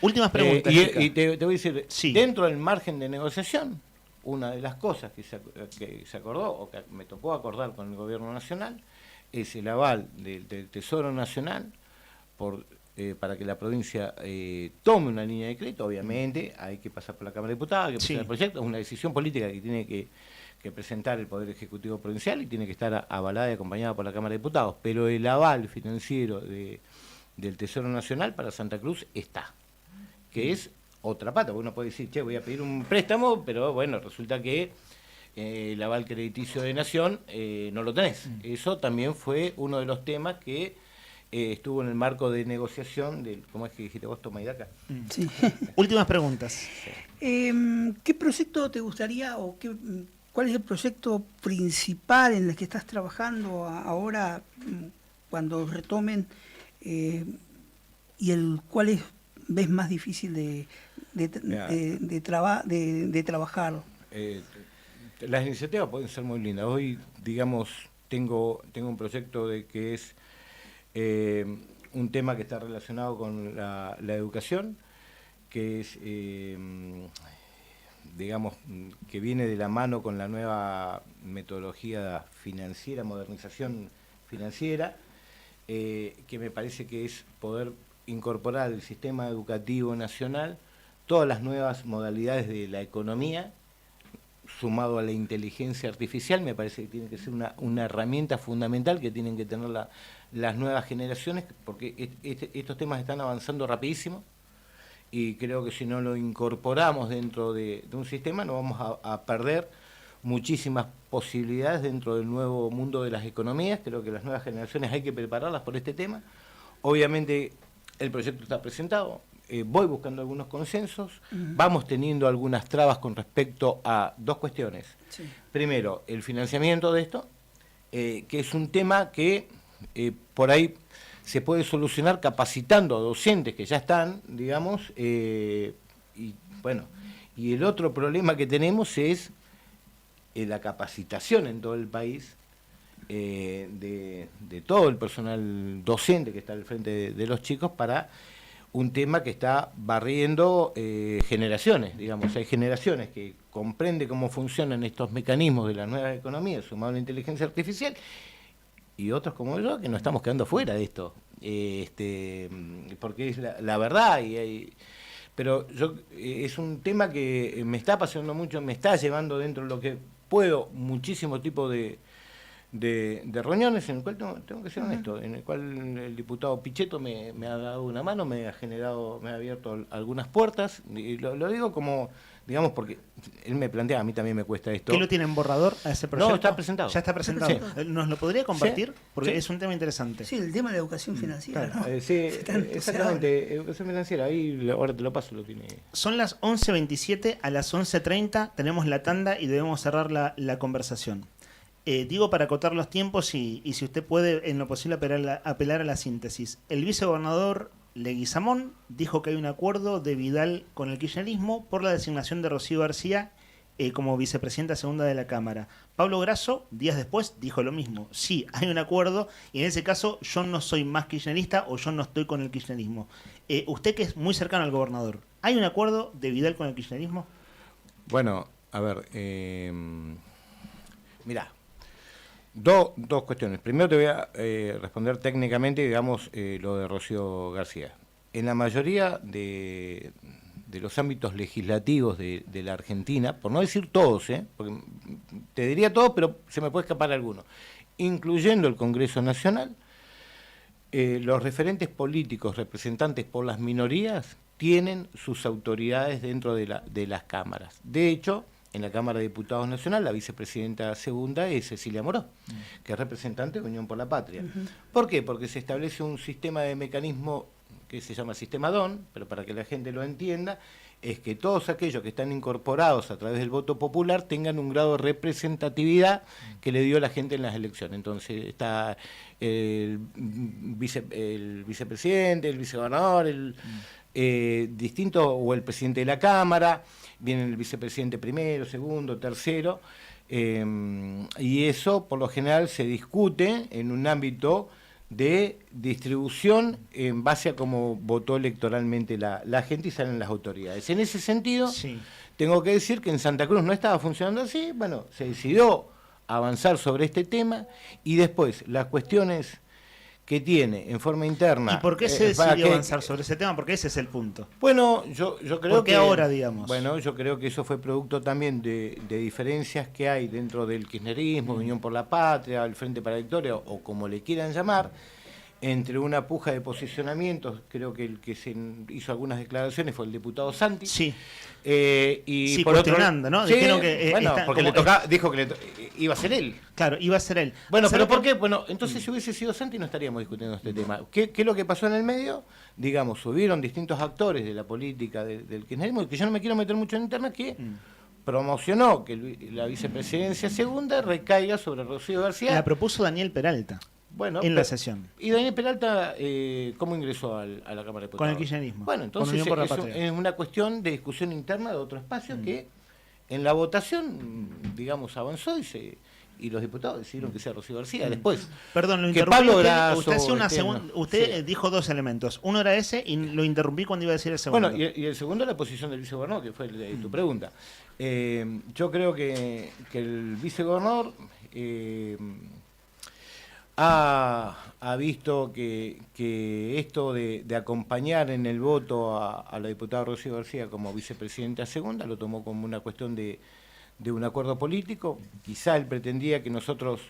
Últimas preguntas. Y te voy a decir, dentro del margen de negociación, una de las cosas que se acordó, o que me tocó acordar con el Gobierno Nacional, es el aval del Tesoro Nacional para que la provincia tome una línea de crédito. Obviamente hay que pasar por la Cámara de Diputados, hay que pasar el proyecto, es una decisión política que tiene que presentar el Poder Ejecutivo Provincial y tiene que estar avalada y acompañada por la Cámara de Diputados. Pero el aval financiero del Tesoro Nacional para Santa Cruz está, que es otra pata, porque uno puede decir, che, voy a pedir un préstamo, pero bueno, resulta que el aval crediticio de Nación no lo tenés. Eso también fue uno de los temas que estuvo en el marco de negociación del, ¿cómo es que dijiste vos, toma y daca? Sí. Últimas preguntas. ¿Qué proyecto te gustaría o cuál es el proyecto principal en el que estás trabajando ahora cuando retomen y el cuál ves más difícil de trabajar? Las iniciativas pueden ser muy lindas. Hoy, digamos, tengo un proyecto que es un tema que está relacionado con la educación, que es, digamos, que viene de la mano con la nueva metodología financiera, modernización financiera, que me parece que es poder incorporar al sistema educativo nacional todas las nuevas modalidades de la economía, sumado a la inteligencia artificial. Me parece que tiene que ser una herramienta fundamental que tienen que tener las nuevas generaciones, porque estos temas están avanzando rapidísimo y creo que si no lo incorporamos dentro de un sistema nos vamos a perder muchísimas posibilidades dentro del nuevo mundo de las economías. Creo que las nuevas generaciones hay que prepararlas por este tema. Obviamente el proyecto está presentado, voy buscando algunos consensos, vamos teniendo algunas trabas con respecto a dos cuestiones. Sí. Primero, el financiamiento de esto, que es un tema que por ahí se puede solucionar capacitando a docentes que ya están, digamos, y bueno, y el otro problema que tenemos es la capacitación en todo el país de todo el personal docente que está al frente de los chicos para un tema que está barriendo generaciones, digamos. Hay generaciones que comprenden cómo funcionan estos mecanismos de la nueva economía sumado a la inteligencia artificial, y otros como yo que nos estamos quedando fuera de esto, porque es la verdad. Pero es un tema que me está apasionando mucho, me está llevando dentro de lo que puedo muchísimo tipo de reuniones, en el cual tengo que ser honesto, en el cual el diputado Pichetto me ha dado una mano, me ha abierto algunas puertas, y lo digo como, digamos, porque él me plantea, a mí también me cuesta esto. ¿Qué lo tiene en borrador a ese proyecto? No, está presentado. Ya está presentado. Sí. ¿Nos lo podría compartir? Sí. Porque Sí. es un tema interesante. Sí, el tema de la educación financiera. Claro. ¿no? Sí, Tanto exactamente, educación financiera, ahí ahora te lo paso, lo tiene. Son las 11:27, a las 11:30 tenemos la tanda y debemos cerrar la conversación. Digo para acotar los tiempos y si usted puede, en lo posible, apelar a la síntesis. El vicegobernador Leguizamón dijo que hay un acuerdo de Vidal con el kirchnerismo por la designación de Rocío García como vicepresidenta segunda de la Cámara. Pablo Grasso, días después, dijo lo mismo. Sí, hay un acuerdo y en ese caso yo no soy más kirchnerista o yo no estoy con el kirchnerismo. Usted que es muy cercano al gobernador, ¿hay un acuerdo de Vidal con el kirchnerismo? Bueno, a ver, mirá, dos cuestiones. Primero te voy a responder técnicamente, digamos, lo de Rocío García. En la mayoría de los ámbitos legislativos de la Argentina, por no decir todos, porque te diría todos, pero se me puede escapar alguno, incluyendo el Congreso Nacional, los referentes políticos representantes por las minorías tienen sus autoridades dentro de las cámaras. De hecho, en la Cámara de Diputados Nacional, la vicepresidenta segunda es Cecilia Moró, que es representante de Unión por la Patria. ¿Por qué? Porque se establece un sistema de mecanismo que se llama sistema DON, pero para que la gente lo entienda, es que todos aquellos que están incorporados a través del voto popular tengan un grado de representatividad que le dio la gente en las elecciones. Entonces está el vicepresidente, el vicegobernador, distinto, o el presidente de la Cámara, viene el vicepresidente primero, segundo, tercero, y eso por lo general se discute en un ámbito de distribución en base a cómo votó electoralmente la gente y salen las autoridades. En ese sentido, tengo que decir que en Santa Cruz no estaba funcionando así. Bueno, se decidió avanzar sobre este tema y después las cuestiones que tiene en forma interna. ¿Y por qué se decidió avanzar sobre ese tema? Porque ese es el punto. Bueno, yo creo que... ¿Por qué ahora, digamos? Bueno, yo creo que eso fue producto también de diferencias que hay dentro del kirchnerismo, Unión por la Patria, el Frente para la Victoria, o como le quieran llamar, entre una puja de posicionamientos. Creo que el que se hizo algunas declaraciones fue el diputado Santi. Sí. Y sí, por cuestionando, otro, ¿no? Sí, Dijeron que bueno, porque dijo que iba a ser él. Claro, iba a ser él. Bueno, pero ¿por qué? Bueno, entonces si hubiese sido Santi no estaríamos discutiendo este tema. ¿Qué es lo que pasó en el medio? Digamos, subieron distintos actores de la política del kirchnerismo, y que yo no me quiero meter mucho en interna, que promocionó que la vicepresidencia segunda recaiga sobre Rocío García. La propuso Daniel Peralta. Bueno, en la sesión. ¿Y Daniel Peralta cómo ingresó a la Cámara de Diputados? Con el kirchnerismo. Bueno, entonces es una cuestión de discusión interna de otro espacio que en la votación, digamos, avanzó y los diputados decidieron que sea Rocío García. Después, perdón, lo que interrumpí. Pablo Grasso, usted dijo dos elementos. Uno era ese y lo interrumpí cuando iba a decir el segundo. Bueno, y el segundo la posición del vicegobernador, que fue el de tu pregunta. Yo creo que el vicegobernador ha visto que esto de acompañar en el voto a la diputada Rocío García como vicepresidenta segunda lo tomó como una cuestión de un acuerdo político. Quizá él pretendía que nosotros,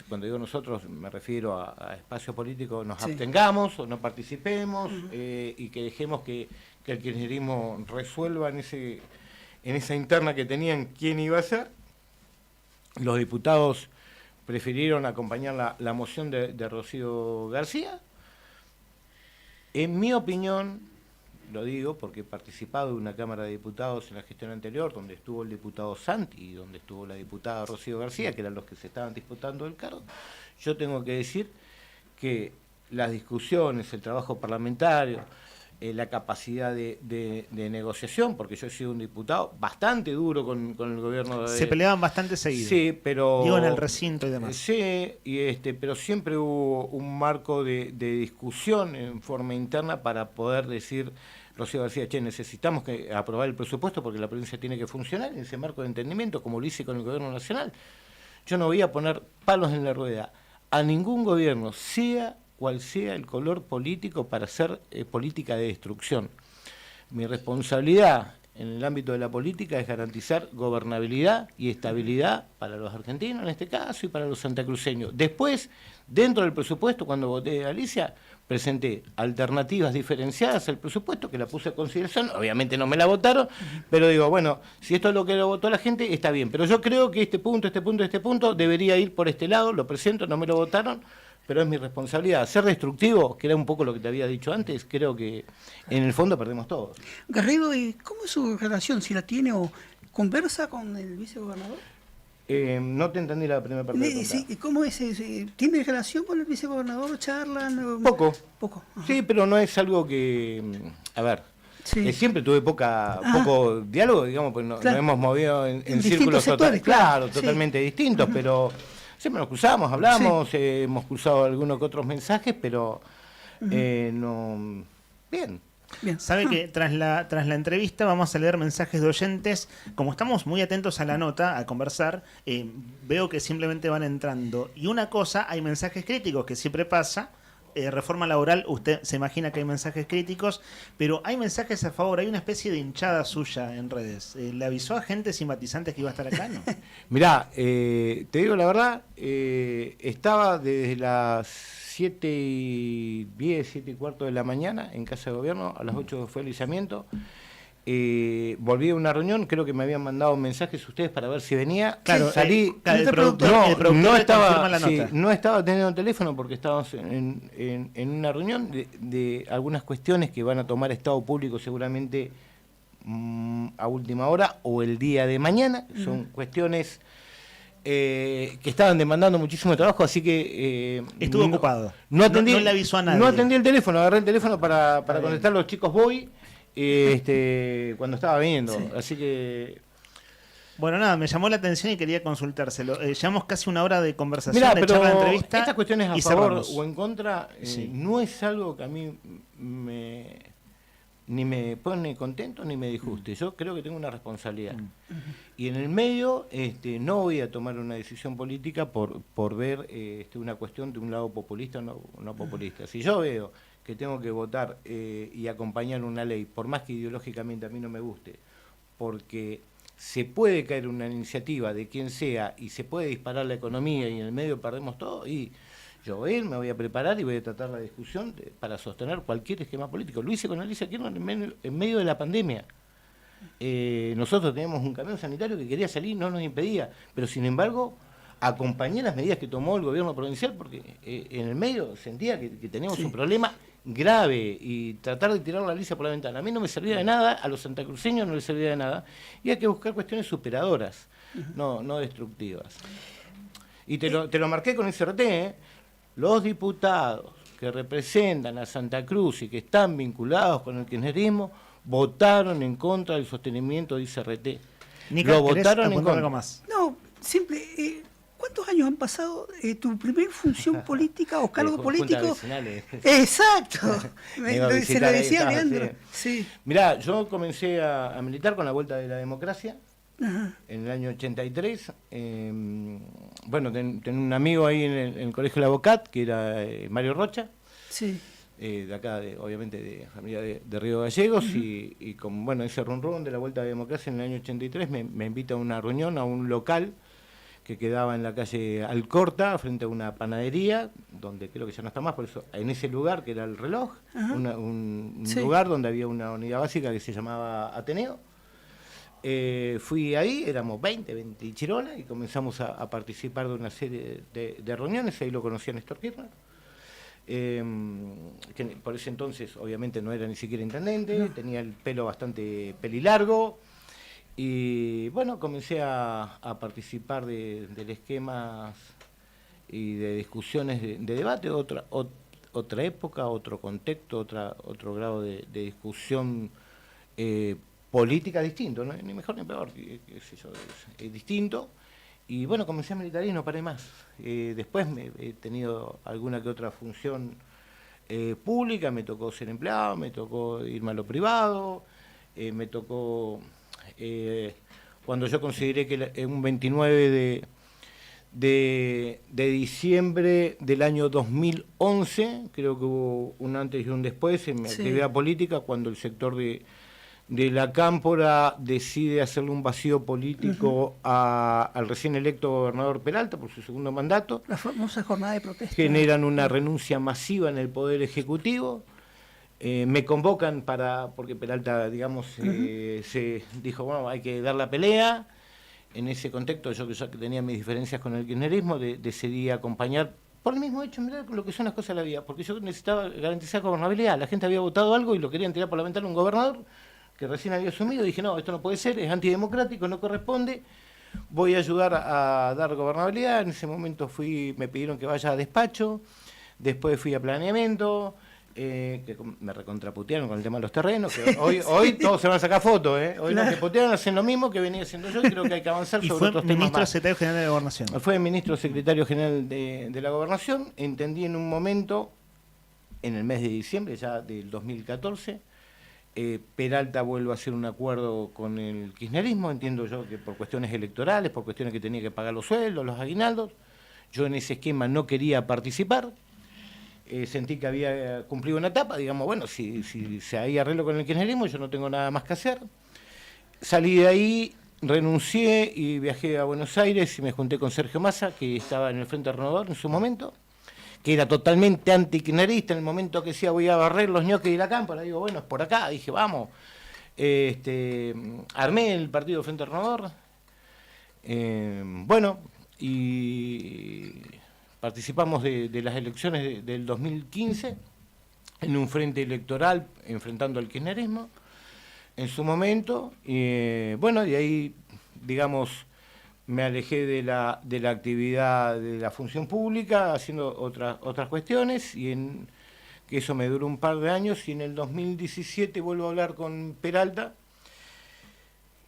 cuando digo nosotros me refiero a espacio político, nos abstengamos o no participemos, y que dejemos que el kirchnerismo resuelva en esa interna que tenían quién iba a ser. Los diputados prefirieron acompañar la moción de Rocío García. En mi opinión, lo digo porque he participado de una Cámara de Diputados en la gestión anterior, donde estuvo el diputado Santi y donde estuvo la diputada Rocío García, que eran los que se estaban disputando el cargo. Yo tengo que decir que las discusiones, el trabajo parlamentario, la capacidad de negociación, porque yo he sido un diputado bastante duro con el gobierno. Se peleaban bastante seguido. Sí, pero... Digo, en el recinto y demás. Sí, pero siempre hubo un marco de discusión en forma interna para poder decir, Rocío García, necesitamos aprobar el presupuesto porque la provincia tiene que funcionar en ese marco de entendimiento, como lo hice con el gobierno nacional. Yo no voy a poner palos en la rueda a ningún gobierno, sea cual sea el color político, para hacer política de destrucción. Mi responsabilidad en el ámbito de la política es garantizar gobernabilidad y estabilidad para los argentinos en este caso y para los santacruceños. Después, dentro del presupuesto, cuando voté a Alicia, presenté alternativas diferenciadas al presupuesto, que la puse a consideración, obviamente no me la votaron, pero digo, bueno, si esto es lo que lo votó la gente, está bien, pero yo creo que este punto debería ir por este lado, lo presento, no me lo votaron, pero es mi responsabilidad. Ser destructivo, que era un poco lo que te había dicho antes, creo que en el fondo perdemos todos. Garrido, ¿y cómo es su relación? ¿Si la tiene o conversa con el vicegobernador? No te entendí la primera parte. Sí, ¿cómo es? ¿Tiene relación con el vicegobernador? ¿Charlan? Poco. Ajá. Sí, pero no es algo que... A ver, siempre tuve poco diálogo, digamos, pues nos hemos movido en círculos sectores, totalmente distintos, pero siempre nos cruzamos, hablamos, hemos cruzado algunos que otros mensajes, pero no... Bien. Sabe que tras la entrevista vamos a leer mensajes de oyentes. Como estamos muy atentos a la nota, a conversar, veo que simplemente van entrando. Y una cosa, hay mensajes críticos, que siempre pasa. Reforma laboral, usted se imagina que hay mensajes críticos, pero hay mensajes a favor. Hay una especie de hinchada suya en redes. ¿Le avisó a gente simpatizantes que iba a estar acá, no? Mirá, te digo la verdad, estaba desde las 7:10, 7:15 de la mañana en Casa de Gobierno, a las 8 fue el izamiento. Volví a una reunión, creo que me habían mandado mensajes ustedes para ver si venía. Claro, salí. El productor no estaba teniendo el teléfono porque estábamos en una reunión de algunas cuestiones que van a tomar estado público seguramente a última hora o el día de mañana. Son cuestiones que estaban demandando muchísimo trabajo, así que... estuvo ocupado. No atendí, no le avisó a nadie. No atendí el teléfono, agarré el teléfono para contestar a los chicos Boy cuando estaba viniendo. Así que... Bueno, nada, me llamó la atención y quería consultárselo. Llevamos casi una hora de conversación, Mirá, de charla de entrevista. Estas cuestiones a y favor cerramos. o en contra no es algo que a mí ni me pone contento ni me disguste. Yo creo que tengo una responsabilidad. Y en el medio no voy a tomar una decisión política por ver una cuestión de un lado populista o no populista. Si yo veo que tengo que votar y acompañar una ley, por más que ideológicamente a mí no me guste, porque se puede caer una iniciativa de quien sea y se puede disparar la economía y en el medio perdemos todo, y yo me voy a preparar y voy a tratar la discusión para sostener cualquier esquema político. Lo hice con Alicia Kirchner en medio de la pandemia. Nosotros teníamos un camión sanitario que quería salir, no nos impedía, pero sin embargo acompañé las medidas que tomó el gobierno provincial porque en el medio sentía que teníamos un problema grave y tratar de tirar la Alicia por la ventana. A mí no me servía de nada, a los santacruceños no les servía de nada, y hay que buscar cuestiones superadoras, no destructivas. Y te lo marqué con SRT, los diputados que representan a Santa Cruz y que están vinculados con el kirchnerismo votaron en contra del sostenimiento de ICRT. Nico, lo votaron en contra. Algo más? No, simple. ¿Cuántos años han pasado tu primer función política o cargo político? Exacto. Se lo decía Leandro. Sí. Mirá, yo comencé a militar con la vuelta de la democracia. Ajá. En el año 83, bueno, tenía un amigo ahí en el colegio La Bocat, que era Mario Rocha, de acá, obviamente, de familia de Río Gallegos, y con ese run de la vuelta de democracia en el año 83 me invita a una reunión, a un local que quedaba en la calle Alcorta, frente a una panadería, donde creo que ya no está más, por eso, en ese lugar que era el reloj, un lugar donde había una unidad básica que se llamaba Ateneo. Fui ahí, éramos 20 chirolas, y comenzamos a participar de una serie de reuniones. Ahí lo conocí a Néstor Kirchner, que por ese entonces obviamente no era ni siquiera intendente, tenía el pelo bastante pelilargo, y bueno, comencé a participar del esquema y de discusiones de debate. otra época, otro contexto, otro grado de discusión política distinto, ¿no? Ni mejor ni peor, qué sé yo, es distinto. Y bueno, comencé a militar y no paré más. Después he tenido alguna que otra función pública, me tocó ser empleado, me tocó irme a lo privado, me tocó, cuando yo consideré que un 29 de diciembre del año 2011, creo que hubo un antes y un después en mi actividad política, cuando el sector de la Cámpora decide hacerle un vacío político al recién electo gobernador Peralta por su segundo mandato. La famosa jornada de protesta. Generan una renuncia masiva en el Poder Ejecutivo. Me convocan porque Peralta, digamos, se dijo, bueno, hay que dar la pelea. En ese contexto, yo que tenía mis diferencias con el kirchnerismo, decidí acompañar, por el mismo hecho, mirá lo que son las cosas de la vida, porque yo necesitaba garantizar gobernabilidad. La gente había votado algo y lo querían tirar por la ventana a un gobernador que recién había asumido. Dije, no, esto no puede ser, es antidemocrático, no corresponde, voy a ayudar a dar gobernabilidad. En ese momento me pidieron que vaya a despacho, después fui a planeamiento, que me recontraputearon con el tema de los terrenos, que hoy todos se van a sacar fotos, hoy los que putearon hacen lo mismo que venía haciendo yo, y creo que hay que avanzar sobre otros temas más. ¿Y fue ministro secretario general de Gobernación? Fue ministro secretario general de la Gobernación. Entendí en un momento, en el mes de diciembre ya del 2014, Peralta vuelve a hacer un acuerdo con el kirchnerismo, entiendo yo que por cuestiones electorales, por cuestiones que tenía que pagar los sueldos, los aguinaldos. Yo en ese esquema no quería participar. Sentí que había cumplido una etapa, digamos, bueno, si se había arreglo con el kirchnerismo, yo no tengo nada más que hacer. Salí de ahí, renuncié y viajé a Buenos Aires y me junté con Sergio Massa, que estaba en el Frente Renovador en su momento, que era totalmente antikirchnerista. En el momento que decía voy a barrer los ñoques de la Cámpora, digo, bueno, es por acá, dije, vamos. Armé el partido Frente Renovador, bueno, y participamos de las elecciones del 2015 en un frente electoral enfrentando al kirchnerismo en su momento. Bueno, de ahí, digamos, me alejé de la actividad de la función pública, haciendo otras cuestiones, que eso me duró un par de años, y en el 2017 vuelvo a hablar con Peralta,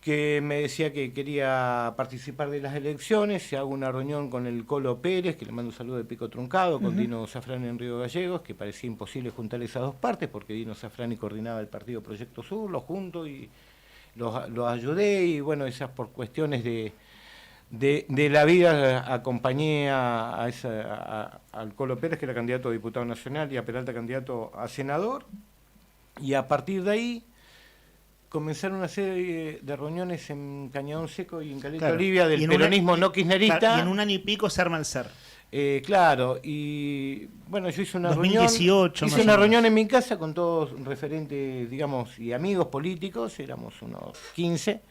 que me decía que quería participar de las elecciones. Se hago una reunión con el Colo Pérez, que le mando un saludo de Pico Truncado, con Dino Zafrani en Río Gallegos, que parecía imposible juntar esas dos partes, porque Dino Zafrani coordinaba el partido Proyecto Sur, los junto y los ayudé, y bueno, esas por cuestiones de la vida acompañé al Colo Pérez, que era candidato a diputado nacional, y a Peralta candidato a senador, y a partir de ahí comenzaron una serie de reuniones en Cañadón Seco y en Caleta Olivia del peronismo no kirchnerista. Y en un año y pico se arma el SER. Claro, y bueno, yo hice una 2018, hice una reunión en mi casa con todos referentes, digamos, y amigos políticos, éramos unos 15,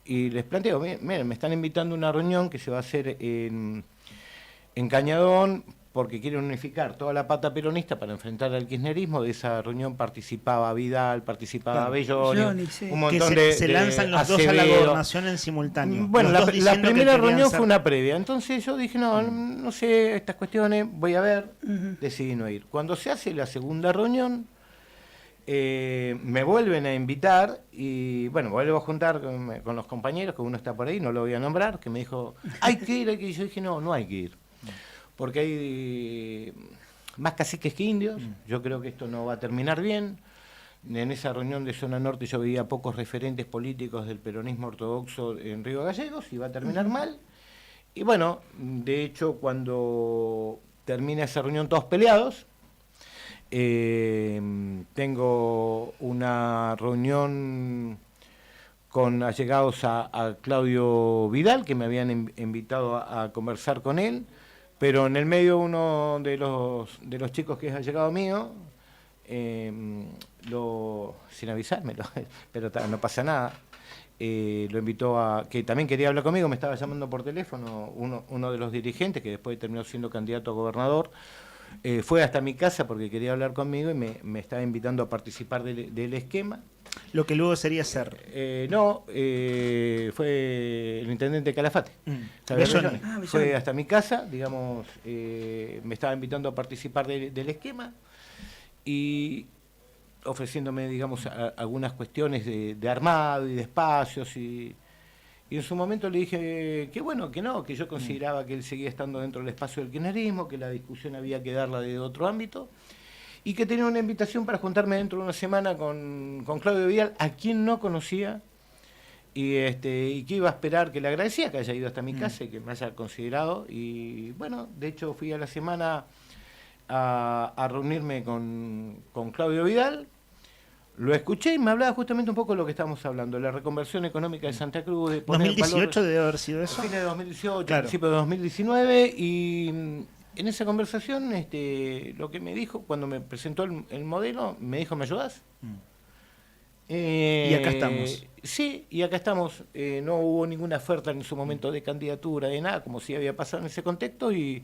y les planteo, miren, me están invitando a una reunión que se va a hacer en Cañadón, porque quieren unificar toda la pata peronista para enfrentar al kirchnerismo. De esa reunión participaba Vidal, participaba Belloni, un montón se lanzan los Acevedo. dos a la gobernación en simultáneo. Bueno, la primera reunión fue una previa, entonces yo dije, no sé, estas cuestiones, voy a ver, decidí no ir. Cuando se hace la segunda reunión, me vuelven a invitar, y bueno, vuelvo a juntar con los compañeros, que uno está por ahí, no lo voy a nombrar, que me dijo, hay que ir, y yo dije, no hay que ir. Porque hay más caciques que indios. Yo creo que esto no va a terminar bien. En esa reunión de Zona Norte yo veía pocos referentes políticos del peronismo ortodoxo en Río Gallegos, y va a terminar mal. Y bueno, de hecho, cuando termina esa reunión todos peleados, tengo una reunión con allegados a Claudio Vidal, que me habían invitado a conversar con él. Pero en el medio uno de los chicos que es allegado mío, sin avisármelo, pero no pasa nada, lo invitó que también quería hablar conmigo, me estaba llamando por teléfono uno de los dirigentes, que después terminó siendo candidato a gobernador, fue hasta mi casa porque quería hablar conmigo y me estaba invitando a participar del esquema. lo que luego sería ser. No, fue el intendente Calafate. Belloni. Fue hasta mi casa, digamos, me estaba invitando a participar del esquema y ofreciéndome, digamos, algunas cuestiones de armado y de espacios y en su momento le dije que bueno, que no, que yo consideraba que él seguía estando dentro del espacio del kirchnerismo, que la discusión había que darla de otro ámbito y que tenía una invitación para juntarme dentro de una semana con Claudio Vidal, a quien no conocía y que iba a esperar, que le agradecía que haya ido hasta mi casa y que me haya considerado y bueno, de hecho fui a la semana a reunirme con Claudio Vidal. Lo escuché y me hablaba justamente un poco de lo que estábamos hablando, la reconversión económica de Santa Cruz. De poner 2018 debe haber sido eso. Fines de 2018, claro. Principio de 2019, y en esa conversación lo que me dijo, cuando me presentó el modelo, me dijo, ¿me ayudás? Y acá estamos. Sí, y acá estamos. No hubo ninguna oferta en su momento de candidatura, de nada, como si había pasado en ese contexto, y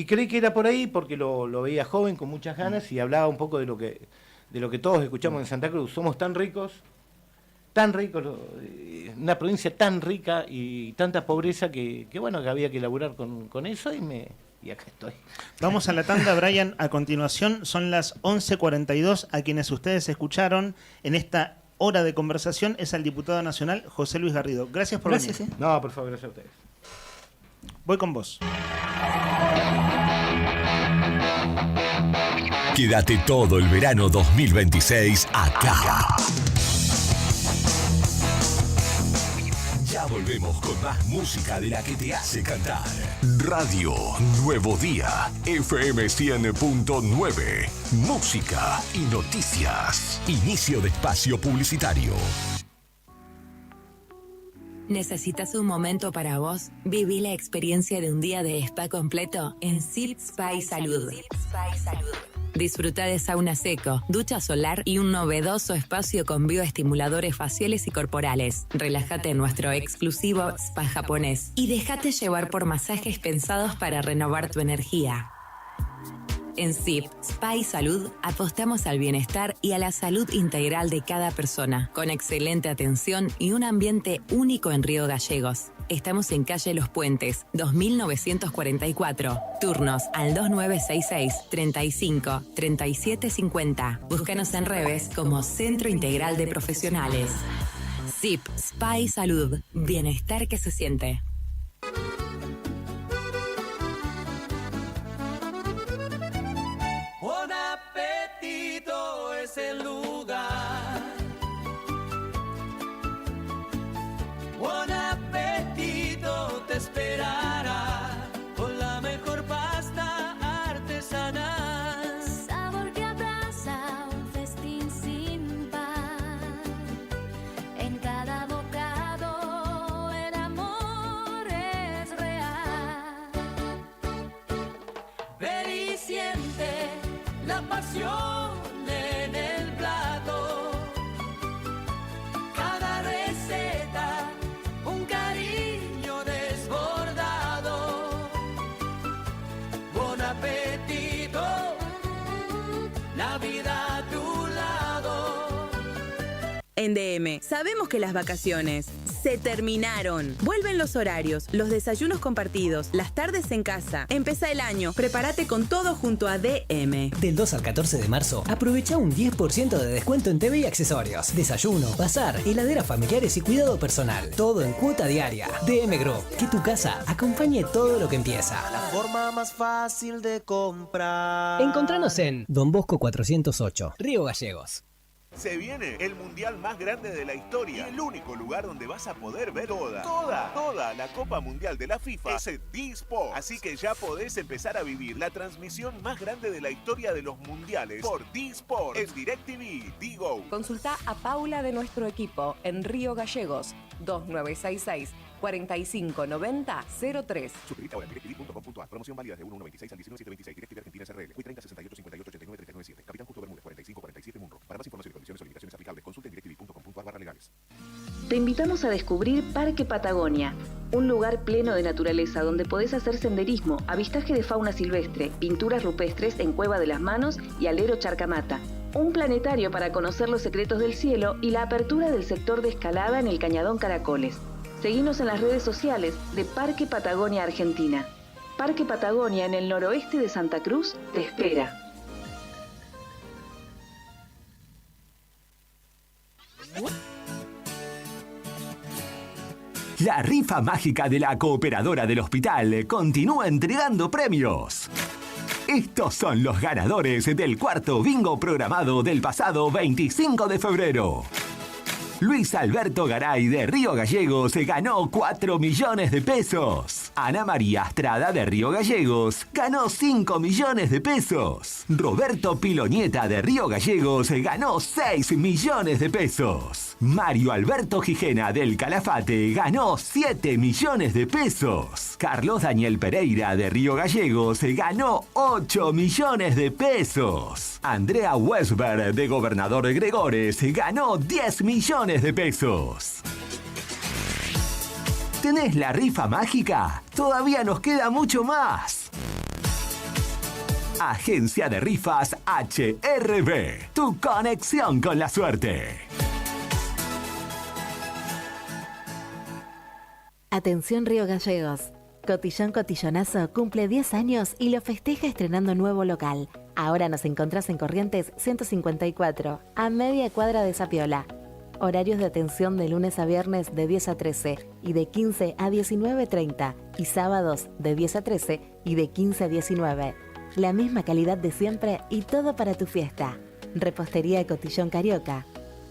creí que era por ahí porque lo veía joven, con muchas ganas, y hablaba un poco de lo que todos escuchamos en Santa Cruz. Somos tan ricos, una provincia tan rica y tanta pobreza que bueno, que había que laburar con eso y acá estoy. Vamos a la tanda, Brian. A continuación son las 11:42. A quienes ustedes escucharon en esta hora de conversación es al diputado nacional José Luis Garrido. Gracias por venir. No, por favor, gracias a ustedes. Voy con vos. Quédate todo el verano 2026 acá. Ya volvemos con más música de la que te hace cantar. Radio Nuevo Día, FM 100.9. Música y noticias. Inicio de espacio publicitario. ¿Necesitas un momento para vos? Viví la experiencia de un día de spa completo en Silk Spa Salud. Disfruta de sauna seco, ducha solar y un novedoso espacio con bioestimuladores faciales y corporales. Relájate en nuestro exclusivo spa japonés y déjate llevar por masajes pensados para renovar tu energía. En SIP, Spa y Salud, apostamos al bienestar y a la salud integral de cada persona, con excelente atención y un ambiente único en Río Gallegos. Estamos en calle Los Puentes, 2944. Turnos al 2966 35 37 50. Búscanos en redes como Centro Integral de Profesionales. SIP, Spa y Salud. Bienestar que se siente. Buon appetito es el lugar. Buon appetito te esperará con la mejor pasta artesanal. Sabor que abraza un festín sin par. En cada bocado el amor es real. Ven y siente la pasión en el plato. Cada receta, un cariño desbordado. Buen apetito, la vida a tu lado. En DM, sabemos que las vacaciones se terminaron. Vuelven los horarios, los desayunos compartidos, las tardes en casa. Empieza el año, prepárate con todo junto a DM. Del 2 al 14 de marzo, aprovecha un 10% de descuento en TV y accesorios. Desayuno, bazar, heladeras familiares y cuidado personal. Todo en cuota diaria. DM Group, que tu casa acompañe todo lo que empieza. La forma más fácil de comprar. Encontranos en Don Bosco 408, Río Gallegos. Se viene el mundial más grande de la historia y el único lugar donde vas a poder ver toda la Copa Mundial de la FIFA es D-Sport. Así que ya podés empezar a vivir la transmisión más grande de la historia de los mundiales por D-Sport en DirecTV, Digo. Consulta a Paula de nuestro equipo en Río Gallegos, 2966 4590-03. Suscríbete ahora en directv.com.ar. Promoción válida de 1/1/26 al 19/7/26. DirecTV Argentina SRL. Muy 30 68 58 89 397. Capitán Justo Bermúdez 45 47 Munro. Para más información y condiciones o limitaciones aplicables, consulte en directv.com.ar/legales. Te invitamos a descubrir Parque Patagonia, un lugar pleno de naturaleza donde podés hacer senderismo, avistaje de fauna silvestre, pinturas rupestres en Cueva de las Manos y Alero Charcamata. un planetario para conocer los secretos del cielo y la apertura del sector de escalada en el Cañadón Caracoles. Seguinos en las redes sociales de Parque Patagonia Argentina. Parque Patagonia en el noroeste de Santa Cruz te espera. La rifa mágica de la Cooperadora del Hospital continúa entregando premios. Estos son los ganadores del cuarto bingo programado del pasado 25 de febrero. Luis Alberto Garay de Río Gallegos ganó 4 millones de pesos. Ana María Estrada de Río Gallegos ganó 5 millones de pesos. Roberto Pilonieta de Río Gallegos ganó 6 millones de pesos. Mario Alberto Gijena del Calafate ganó 7 millones de pesos. Carlos Daniel Pereira de Río Gallegos ganó 8 millones de pesos. Andrea Westberg de Gobernador Gregores ganó 10 millones de pesos. ¿Tenés la rifa mágica? Todavía nos queda mucho más. Agencia de Rifas HRB, tu conexión con la suerte. Atención Río Gallegos. Cotillón Cotillonazo cumple 10 años y lo festeja estrenando nuevo local. Ahora nos encontrás en Corrientes 154, a media cuadra de Zapiola. Horarios de atención de lunes a viernes de 10 a 13 y de 15 a 19:30 y sábados de 10 a 13 y de 15 a 19. La misma calidad de siempre y todo para tu fiesta. Repostería Cotillón Carioca.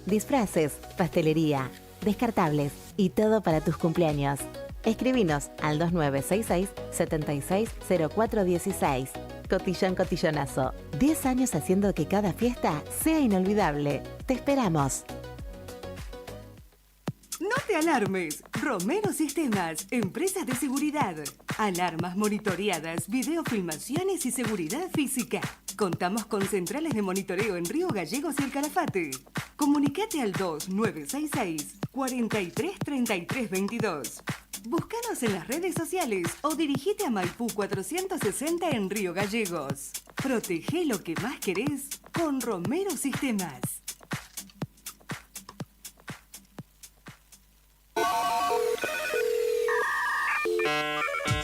Disfraces, pastelería, descartables y todo para tus cumpleaños. Escribinos al 2966-760416. Cotillón Cotillonazo. 10 años haciendo que cada fiesta sea inolvidable. Te esperamos. No te alarmes. Romero Sistemas, empresas de seguridad. Alarmas monitoreadas, videofilmaciones y seguridad física. Contamos con centrales de monitoreo en Río Gallegos y el Calafate. Comunicate al 2966-433322. Búscanos en las redes sociales o dirigite a Maipú 460 en Río Gallegos. Protege lo que más querés con Romero Sistemas.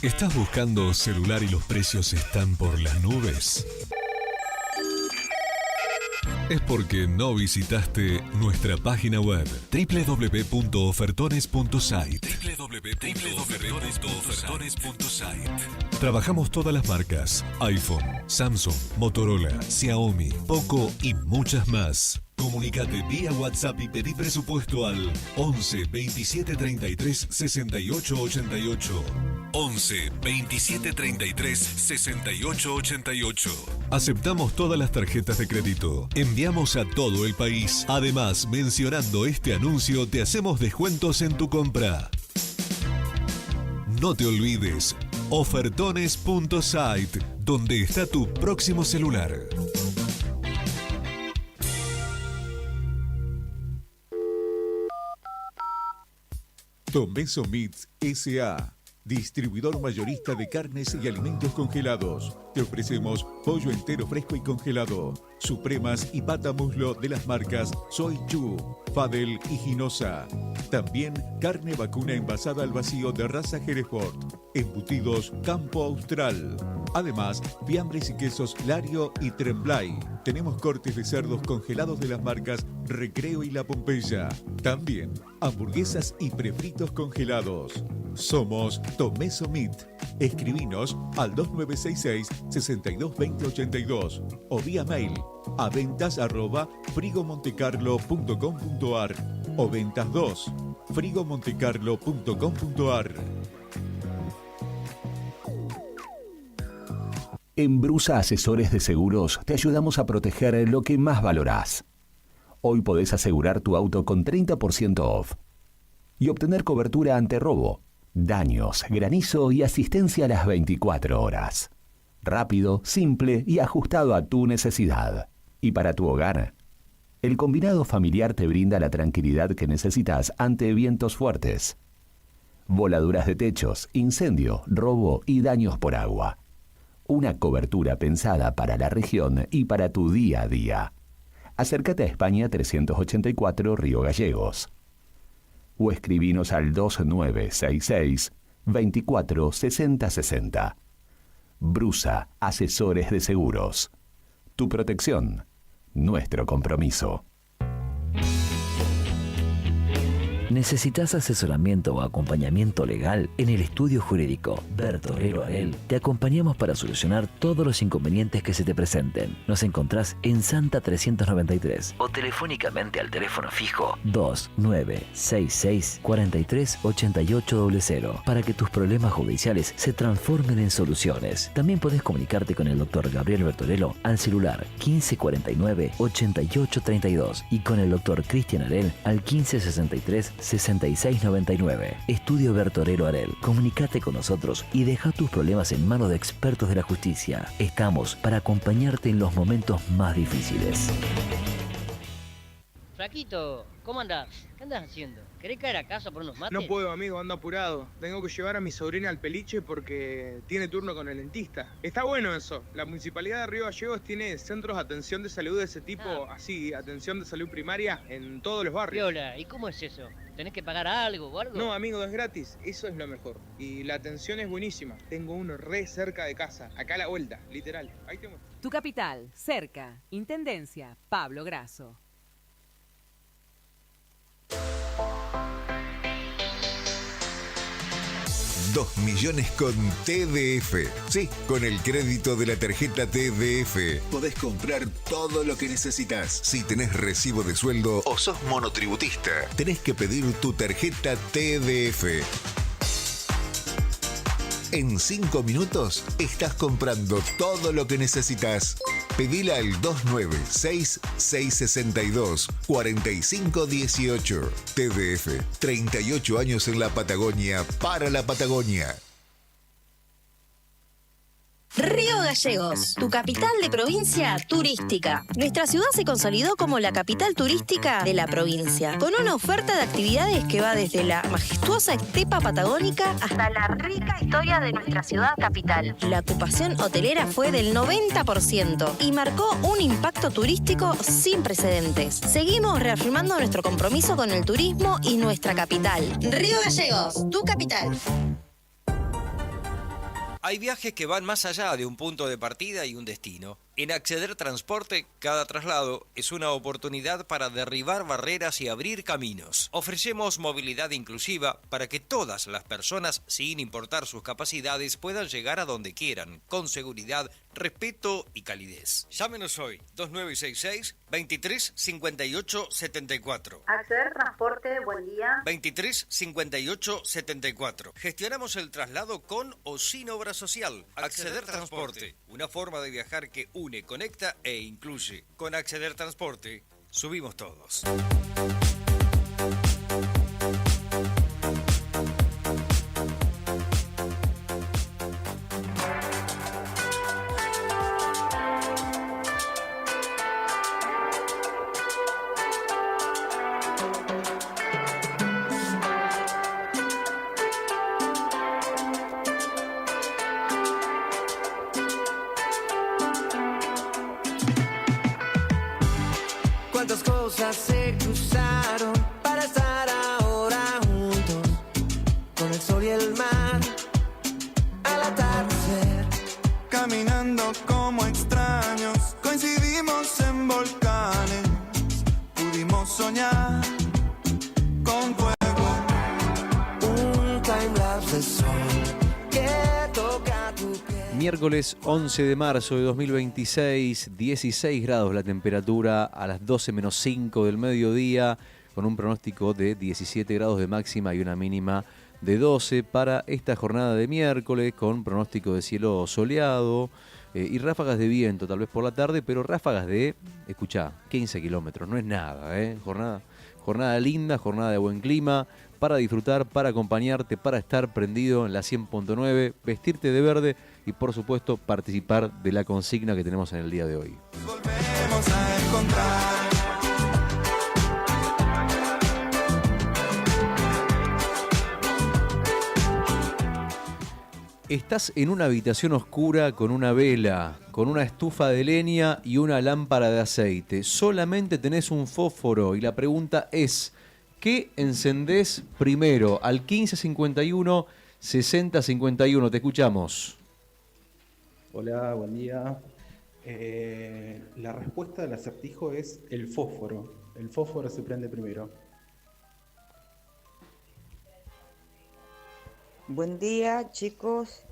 ¿Estás buscando celular y los precios están por las nubes? Es porque no visitaste nuestra página web www.ofertones.site. Trabajamos todas las marcas: iPhone, Samsung, Motorola, Xiaomi, Poco y muchas más. Comunicate vía WhatsApp y pedí presupuesto al 11 27 33 68 88. 11 27 33 68 88. Aceptamos todas las tarjetas de crédito. Enviamos a todo el país. Además, mencionando este anuncio, te hacemos descuentos en tu compra. No te olvides, ofertones.site, donde está tu próximo celular. Tomeso Meats S.A., distribuidor mayorista de carnes y alimentos congelados. Te ofrecemos pollo entero fresco y congelado, supremas y pata muslo de las marcas Soy Chu, Fadel y Ginosa. También carne vacuna envasada al vacío de raza Hereford, embutidos Campo Austral. Además, fiambres y quesos Lario y Tremblay. Tenemos cortes de cerdos congelados de las marcas Recreo y La Pompeya. También hamburguesas y prefritos congelados. Somos Tomeso Meat. Escribinos al 2966-622082 o vía mail a ventas@frigomontecarlo.com.ar o ventas 2 frigomontecarlo.com.ar. En Brusa Asesores de Seguros te ayudamos a proteger lo que más valorás. Hoy podés asegurar tu auto con 30% off y obtener cobertura ante robo, daños, granizo y asistencia a las 24 horas. Rápido, simple y ajustado a tu necesidad. Y para tu hogar, el combinado familiar te brinda la tranquilidad que necesitas ante vientos fuertes, voladuras de techos, incendio, robo y daños por agua. Una cobertura pensada para la región y para tu día a día. Acércate a España 384 Río Gallegos. O escribinos al 2966 24 60 60. Brusa, asesores de seguros. Tu protección, nuestro compromiso. ¿Necesitas asesoramiento o acompañamiento legal? En el estudio jurídico Bertorero Arel te acompañamos para solucionar todos los inconvenientes que se te presenten. Nos encontrás en Santa 393 o telefónicamente al teléfono fijo 2966 43 8800 para que tus problemas judiciales se transformen en soluciones. También podés comunicarte con el doctor Gabriel Bertorello al celular 1549 8832 y con el doctor Cristian Arel al 1563 6699. Estudio Bertorero Arel. Comunicate con nosotros y deja tus problemas en manos de expertos de la justicia. Estamos para acompañarte en los momentos más difíciles. Flaquito, ¿cómo andás? ¿Qué andás haciendo? ¿Querés caer a casa por unos mates? No puedo, amigo, ando apurado. Tengo que llevar a mi sobrina al peliche porque tiene turno con el dentista. Está bueno eso. La Municipalidad de Río Gallegos tiene centros de atención de salud de ese tipo, así, atención de salud primaria en todos los barrios. Viola, ¿y cómo es eso? ¿Tenés que pagar algo o algo? No, amigo, es gratis. Eso es lo mejor. Y la atención es buenísima. Tengo uno re cerca de casa. Acá a la vuelta, literal. Ahí te muestro. Tu capital, cerca. Intendencia, Pablo Grasso. 2 millones con TDF. Sí, con el crédito de la tarjeta TDF podés comprar todo lo que necesitas. Si tenés recibo de sueldo o sos monotributista, tenés que pedir tu tarjeta TDF. En 5 minutos estás comprando todo lo que necesitas. Pedila al 296-662-4518. TDF, 38 años en la Patagonia, para la Patagonia. Río Gallegos, tu capital de provincia turística. Nuestra ciudad se consolidó como la capital turística de la provincia, con una oferta de actividades que va desde la majestuosa estepa patagónica hasta la rica historia de nuestra ciudad capital. La ocupación hotelera fue del 90% y marcó un impacto turístico sin precedentes. Seguimos reafirmando nuestro compromiso con el turismo y nuestra capital. Río Gallegos, tu capital. Hay viajes que van más allá de un punto de partida y un destino. En Acceder Transporte, cada traslado es una oportunidad para derribar barreras y abrir caminos. Ofrecemos movilidad inclusiva para que todas las personas, sin importar sus capacidades, puedan llegar a donde quieran, con seguridad, respeto y calidez. Llámenos hoy, 2966-235874. Acceder Transporte, buen día. 235874. Gestionamos el traslado con o sin obra social. Acceder Transporte, una forma de viajar que une, conecta e incluye. Con Acceder Transporte, subimos todos. Cuántas cosas se cruzaron para estar ahora juntos, con el sol y el mar al atardecer, caminando como extraños, coincidimos en volcanes, pudimos soñar con fuego, un timelapse de sol que toca tu piel. Miércoles 11 de marzo de 2026, 16 grados la temperatura a las 12 menos 5 del mediodía, con un pronóstico de 17 grados de máxima y una mínima de 12 para esta jornada de miércoles, con pronóstico de cielo soleado y ráfagas de viento tal vez por la tarde, pero ráfagas de, escuchá, 15 kilómetros, no es nada, jornada linda, jornada de buen clima, para disfrutar, para acompañarte, para estar prendido en la 100.9, vestirte de verde y por supuesto participar de la consigna que tenemos en el día de hoy. Volvemos a encontrar. Estás en una habitación oscura con una vela, con una estufa de leña y una lámpara de aceite. Solamente tenés un fósforo y la pregunta es, ¿qué encendés primero? Al 1551 6051, te escuchamos. Hola, buen día. La respuesta del acertijo es el fósforo. El fósforo se prende primero. Buen día, chicos,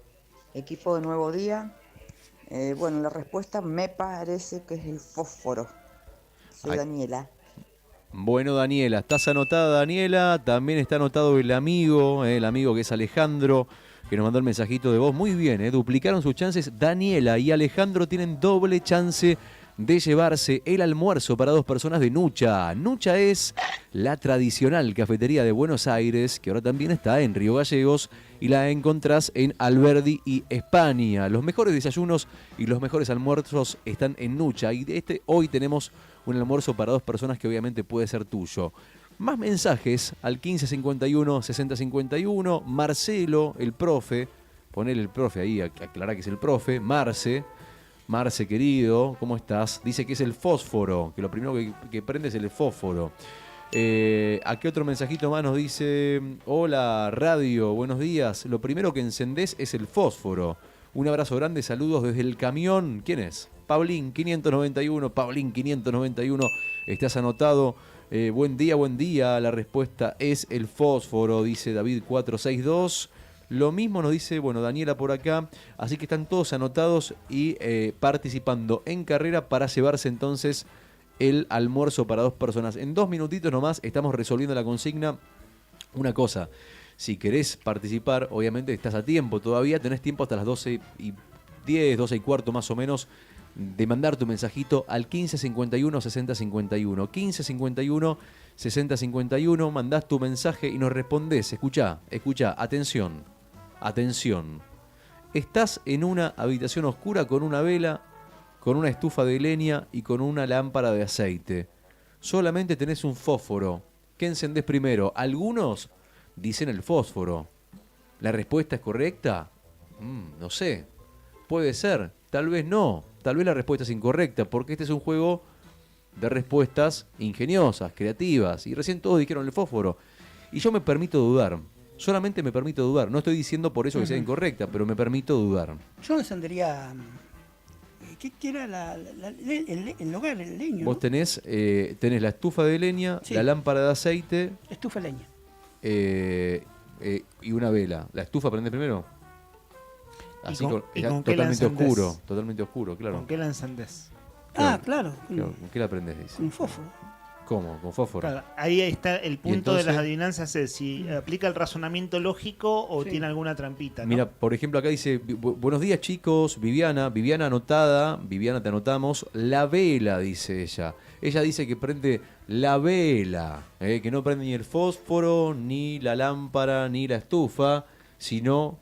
equipo de Nuevo Día. Bueno, la respuesta me parece que es el fósforo. Soy Daniela. Bueno, Daniela, estás anotada, Daniela. También está anotado el amigo que es Alejandro, que nos mandó el mensajito de voz. Muy bien, duplicaron sus chances. Daniela y Alejandro tienen doble chance de llevarse el almuerzo para 2 personas de Nucha. Nucha es la tradicional cafetería de Buenos Aires, que ahora también está en Río Gallegos, y la encontrás en Alberdi y España. Los mejores desayunos y los mejores almuerzos están en Nucha, y hoy tenemos un almuerzo para 2 personas que obviamente puede ser tuyo. Más mensajes al 1551 6051. Marcelo, el profe, ponele el profe ahí, aclará que es el profe. Marce, querido, ¿cómo estás? Dice que es el fósforo, que lo primero que prende es el fósforo. Aquí otro mensajito más nos dice: hola, radio, buenos días. Lo primero que encendés es el fósforo. Un abrazo grande, saludos desde el camión. ¿Quién es? Paulín 591. Paulín 591, estás anotado. Buen día. La respuesta es el fósforo, dice David 462. Lo mismo nos dice, Daniela por acá. Así que están todos anotados y participando en carrera para llevarse entonces el almuerzo para 2 personas. En 2 minutitos nomás estamos resolviendo la consigna. Una cosa, si querés participar, obviamente estás a tiempo todavía. Tenés tiempo hasta las 12:10, 12:15 más o menos, de mandar tu mensajito al 1551 6051. 1551 6051, mandás tu mensaje y nos respondés. Escuchá, atención. Estás en una habitación oscura con una vela, con una estufa de leña y con una lámpara de aceite. Solamente tenés un fósforo. ¿Qué encendés primero? Algunos dicen el fósforo. ¿La respuesta es correcta? No sé. Puede ser, tal vez no. Tal vez la respuesta es incorrecta, porque este es un juego de respuestas ingeniosas, creativas. Y recién todos dijeron el fósforo. Y yo me permito dudar. Solamente me permito dudar. No estoy diciendo por eso que sea incorrecta, pero me permito dudar. Yo encendería... ¿Qué era el hogar, el leño? Vos tenés la estufa de leña, sí, la lámpara de aceite... Estufa de leña. Y una vela. ¿La estufa prende primero? Así ¿con totalmente oscuro, claro. ¿Con qué la encendés? Claro. ¿Con qué la prendés? Dice. Un fósforo. ¿Cómo? ¿Con fósforo? Claro, ahí está el punto entonces, de las adivinanzas, es si aplica el razonamiento lógico o tiene alguna trampita, ¿no? Mira, por ejemplo, acá dice: buenos días, chicos. Viviana anotada. Viviana, te anotamos. La vela, dice ella. Ella dice que prende la vela, que no prende ni el fósforo, ni la lámpara, ni la estufa, sino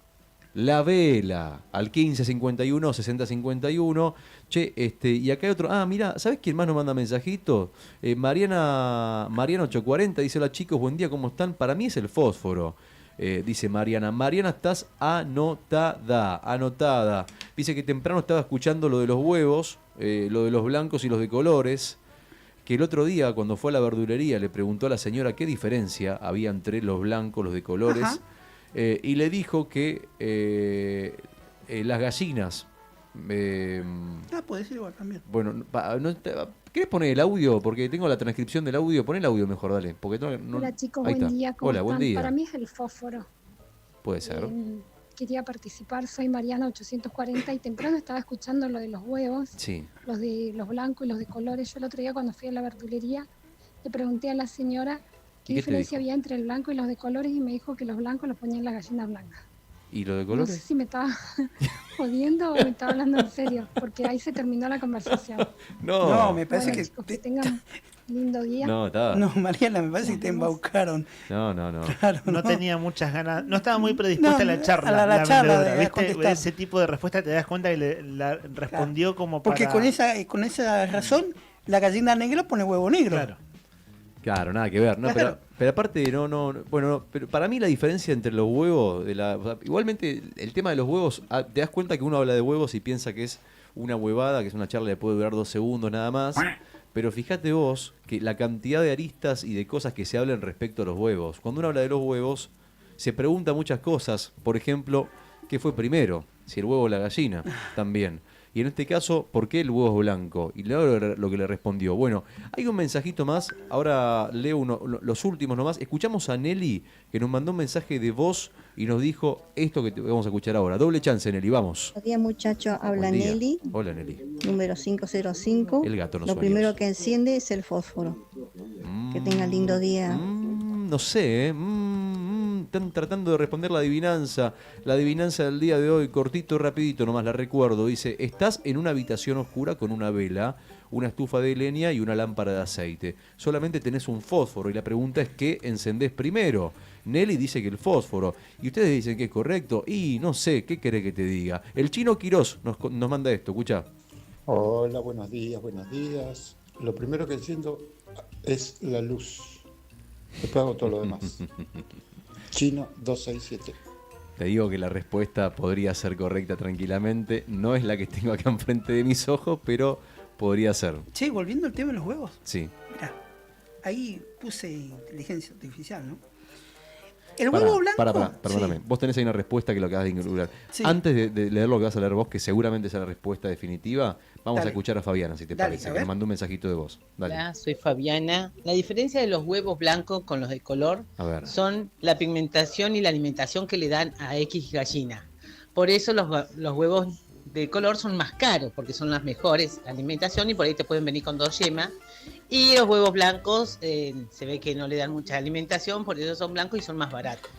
la vela. Al 1551 6051. Che, y acá hay otro. Mira, ¿sabes quién más nos manda mensajitos? Mariana 840 dice: hola chicos, buen día, ¿cómo están? Para mí es el fósforo. Dice Mariana. Mariana, estás anotada. Dice que temprano estaba escuchando lo de los huevos, lo de los blancos y los de colores. Que el otro día, cuando fue a la verdulería, le preguntó a la señora qué diferencia había entre los blancos, los de colores. Y le dijo que las gallinas... puede ser igual también. Bueno, ¿querés poner el audio? Porque tengo la transcripción del audio. Pon el audio mejor, dale. Porque Hola chicos, ahí buen está. día. ¿Cómo Hola, están? buen día. Para mí es el fósforo. Puede ser. Quería participar, soy Mariana 840 y temprano estaba escuchando lo de los huevos, sí, los de los blancos y los de colores. Yo el otro día cuando fui a la verdulería le pregunté a la señora qué diferencia había entre el blanco y los de colores y me dijo que los blancos los ponían las gallinas blancas. ¿Y lo de No colores? sé si me estaba jodiendo o me estaba hablando en serio, porque ahí se terminó la conversación. No, me parece que... Chicos, que tengan lindo día. No, está. No, Mariana, me parece que te embaucaron. No. Claro, no tenía muchas ganas, no estaba muy predispuesta a la charla. A la charla vendedora, de ¿viste? contestar. Ese tipo de respuesta te das cuenta que la respondió como para... Porque con esa razón, la gallina negra pone huevo negro. Claro. Claro, nada que ver. No, Claro. Pero aparte, bueno, pero para mí la diferencia entre los huevos, o sea, igualmente el tema de los huevos, te das cuenta que uno habla de huevos y piensa que es una huevada, que es una charla que puede durar 2 segundos nada más. Pero fíjate vos que la cantidad de aristas y de cosas que se hablan respecto a los huevos. Cuando uno habla de los huevos, se pregunta muchas cosas. Por ejemplo, ¿qué fue primero? Si el huevo o la gallina, también. Y en este caso, ¿por qué el huevo es blanco? Y luego lo que le respondió. Bueno, hay un mensajito más. Ahora leo los últimos nomás. Escuchamos a Nelly, que nos mandó un mensaje de voz y nos dijo esto que vamos a escuchar ahora. Doble chance, Nelly, vamos. Buenos días, muchachos. Habla Buen día. Nelly. Hola, Nelly. Número 505. El gato no Lo sueños. primero que enciende es el fósforo. Que tenga lindo día. No sé, están tratando de responder la adivinanza. La adivinanza del día de hoy, cortito y rapidito, nomás la recuerdo. Dice, estás en una habitación oscura con una vela, una estufa de leña y una lámpara de aceite. Solamente tenés un fósforo y la pregunta es ¿qué encendés primero? Nelly dice que el fósforo. Y ustedes dicen que es correcto. Y no sé, ¿qué querés que te diga? El Chino Quirós nos manda esto, escucha. Hola, buenos días, buenos días. Lo primero que enciendo es la luz. Después hago todo lo demás. Chino 267. Te digo que la respuesta podría ser correcta tranquilamente. No es la que tengo acá enfrente de mis ojos, pero podría ser. Che, volviendo al tema de los huevos. Sí. Mirá, ahí puse inteligencia artificial, ¿no? El huevo blanco. Perdóname. Sí. Vos tenés ahí una respuesta que lo acabas de incluir. Sí. Antes de leer lo que vas a leer vos, que seguramente es la respuesta definitiva, vamos Dale. a escuchar a Fabiana, si te Dale, parece, a que ver. nos mandó un mensajito de voz. Dale. Hola, soy Fabiana. La diferencia de los huevos blancos con los de color A ver. son la pigmentación y la alimentación que le dan a X gallina. Por eso los huevos de color son más caros, porque son las mejores alimentación y por ahí te pueden venir con 2 yemas. Y los huevos blancos se ve que no le dan mucha alimentación, por eso son blancos y son más baratos.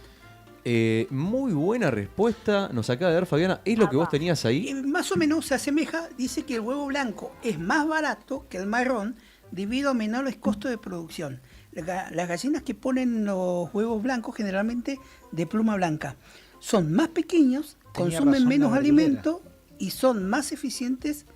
Muy buena respuesta nos acaba de dar Fabiana. ¿Es lo que vos tenías ahí? Más o menos se asemeja, dice que el huevo blanco es más barato que el marrón debido a menores costos de producción. Las gallinas que ponen los huevos blancos generalmente de pluma blanca son más pequeños, Tenía consumen razón menos la verdulera. alimento y son más eficientes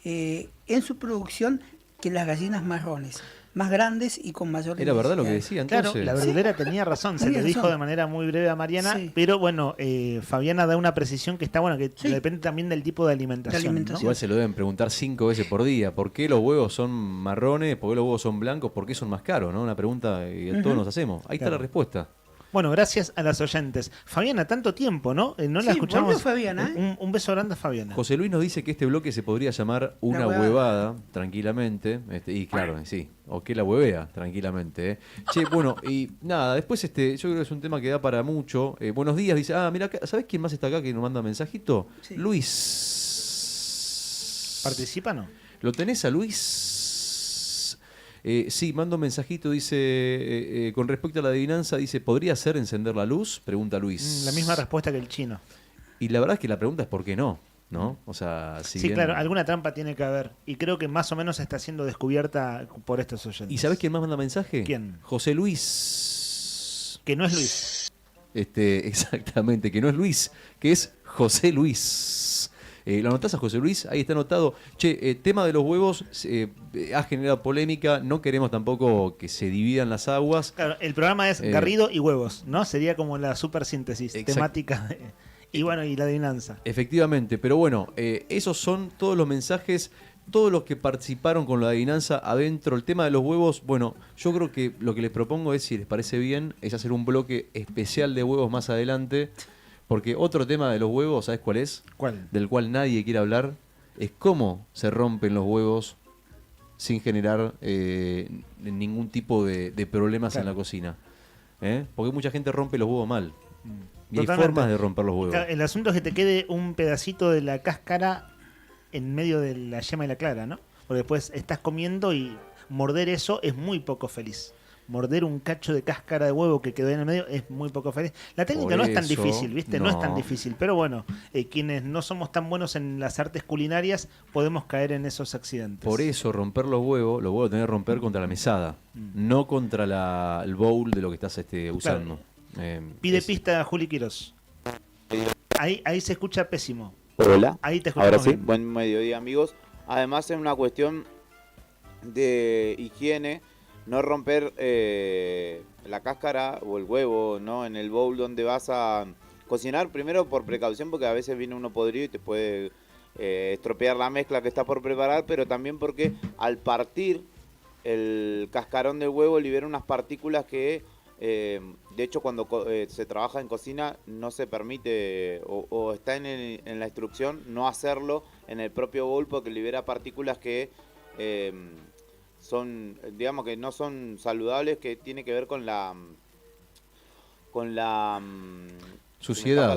en su producción que las gallinas marrones, más grandes y con mayor Era verdad lo que densidad. decía entonces. Claro, la verdulera tenía razón, se Tenía lo dijo razón. de manera muy breve a Mariana, Sí. pero bueno, Fabiana da una precisión que está buena, que depende también del tipo de alimentación. ¿no? Igual se lo deben preguntar 5 veces por día. ¿Por qué los huevos son marrones? ¿Por qué los huevos son blancos? ¿Por qué son más caros? ¿No? Una pregunta que todos Ujú. nos hacemos. Ahí está Claro. la respuesta. Bueno, gracias a las oyentes. Fabiana, tanto tiempo, ¿no? No Sí, la escuchamos. volvió Fabiana, Un beso grande a Fabiana. José Luis nos dice que este bloque se podría llamar Una La huevada. huevada, tranquilamente. Y claro, sí. O que la huevea, tranquilamente. Che, bueno, y nada, después yo creo que es un tema que da para mucho. Buenos días, dice, mira, ¿sabés quién más está acá que nos manda mensajito? Sí. Luis. ¿Participa o no? ¿Lo tenés a Luis? Sí, manda un mensajito, dice, con respecto a la adivinanza, dice, ¿podría ser encender la luz? Pregunta Luis. La misma respuesta que el chino. Y la verdad es que la pregunta es ¿por qué no? ¿No? O sea, si Sí, bien- claro, alguna trampa tiene que haber. Y creo que más o menos está siendo descubierta por estos oyentes. ¿Y sabés quién más manda mensaje? ¿Quién? José Luis. Que no es Luis. Exactamente, que no es Luis, que es José Luis. ¿Lo anotás a José Luis? Ahí está anotado. Che, tema de los huevos ha generado polémica. No queremos tampoco que se dividan las aguas. Claro, el programa es Garrido y huevos, ¿no? Sería como la super síntesis temática. Y bueno, y la adivinanza. Efectivamente, pero bueno, esos son todos los mensajes, todos los que participaron con la adivinanza adentro. El tema de los huevos, bueno, yo creo que lo que les propongo es, si les parece bien, es hacer un bloque especial de huevos más adelante. Porque otro tema de los huevos, ¿sabes cuál es? ¿Cuál? Del cual nadie quiere hablar, es cómo se rompen los huevos sin generar ningún tipo de problemas Claro. en la cocina. Porque mucha gente rompe los huevos mal. Y hay Totalmente. formas de romper los huevos. Claro, el asunto es que te quede un pedacito de la cáscara en medio de la yema y la clara, ¿no? Porque después estás comiendo y morder eso es muy poco feliz. Morder un cacho de cáscara de huevo que quedó en el medio es muy poco feliz. La técnica Por no es tan eso, difícil, ¿viste? No es tan no. difícil. Pero bueno, quienes no somos tan buenos en las artes culinarias podemos caer en esos accidentes. Por eso romper los huevos tenés que romper contra la mesada, no contra el bowl de lo que estás usando. Pide pista a Juli Quirós. Ahí se escucha pésimo. Hola. Ahí te escuchamos Ahora sí, bien. buen mediodía amigos. Además es una cuestión de higiene, no romper la cáscara o el huevo, ¿no? En el bowl donde vas a cocinar, primero por precaución, porque a veces viene uno podrido y te puede estropear la mezcla que está por preparar, pero también porque al partir el cascarón del huevo libera unas partículas que, de hecho, cuando se trabaja en cocina no se permite o está en la instrucción no hacerlo en el propio bowl, porque libera partículas que son, digamos, que no son saludables, que tiene que ver con la suciedad.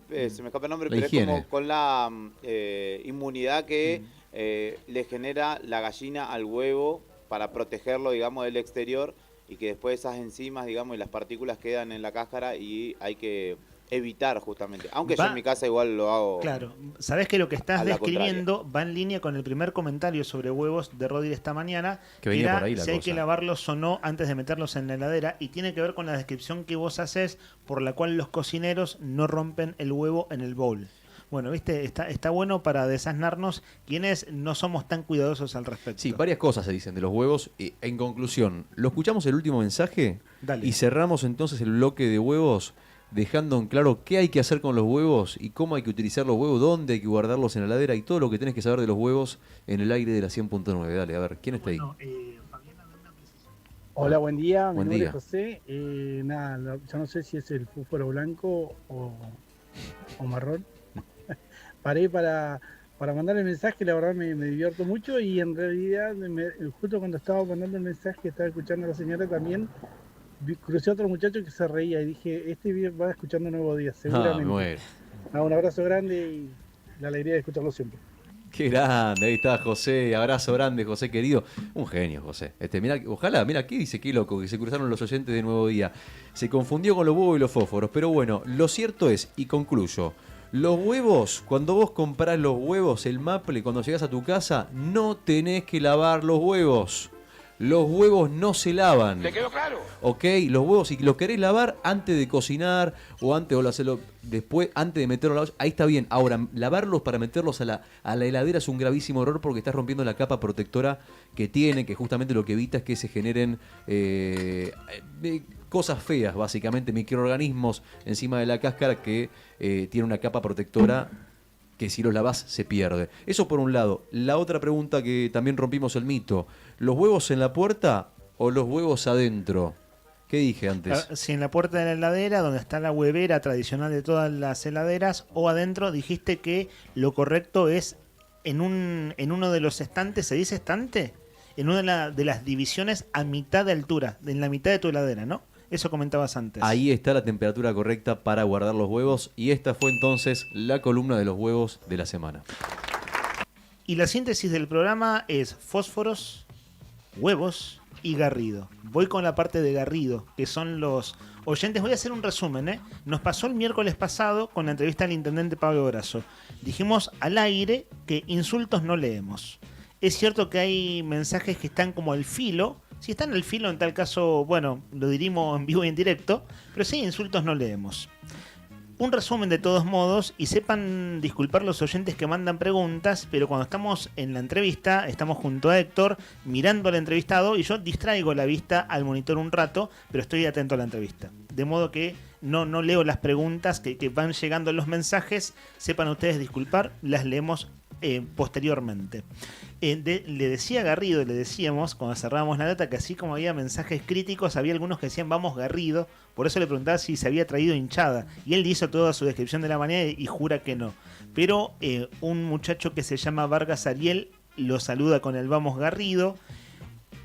Se me escapa el nombre, La pero higiene. es como con la inmunidad que le genera la gallina al huevo para protegerlo, digamos, del exterior, y que después esas enzimas, digamos, y las partículas quedan en la cáscara y hay que evitar justamente. Aunque yo en mi casa igual lo hago. Claro, sabés que lo que estás a la describiendo va en línea con el primer comentario sobre huevos de Rodri esta mañana, Que venía era por ahí la si hay cosa. que lavarlos o no antes de meterlos en la heladera, y tiene que ver con la descripción que vos haces por la cual los cocineros no rompen el huevo en el bowl. Bueno, viste, está bueno para desasnarnos quienes no somos tan cuidadosos al respecto. Sí, varias cosas se dicen de los huevos. En conclusión, ¿lo escuchamos el último mensaje? Dale. Y cerramos entonces el bloque de huevos, dejando en claro qué hay que hacer con los huevos y cómo hay que utilizar los huevos, dónde hay que guardarlos en la heladera y todo lo que tenés que saber de los huevos en el aire de la 100.9. Dale, a ver, ¿quién está ahí? Hola, buen día. Buen Mi nombre día. es José. Yo no sé si es el fósforo blanco o marrón. Paré para mandar el mensaje, la verdad me divierto mucho, y en realidad justo cuando estaba mandando el mensaje, estaba escuchando a la señora también, crucé a otro muchacho que se reía y dije, este va escuchando Nuevo Día, seguramente. me muero. Un abrazo grande y la alegría de escucharlo siempre. Qué grande, ahí está José, abrazo grande, José querido. Un genio, José. Mirá, ojalá, mira, ¿qué dice? Qué loco, que se cruzaron los oyentes de Nuevo Día. Se confundió con los huevos y los fósforos, pero bueno, lo cierto es, y concluyo, los huevos, cuando vos comprás los huevos, el maple, cuando llegás a tu casa, no tenés que lavar los huevos. Los huevos no se lavan. ¿Te quedó claro? Ok, los huevos, si los querés lavar antes de cocinar o antes o hacerlo después, antes de meterlo a la olla, ahí está bien. Ahora, lavarlos para meterlos a la heladera es un gravísimo error, porque estás rompiendo la capa protectora que tiene, que justamente lo que evita es que se generen cosas feas, básicamente, microorganismos encima de la cáscara que tiene una capa protectora que si los lavás se pierde. Eso por un lado. La otra pregunta que también rompimos el mito, ¿los huevos en la puerta o los huevos adentro? ¿Qué dije antes? Si en la puerta de la heladera, donde está la huevera tradicional de todas las heladeras, o adentro, dijiste que lo correcto es en uno de los estantes, ¿se dice estante? En una de las divisiones a mitad de altura, en la mitad de tu heladera, ¿no? Eso comentabas antes. Ahí está la temperatura correcta para guardar los huevos, y esta fue entonces la columna de los huevos de la semana. Y la síntesis del programa es fósforos, huevos y Garrido. Voy con la parte de Garrido, que son los oyentes. Voy a hacer un resumen, ¿eh? Nos pasó el miércoles pasado con la entrevista al intendente Pablo Brazo. Dijimos al aire que insultos no leemos. Es cierto que hay mensajes que están como al filo. Si están al filo, en tal caso, bueno, lo dirimos en vivo y en directo, pero sí, insultos no leemos. Un resumen de todos modos, y sepan disculpar los oyentes que mandan preguntas, pero cuando estamos en la entrevista, estamos junto a Héctor, mirando al entrevistado, y yo distraigo la vista al monitor un rato, pero estoy atento a la entrevista. De modo que no leo las preguntas que van llegando en los mensajes, sepan ustedes disculpar, las leemos posteriormente. Le decía a Garrido, le decíamos cuando cerrábamos la data, que así como había mensajes críticos, había algunos que decían vamos Garrido, por eso le preguntaba si se había traído hinchada, y él hizo toda su descripción de la mañana y jura que no. Pero un muchacho que se llama Vargas Ariel lo saluda con el vamos Garrido.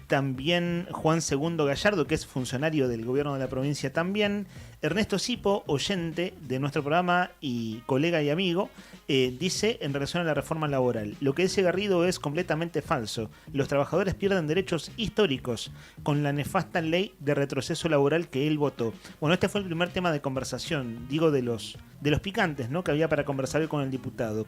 También Juan Segundo Gallardo, que es funcionario del gobierno de la provincia también. Ernesto Sipo, oyente de nuestro programa y colega y amigo, dice en relación a la reforma laboral: lo que dice Garrido es completamente falso. Los trabajadores pierden derechos históricos con la nefasta ley de retroceso laboral que él votó. Bueno, este fue el primer tema de conversación, digo, de los picantes, ¿no?, que había para conversar con el diputado.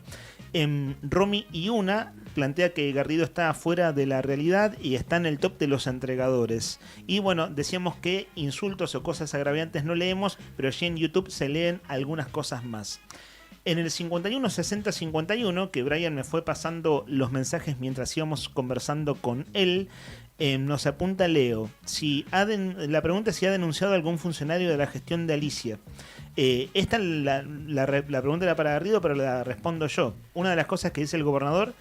Romy Iuna plantea que Garrido está fuera de la realidad y está en el top de los entregadores. Y bueno, decíamos que insultos o cosas agraviantes no leemos, pero allí en YouTube se leen algunas cosas más. En el 51 60 51, que Brian me fue pasando los mensajes mientras íbamos conversando con él, Nos apunta Leo. La pregunta es si ha denunciado a algún funcionario de la gestión de Alicia. Esta la pregunta era para Garrido, pero la respondo yo. Una de las cosas que dice el gobernador,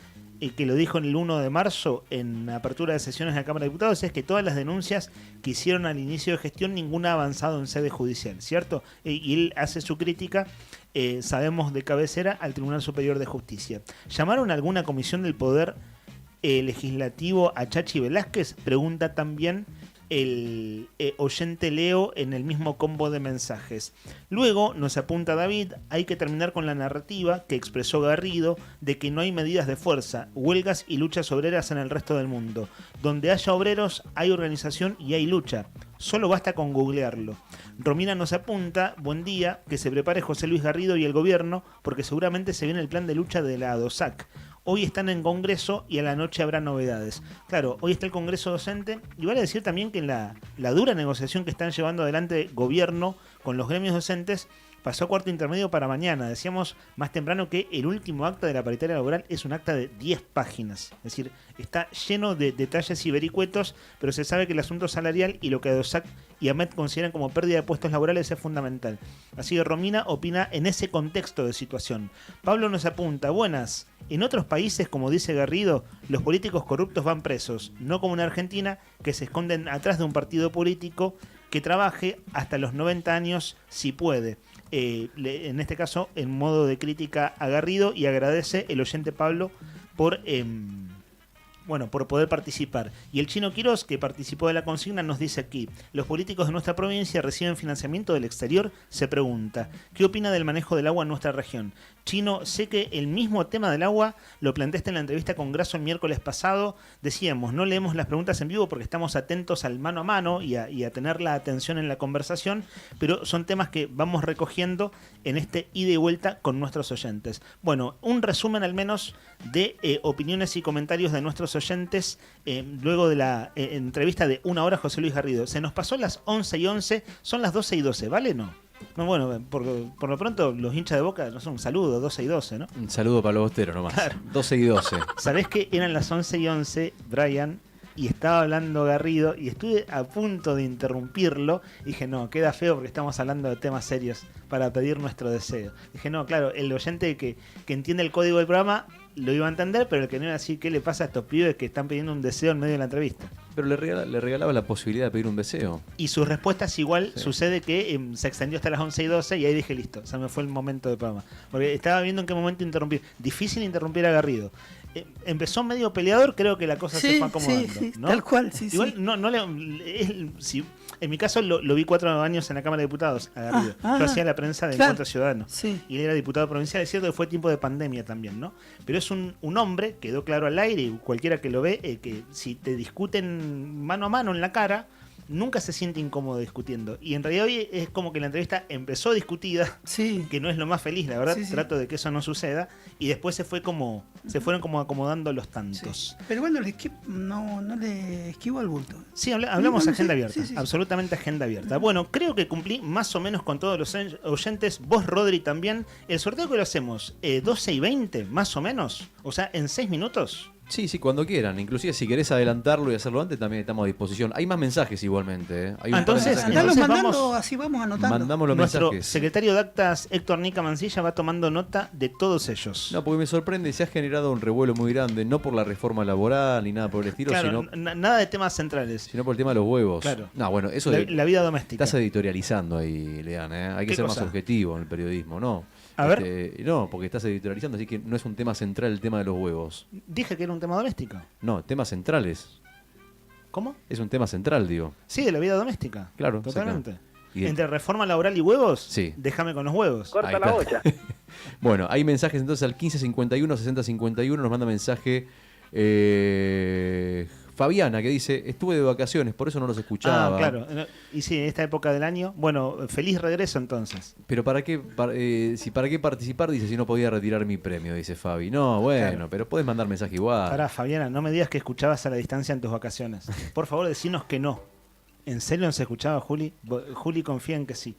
que lo dijo en el 1 de marzo en apertura de sesiones de la Cámara de Diputados, es que todas las denuncias que hicieron al inicio de gestión, ninguna ha avanzado en sede judicial, ¿cierto? Y él hace su crítica, sabemos, de cabecera al Tribunal Superior de Justicia. ¿Llamaron a alguna comisión del Poder Legislativo a Chachi Velázquez? Pregunta también el oyente Leo en el mismo combo de mensajes. Luego nos apunta David: hay que terminar con la narrativa que expresó Garrido de que no hay medidas de fuerza, huelgas y luchas obreras en el resto del mundo. Donde haya obreros hay organización y hay lucha. Solo basta con googlearlo. Romina nos apunta: buen día, que se prepare José Luis Garrido y el gobierno, porque seguramente se viene el plan de lucha de la ADOSAC. Hoy están en Congreso y a la noche habrá novedades. Claro, hoy está el Congreso docente, y vale decir también que la dura negociación que están llevando adelante gobierno con los gremios docentes pasó a cuarto intermedio para mañana. Decíamos más temprano que el último acta de la paritaria laboral es un acta de 10 páginas. Es decir, está lleno de detalles y vericuetos, pero se sabe que el asunto salarial y lo que ADOSAC y AMET consideran como pérdida de puestos laborales es fundamental. Así que Romina opina en ese contexto de situación. Pablo nos apunta: buenas. En otros países, como dice Garrido, los políticos corruptos van presos, no como en Argentina, que se esconden atrás de un partido político que trabaje hasta los 90 años si puede. En este caso, en modo de crítica a Garrido, y agradece el oyente Pablo por poder participar. Y el Chino Quirós, que participó de la consigna, nos dice aquí: los políticos de nuestra provincia reciben financiamiento del exterior. Se pregunta, ¿qué opina del manejo del agua en nuestra región? Chino, sé que el mismo tema del agua lo planteaste en la entrevista con Grasso el miércoles pasado. Decíamos, no leemos las preguntas en vivo porque estamos atentos al mano a mano y a tener la atención en la conversación, pero son temas que vamos recogiendo en este ida y vuelta con nuestros oyentes. Bueno, un resumen al menos de opiniones y comentarios de nuestros oyentes luego de la entrevista de 1 hora José Luis Garrido. Se nos pasó las 11:11, son las 12:12, ¿vale? No, bueno, por lo pronto los hinchas de Boca, no son un saludo, 12:12, ¿no? Un saludo para los bosteros nomás. Claro. 12:12. ¿Sabés que eran las 11:11, Brian? Y estaba hablando Garrido y estuve a punto de interrumpirlo. Dije, no, queda feo porque estamos hablando de temas serios para pedir nuestro deseo. Dije, no, claro, el oyente que entiende el código del programa lo iba a entender, pero el que no iba a decir qué le pasa a estos pibes que están pidiendo un deseo en medio de la entrevista. Pero le regalaba la posibilidad de pedir un deseo. Y sus respuestas igual, sí. Sucede que se extendió hasta las 11:12 y ahí dije, listo, se me fue el momento del programa. Porque estaba viendo en qué momento interrumpir. Difícil interrumpir a Garrido. Empezó medio peleador, creo que la cosa se fue acomodando. Sí, ¿no? Tal cual, sí. Igual en mi caso lo vi 4 años en la Cámara de Diputados, a Garrido. Yo hacía la prensa de Encuentro Ciudadano. Sí. Y él era diputado provincial. Es cierto que fue tiempo de pandemia también, ¿no? Pero es un hombre, quedó claro al aire, y cualquiera que lo ve, que si te discuten mano a mano en la cara, nunca se siente incómodo discutiendo. Y en realidad hoy es como que la entrevista empezó discutida, que no es lo más feliz, la verdad. Trato de que eso no suceda. Y después se fueron como acomodando los tantos. Sí. Pero bueno, no le esquivo al bulto. Sí, hablamos agenda abierta. Absolutamente agenda abierta. Bueno, creo que cumplí más o menos con todos los oyentes. Vos, Rodri, también. El sorteo que lo hacemos, 12:20, más o menos. O sea, en 6 minutos. Sí, cuando quieran. Inclusive si querés adelantarlo y hacerlo antes, también estamos a disposición. Hay más mensajes igualmente. Hay entonces mandando, así vamos anotando. Mandamos los Nuestro mensajes. secretario de Actas, Héctor Nica Mancilla, va tomando nota de todos ellos. No, porque me sorprende, se ha generado un revuelo muy grande, no por la reforma laboral ni nada por el estilo, claro, sino nada de temas centrales. Sino por el tema de los huevos. Claro. No, bueno, eso la vida doméstica. Estás editorializando ahí, Lean, Hay que ser más objetivo en el periodismo, ¿no? A ver. No, porque estás editorializando, así que no es un tema central el tema de los huevos. Dije que era un tema doméstico. No, temas centrales. ¿Cómo? Es un tema central, digo. Sí, de la vida doméstica. Claro. Totalmente. Entre reforma laboral y huevos, sí. Déjame con los huevos. Corta la olla. Bueno, hay mensajes entonces al 1551 6051, nos manda mensaje Fabiana, que dice, estuve de vacaciones, por eso no los escuchaba. Claro. Y sí, en esta época del año. Bueno, feliz regreso entonces. Pero ¿para qué participar? Dice, si no podía retirar mi premio, dice Fabi. No, bueno, claro. Pero podés mandar mensaje igual. Pará, Fabiana, no me digas que escuchabas a la distancia en tus vacaciones. Por favor, decinos que no. ¿En serio no se escuchaba, Juli? Juli confía en que sí.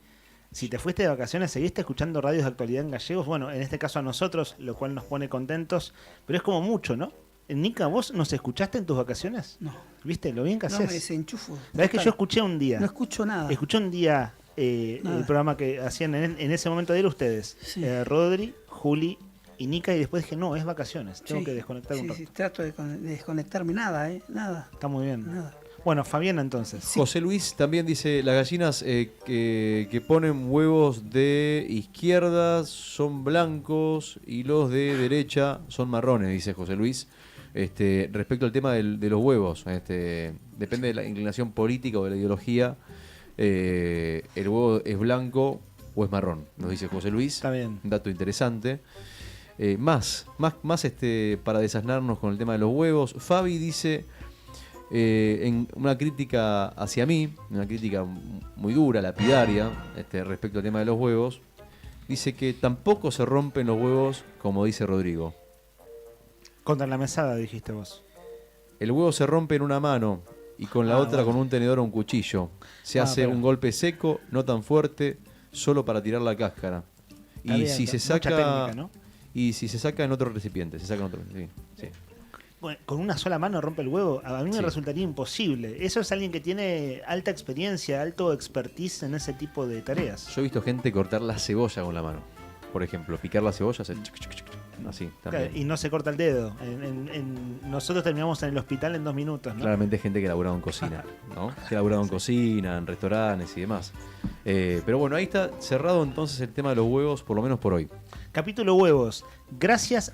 Si te fuiste de vacaciones, ¿seguiste escuchando radios de actualidad en gallegos? Bueno, en este caso a nosotros, lo cual nos pone contentos, pero es como mucho, ¿no? Nica, ¿vos nos escuchaste en tus vacaciones? No. ¿Viste lo bien que No, haces? me desenchufo. ¿Sabés que yo escuché un día? No escucho nada. Escuché un día el programa que hacían en ese momento de ir ustedes. Sí. Rodri, Juli y Nica, y después dije, no, es vacaciones, tengo Sí, que desconectar un rato. Sí, trato de desconectarme nada, nada. Está muy bien. Nada. Bueno, Fabiana entonces. José Luis también dice, las gallinas que ponen huevos de izquierda son blancos y los de derecha son marrones, dice José Luis. Respecto al tema de los huevos, depende de la inclinación política o de la ideología, el huevo es blanco o es marrón, nos dice José Luis. Está bien. Un dato interesante. Más para desasnarnos con el tema de los huevos, Fabi dice, en una crítica hacia mí, una crítica muy dura, lapidaria, respecto al tema de los huevos, dice que tampoco se rompen los huevos como dice Rodrigo. Contra la mesada, dijiste vos. El huevo se rompe en una mano y con la otra con un tenedor o un cuchillo. Se hace un golpe seco, no tan fuerte, solo para tirar la cáscara. Está Y bien, si se mucha saca, técnica, ¿no? y si se saca en otro recipiente, se saca en otro, sí. Bueno, con una sola mano rompe el huevo, a mí me Sí. resultaría imposible. Eso es alguien que tiene alta experiencia, alto expertise en ese tipo de tareas. Yo he visto gente cortar la cebolla con la mano. Por ejemplo, picar la cebolla, hacer así también. Claro, y no se corta el dedo. Nosotros terminamos en el hospital en 2 minutos, ¿no? Claramente gente que ha laburado en cocina, ¿no? Que ha laburado en cocina, en restaurantes y demás. Pero bueno, ahí está cerrado entonces el tema de los huevos, por lo menos por hoy. Capítulo huevos. Gracias,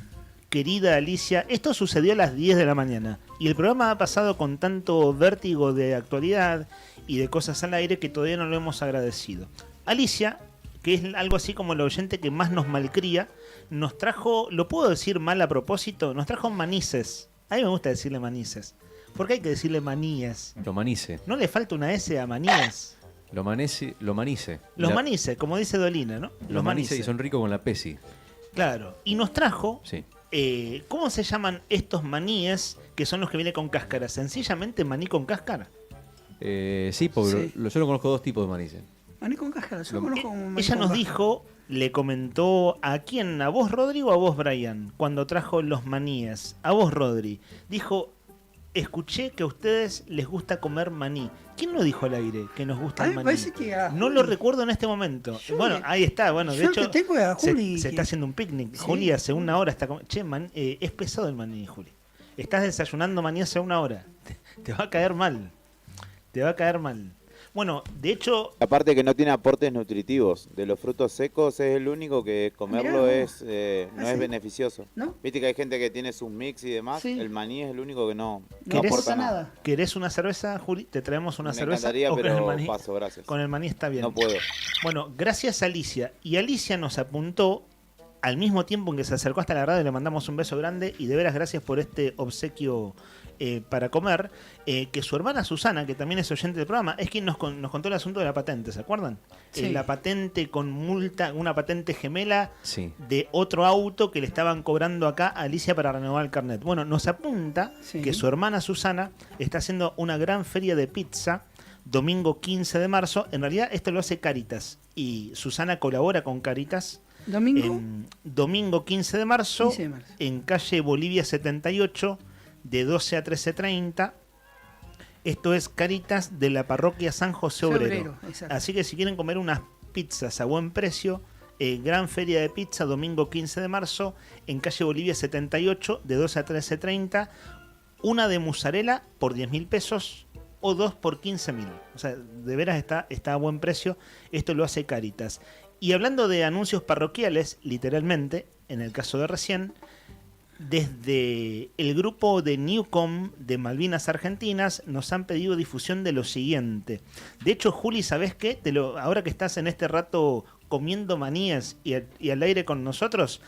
querida Alicia. Esto sucedió a las 10 de la mañana. Y el programa ha pasado con tanto vértigo de actualidad y de cosas al aire que todavía no lo hemos agradecido. Alicia, que es algo así como el oyente que más nos malcría, nos trajo, ¿lo puedo decir mal a propósito? Nos trajo manices. A mí me gusta decirle manices. ¿Por qué hay que decirle maníes? Lo manice. ¿No le falta una S a maníes? Lo manice. Los manices, como dice Dolina, ¿no? Los manice y son ricos con la pesi. Claro. Y nos trajo... Sí. ¿Cómo se llaman estos maníes que son los que vienen con cáscara? ¿Sencillamente maní con cáscara? Sí, porque yo lo conozco dos tipos de manice. Maní con cáscara, yo conozco un maní Ella con nos cáscara. dijo, le comentó a quién, a vos Rodrigo o a vos Brian, cuando trajo los maníes. A vos Rodri. Dijo, escuché que a ustedes les gusta comer maní. ¿Quién lo dijo al aire que nos gusta A el mí me maní? parece que a No Juli. lo recuerdo en este momento. Bueno, ahí está. Bueno, de yo hecho, que tengo a Juli se que- está haciendo un picnic. Sí. Juli hace 1 hora está Che, es pesado el maní, Juli. Estás desayunando maní hace 1 hora. Te va a caer mal. Te va a caer mal. Bueno, de hecho, Aparte que no tiene aportes nutritivos. De los frutos secos es el único que comerlo Mirá es no ¿Ah, es sí? beneficioso. ¿No? Viste que hay gente que tiene sus mix y demás. Sí. El maní es el único que no ¿querés, aporta nada. ¿querés una cerveza, Juli? Te traemos una Me cerveza. encantaría, ¿O con el pero maní? paso, gracias. Con el maní está bien. No puedo. Bueno, gracias a Alicia. Y Alicia nos apuntó al mismo tiempo en que se acercó hasta la radio. Le mandamos un beso grande y de veras gracias por este obsequio para comer. Que su hermana Susana, que también es oyente del programa, es quien nos contó el asunto de la patente, ¿se acuerdan? Sí. La patente con multa, una patente gemela Sí. de otro auto que le estaban cobrando acá a Alicia para renovar el carnet. Bueno, nos apunta que su hermana Susana está haciendo una gran feria de pizza domingo 15 de marzo. En realidad esto lo hace Caritas y Susana colabora con Caritas. ¿Domingo? Domingo 15 de marzo, 15 de marzo. en calle Bolivia 78, de 12 a 13:30. Esto es Caritas de la parroquia San José Obrero. Exacto. Así que si quieren comer unas pizzas a buen precio, gran feria de pizza, domingo 15 de marzo, en calle Bolivia 78, de 12 a 13:30. Una de mozzarella por 10.000 pesos o 2 por 15.000. O sea, de veras está a buen precio. Esto lo hace Caritas. Y hablando de anuncios parroquiales, literalmente, en el caso de recién, desde el grupo de Newcom de Malvinas Argentinas nos han pedido difusión de lo siguiente. De hecho, Juli, ¿sabés qué? Ahora que estás en este rato comiendo manías y al aire con nosotros,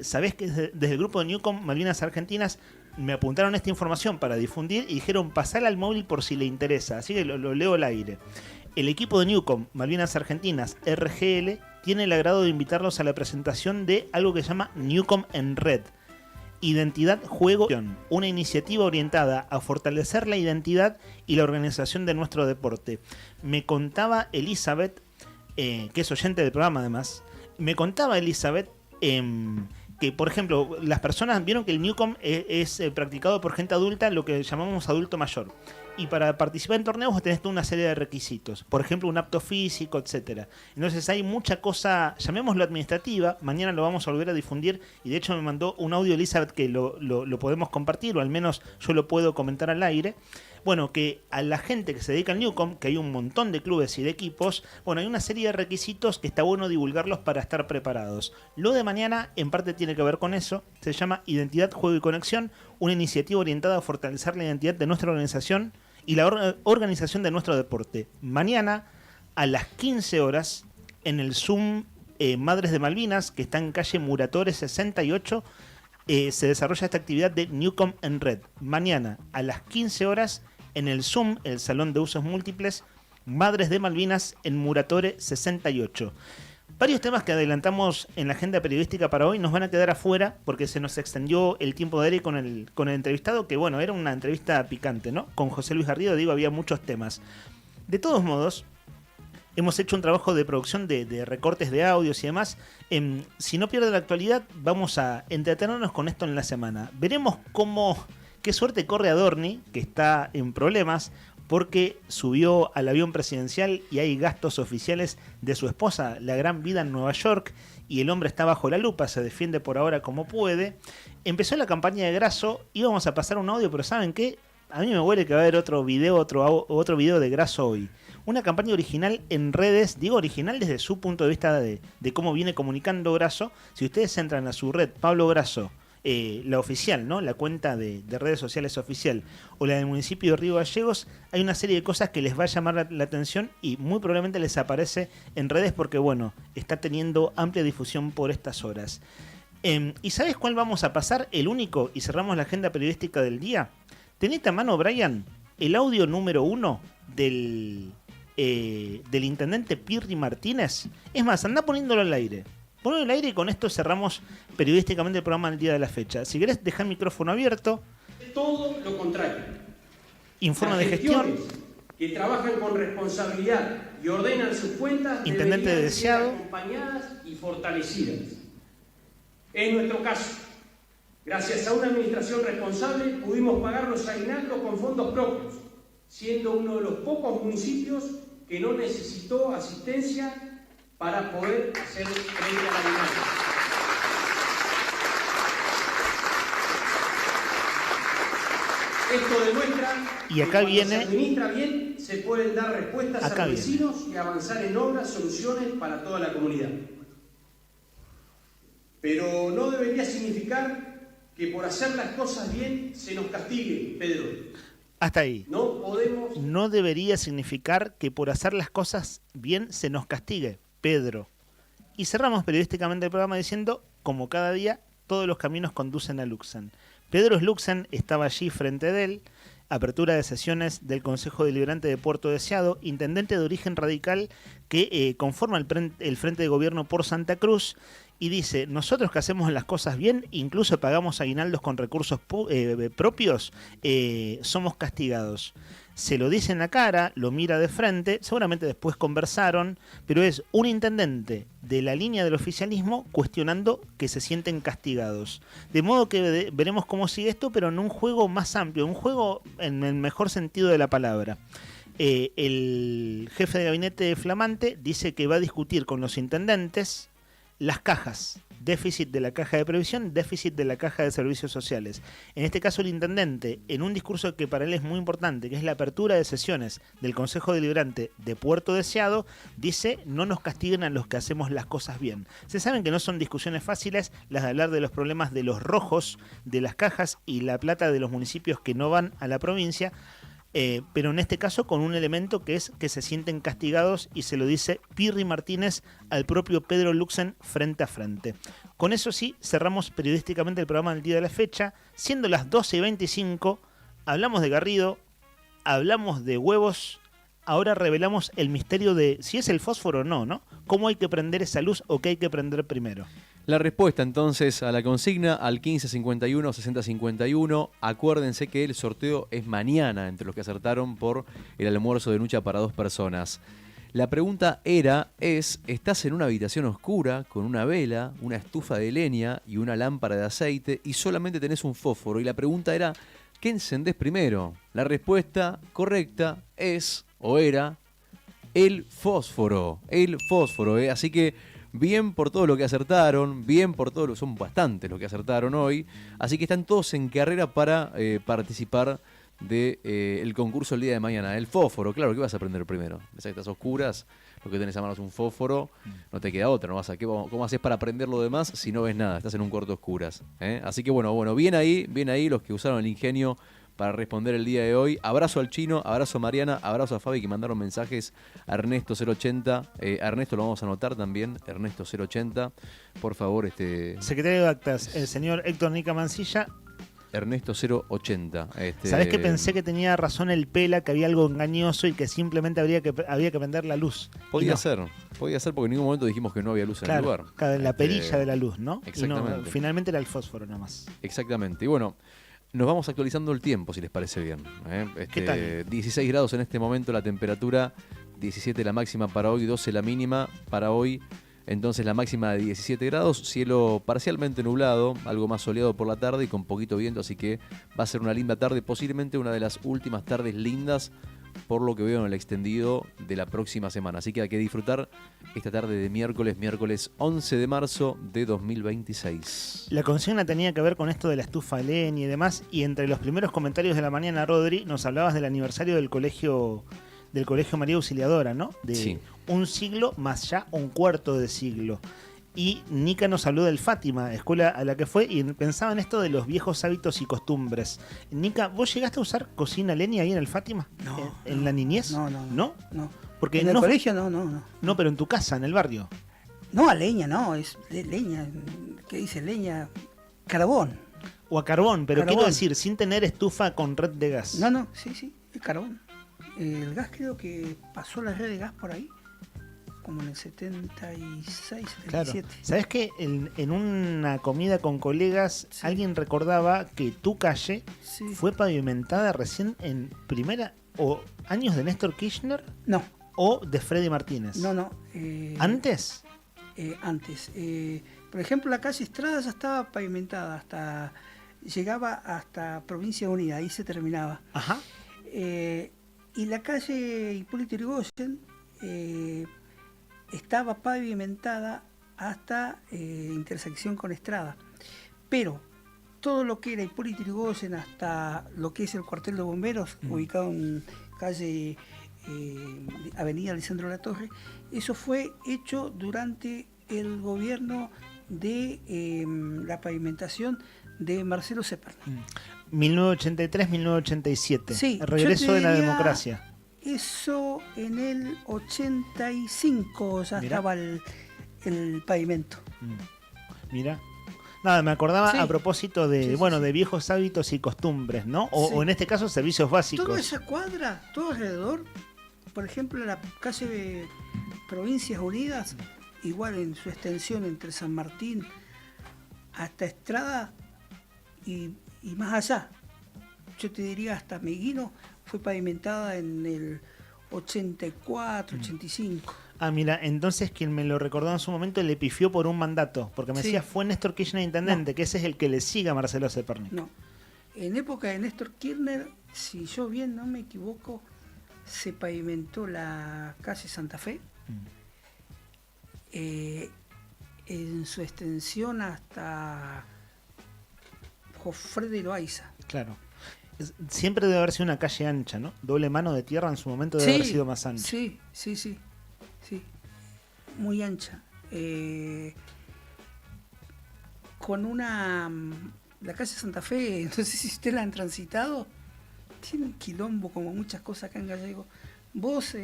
¿sabés que desde el grupo de Newcom Malvinas Argentinas me apuntaron esta información para difundir y dijeron pasar al móvil por si le interesa? Así que lo leo al aire. El equipo de Newcom Malvinas Argentinas RGL tiene el agrado de invitarlos a la presentación de algo que se llama Newcom en Red. Identidad, Juego, una iniciativa orientada a fortalecer la identidad y la organización de nuestro deporte. Me contaba Elizabeth, que es oyente del programa además, me contaba Elizabeth que, por ejemplo, las personas vieron que el Newcomb es practicado por gente adulta, lo que llamamos adulto mayor. Y para participar en torneos vos tenés toda una serie de requisitos. Por ejemplo, un apto físico, etcétera. Entonces hay mucha cosa, llamémoslo administrativa. Mañana lo vamos a volver a difundir. Y de hecho me mandó un audio Elizabeth que lo podemos compartir, o al menos yo lo puedo comentar al aire. Bueno, que a la gente que se dedica al Newcomb, que hay un montón de clubes y de equipos, bueno, hay una serie de requisitos que está bueno divulgarlos para estar preparados. Lo de mañana en parte tiene que ver con eso. Se llama Identidad, Juego y Conexión, una iniciativa orientada a fortalecer la identidad de nuestra organización y la organización de nuestro deporte. Mañana a las 15 horas en el Zoom Madres de Malvinas, que está en calle Muratore 68, se desarrolla esta actividad de Newcomb en Red. Mañana a las 15 horas en el Zoom, el Salón de Usos Múltiples, Madres de Malvinas en Muratore 68. Varios temas que adelantamos en la agenda periodística para hoy nos van a quedar afuera porque se nos extendió el tiempo de aire con el entrevistado, que bueno, era una entrevista picante, ¿no? Con José Luis Garrido, digo, había muchos temas. De todos modos, hemos hecho un trabajo de producción de recortes de audios y demás. Si no pierde la actualidad, vamos a entretenernos con esto en la semana. Veremos qué suerte corre Adorni, que está en problemas, porque subió al avión presidencial y hay gastos oficiales de su esposa, la gran vida en Nueva York, y el hombre está bajo la lupa, se defiende por ahora como puede. Empezó la campaña de Grasso, íbamos a pasar un audio, pero ¿saben qué? A mí me huele que va a haber otro video de Grasso hoy. Una campaña original en redes, digo original desde su punto de vista de cómo viene comunicando Grasso. Si ustedes entran a su red, Pablo Grasso, la oficial, ¿no? La cuenta de redes sociales oficial, o la del municipio de Río Gallegos, hay una serie de cosas que les va a llamar la atención y muy probablemente les aparece en redes porque, bueno, está teniendo amplia difusión por estas horas. ¿Y sabes cuál vamos a pasar? El único, y cerramos la agenda periodística del día. Tenete a mano, Brian, el audio número 1 del intendente Pirri Martínez. Es más, anda poniéndolo al aire. Ponlo al aire y con esto cerramos periodísticamente el programa del día de la fecha. Si querés, dejar el micrófono abierto. Todo lo contrario. Informe de gestión. Que trabajan con responsabilidad y ordenan sus cuentas. Intendente de Deseado. Acompañadas y fortalecidas. En nuestro caso, gracias a una administración responsable, pudimos pagar los aguinaldos con fondos propios, siendo uno de los pocos municipios que no necesitó asistencia para poder hacer frente a la aguinaldo. Esto demuestra y acá que viene, cuando se administra bien, se pueden dar respuestas a los vecinos y avanzar en obras, soluciones para toda la comunidad. Pero no debería significar que por hacer las cosas bien se nos castigue, Pedro. Hasta ahí. No podemos. No debería significar que por hacer las cosas bien se nos castigue, Pedro. Y cerramos periodísticamente el programa diciendo, como cada día, todos los caminos conducen a Luxem. Pedro Luxem estaba allí frente de él, apertura de sesiones del Consejo Deliberante de Puerto Deseado, intendente de origen radical que conforma el Frente de Gobierno por Santa Cruz, y dice, nosotros que hacemos las cosas bien, incluso pagamos aguinaldos con recursos propios, somos castigados. Se lo dice en la cara, lo mira de frente, seguramente después conversaron, pero es un intendente de la línea del oficialismo cuestionando que se sienten castigados. De modo que veremos cómo sigue esto, pero en un juego más amplio, un juego en el mejor sentido de la palabra. El jefe de gabinete flamante dice que va a discutir con los intendentes las cajas, déficit de la caja de previsión, déficit de la caja de servicios sociales. En este caso el intendente, en un discurso que para él es muy importante, que es la apertura de sesiones del Consejo Deliberante de Puerto Deseado, dice, no nos castiguen a los que hacemos las cosas bien. Se saben que no son discusiones fáciles las de hablar de los problemas de los rojos, de las cajas y la plata de los municipios que no van a la provincia, pero en este caso con un elemento que es que se sienten castigados y se lo dice Pirri Martínez al propio Pedro Luxem frente a frente. Con eso sí, cerramos periodísticamente el programa del día de la fecha, siendo las 12:25, hablamos de Garrido, hablamos de huevos, ahora revelamos el misterio de si es el fósforo o no, ¿no? ¿Cómo hay que prender esa luz o qué hay que prender primero? La respuesta entonces a la consigna al 1551 6051. Acuérdense que el sorteo es mañana entre los que acertaron por el almuerzo de Nucha para 2 personas. La pregunta es, ¿estás en una habitación oscura con una vela, una estufa de leña y una lámpara de aceite y solamente tenés un fósforo? Y la pregunta era, ¿qué encendés primero? La respuesta correcta es, o era, el fósforo. El fósforo, ¿eh? Así que bien por todo lo que acertaron, bien por todo son bastantes los que acertaron hoy. Así que están todos en carrera para participar del concurso el día de mañana. El fósforo, claro, ¿qué vas a aprender primero? Estás oscuras, lo que tenés a mano es un fósforo, no te queda otra, ¿no? ¿Cómo haces para aprender lo demás si no ves nada? Estás en un cuarto oscuras, ¿eh? Así que bueno, bien ahí los que usaron el ingenio para responder el día de hoy. Abrazo al Chino, abrazo a Mariana, abrazo a Fabi que mandaron mensajes a Ernesto 080. Ernesto lo vamos a anotar también, Ernesto 080. Por favor, Secretario de Actas, el señor Héctor Nica Mancilla. Ernesto 080. ¿Sabés que pensé que tenía razón el Pela, que había algo engañoso y que simplemente había que prender la luz? Podía ser porque en ningún momento dijimos que no había luz en el lugar. Claro, la perilla de la luz, ¿no? Exactamente. Y no, finalmente era el fósforo nada más. Exactamente. Y bueno, nos vamos actualizando el tiempo, si les parece bien. ¿Qué tal? 16 grados en este momento la temperatura, 17 la máxima para hoy, 12 la mínima para hoy. Entonces la máxima de 17 grados, cielo parcialmente nublado, algo más soleado por la tarde y con poquito viento, así que va a ser una linda tarde, posiblemente una de las últimas tardes lindas por lo que veo en el extendido de la próxima semana. Así que hay que disfrutar esta tarde de miércoles 11 de marzo de 2026. La consigna tenía que ver con esto de la estufa de leña y demás, y entre los primeros comentarios de la mañana, Rodri, nos hablabas del aniversario del colegio María Auxiliadora, ¿no? De sí. un siglo más ya un cuarto de siglo. Y Nica nos habló del Fátima, escuela a la que fue, y pensaba en esto de los viejos hábitos y costumbres. Nica, ¿vos llegaste a usar cocina leña ahí en el Fátima? No. ¿En la niñez? No. Porque en el colegio no. No, pero en tu casa, en el barrio. No, a leña, no, es de leña. ¿Qué dice leña? Carbón. O a carbón, pero Carbón. quiero decir, sin tener estufa con red de gas. No, sí, es carbón. El gas creo que pasó la red de gas por ahí, como en el 76, 77. Claro. ¿Sabés que en una comida con colegas alguien recordaba que tu calle fue pavimentada recién en primera o años de Néstor Kirchner? No. ¿O de Freddy Martínez? No. ¿Antes? Antes. Por ejemplo, la calle Estrada ya estaba pavimentada, llegaba hasta Provincia Unida, ahí se terminaba. Ajá. Y la calle Hipólito Yrigoyen estaba pavimentada hasta intersección con Estrada. Pero todo lo que era Hipólito Yrigoyen hasta lo que es el cuartel de bomberos, ubicado en calle Avenida Lisandro Latorre, eso fue hecho durante el gobierno de la pavimentación de Marcelo Zeperny. 1983-1987. Sí, el regreso de la diría democracia. Eso en el 85 ya estaba el pavimento. Mira. Nada, me acordaba Sí. a propósito de de viejos hábitos y costumbres, ¿no? O en este caso servicios básicos. Toda esa cuadra, todo alrededor, por ejemplo la calle de Provincias Unidas, igual en su extensión entre San Martín hasta Estrada y más allá, yo te diría hasta Meguino, fue pavimentada en el 84, 85. Ah, mira, entonces quien me lo recordó en su momento le pifió por un mandato, porque me Sí. decía fue Néstor Kirchner intendente, que ese es el que le sigue a Marcelo Zeperny. No, en época de Néstor Kirchner, si yo bien no me equivoco, se pavimentó la calle Santa Fe, en su extensión hasta Jofre de Loaiza. Claro. Siempre debe haber sido una calle ancha, ¿no? Doble mano de tierra en su momento debe haber sido más ancha. Sí. Muy ancha. Con la calle Santa Fe, no sé si ustedes la han transitado, tiene un quilombo como muchas cosas acá en Gallego. Vos,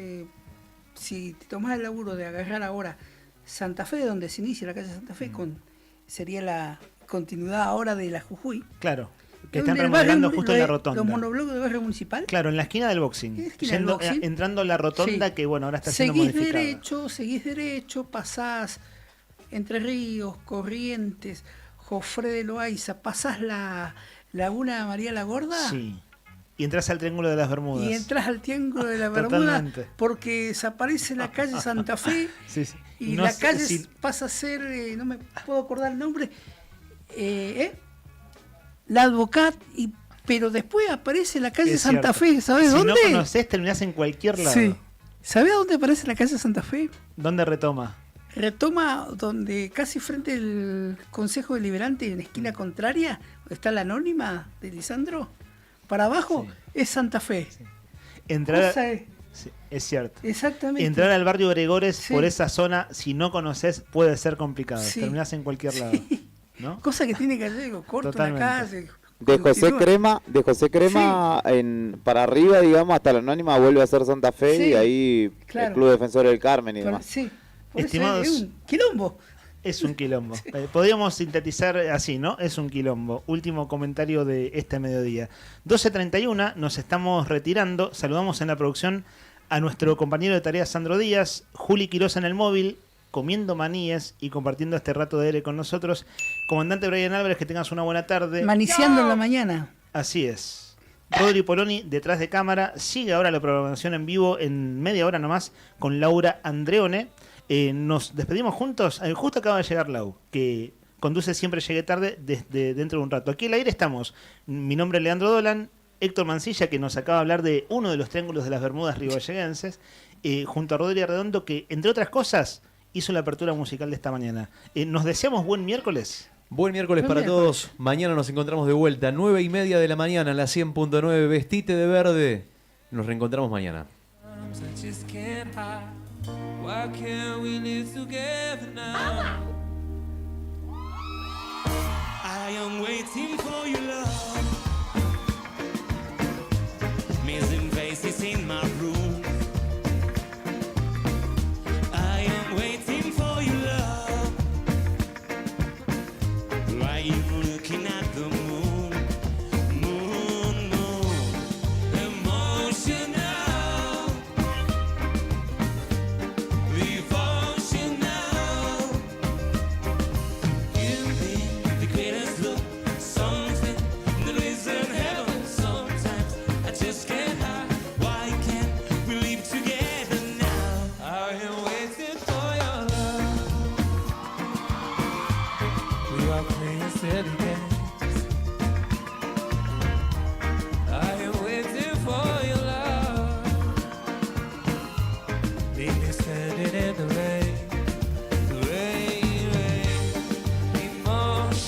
si te tomás el laburo de agarrar ahora Santa Fe, donde se inicia la calle Santa Fe, sería la continuidad ahora de la Jujuy. Claro, que están El remodelando barrio, justo en la rotonda. Los monoblocos del barrio municipal. Claro, en la esquina del boxing. Entrando a la rotonda que, ahora está siendo modificada. Seguís derecho, pasás Entre Ríos, Corrientes, Jofre de Loaiza, pasás la Laguna María la Gorda. Sí. Y entras al Triángulo de las Bermudas. Y entras al Triángulo de la Bermuda Totalmente. porque desaparece la calle Santa Fe Sí, sí. y No la sé calle si- pasa a ser, no me puedo acordar el nombre, la Advocat, pero después aparece la calle Es Santa cierto. Fe, ¿sabes si dónde? Si no conocés, terminás en cualquier lado. Sí. ¿Sabés dónde aparece la calle Santa Fe? ¿Dónde retoma? Retoma donde casi frente al Consejo Deliberante, en esquina contraria, donde está la anónima de Lisandro, para abajo es Santa Fe. Entrar, Cosa es- sí, es cierto. Exactamente. Entrar al barrio Gregores Sí. por esa zona, si no conoces, puede ser complicado. Sí. Terminás en cualquier lado. ¿No? Cosa que tiene Gallego, corta Totalmente. una calle. De José continúa. Crema para arriba, digamos, hasta la Anónima vuelve a ser Santa Fe Sí, y ahí claro. el Club Defensor del Carmen y Por- demás. sí, por eso Estimados- es un quilombo. Es un quilombo. Podríamos sintetizar así, ¿no? Es un quilombo. Último comentario de este mediodía. 12:31, nos estamos retirando. Saludamos en la producción a nuestro compañero de tareas Sandro Díaz, Juli Quiroz en el móvil, comiendo maníes y compartiendo este rato de aire con nosotros. Comandante Brian Álvarez, que tengas una buena tarde. Maniciando en la mañana. Así es. Rodri Poloni detrás de cámara. Sigue ahora la programación en vivo en media hora nomás con Laura Andreone. Nos despedimos juntos. Justo acaba de llegar Lau, que conduce Siempre Llegué Tarde desde dentro de un rato. Aquí al aire estamos. Mi nombre es Leandro Dolan, Héctor Mancilla, que nos acaba de hablar de uno de los triángulos de las Bermudas riballeguenses, junto a Rodri Redondo, que entre otras cosas hizo la apertura musical de esta mañana. Nos deseamos buen miércoles. Buen miércoles para todos. Mañana nos encontramos de vuelta, 9:30 de la mañana en la 100.9. Vestite de verde. Nos reencontramos mañana. I just can't hide. Why can't we live together now? I am waiting for your love. Missing faces in my room. I am waiting for your love. Why you looking at the moon? Moon, moon, emotional. Standing in the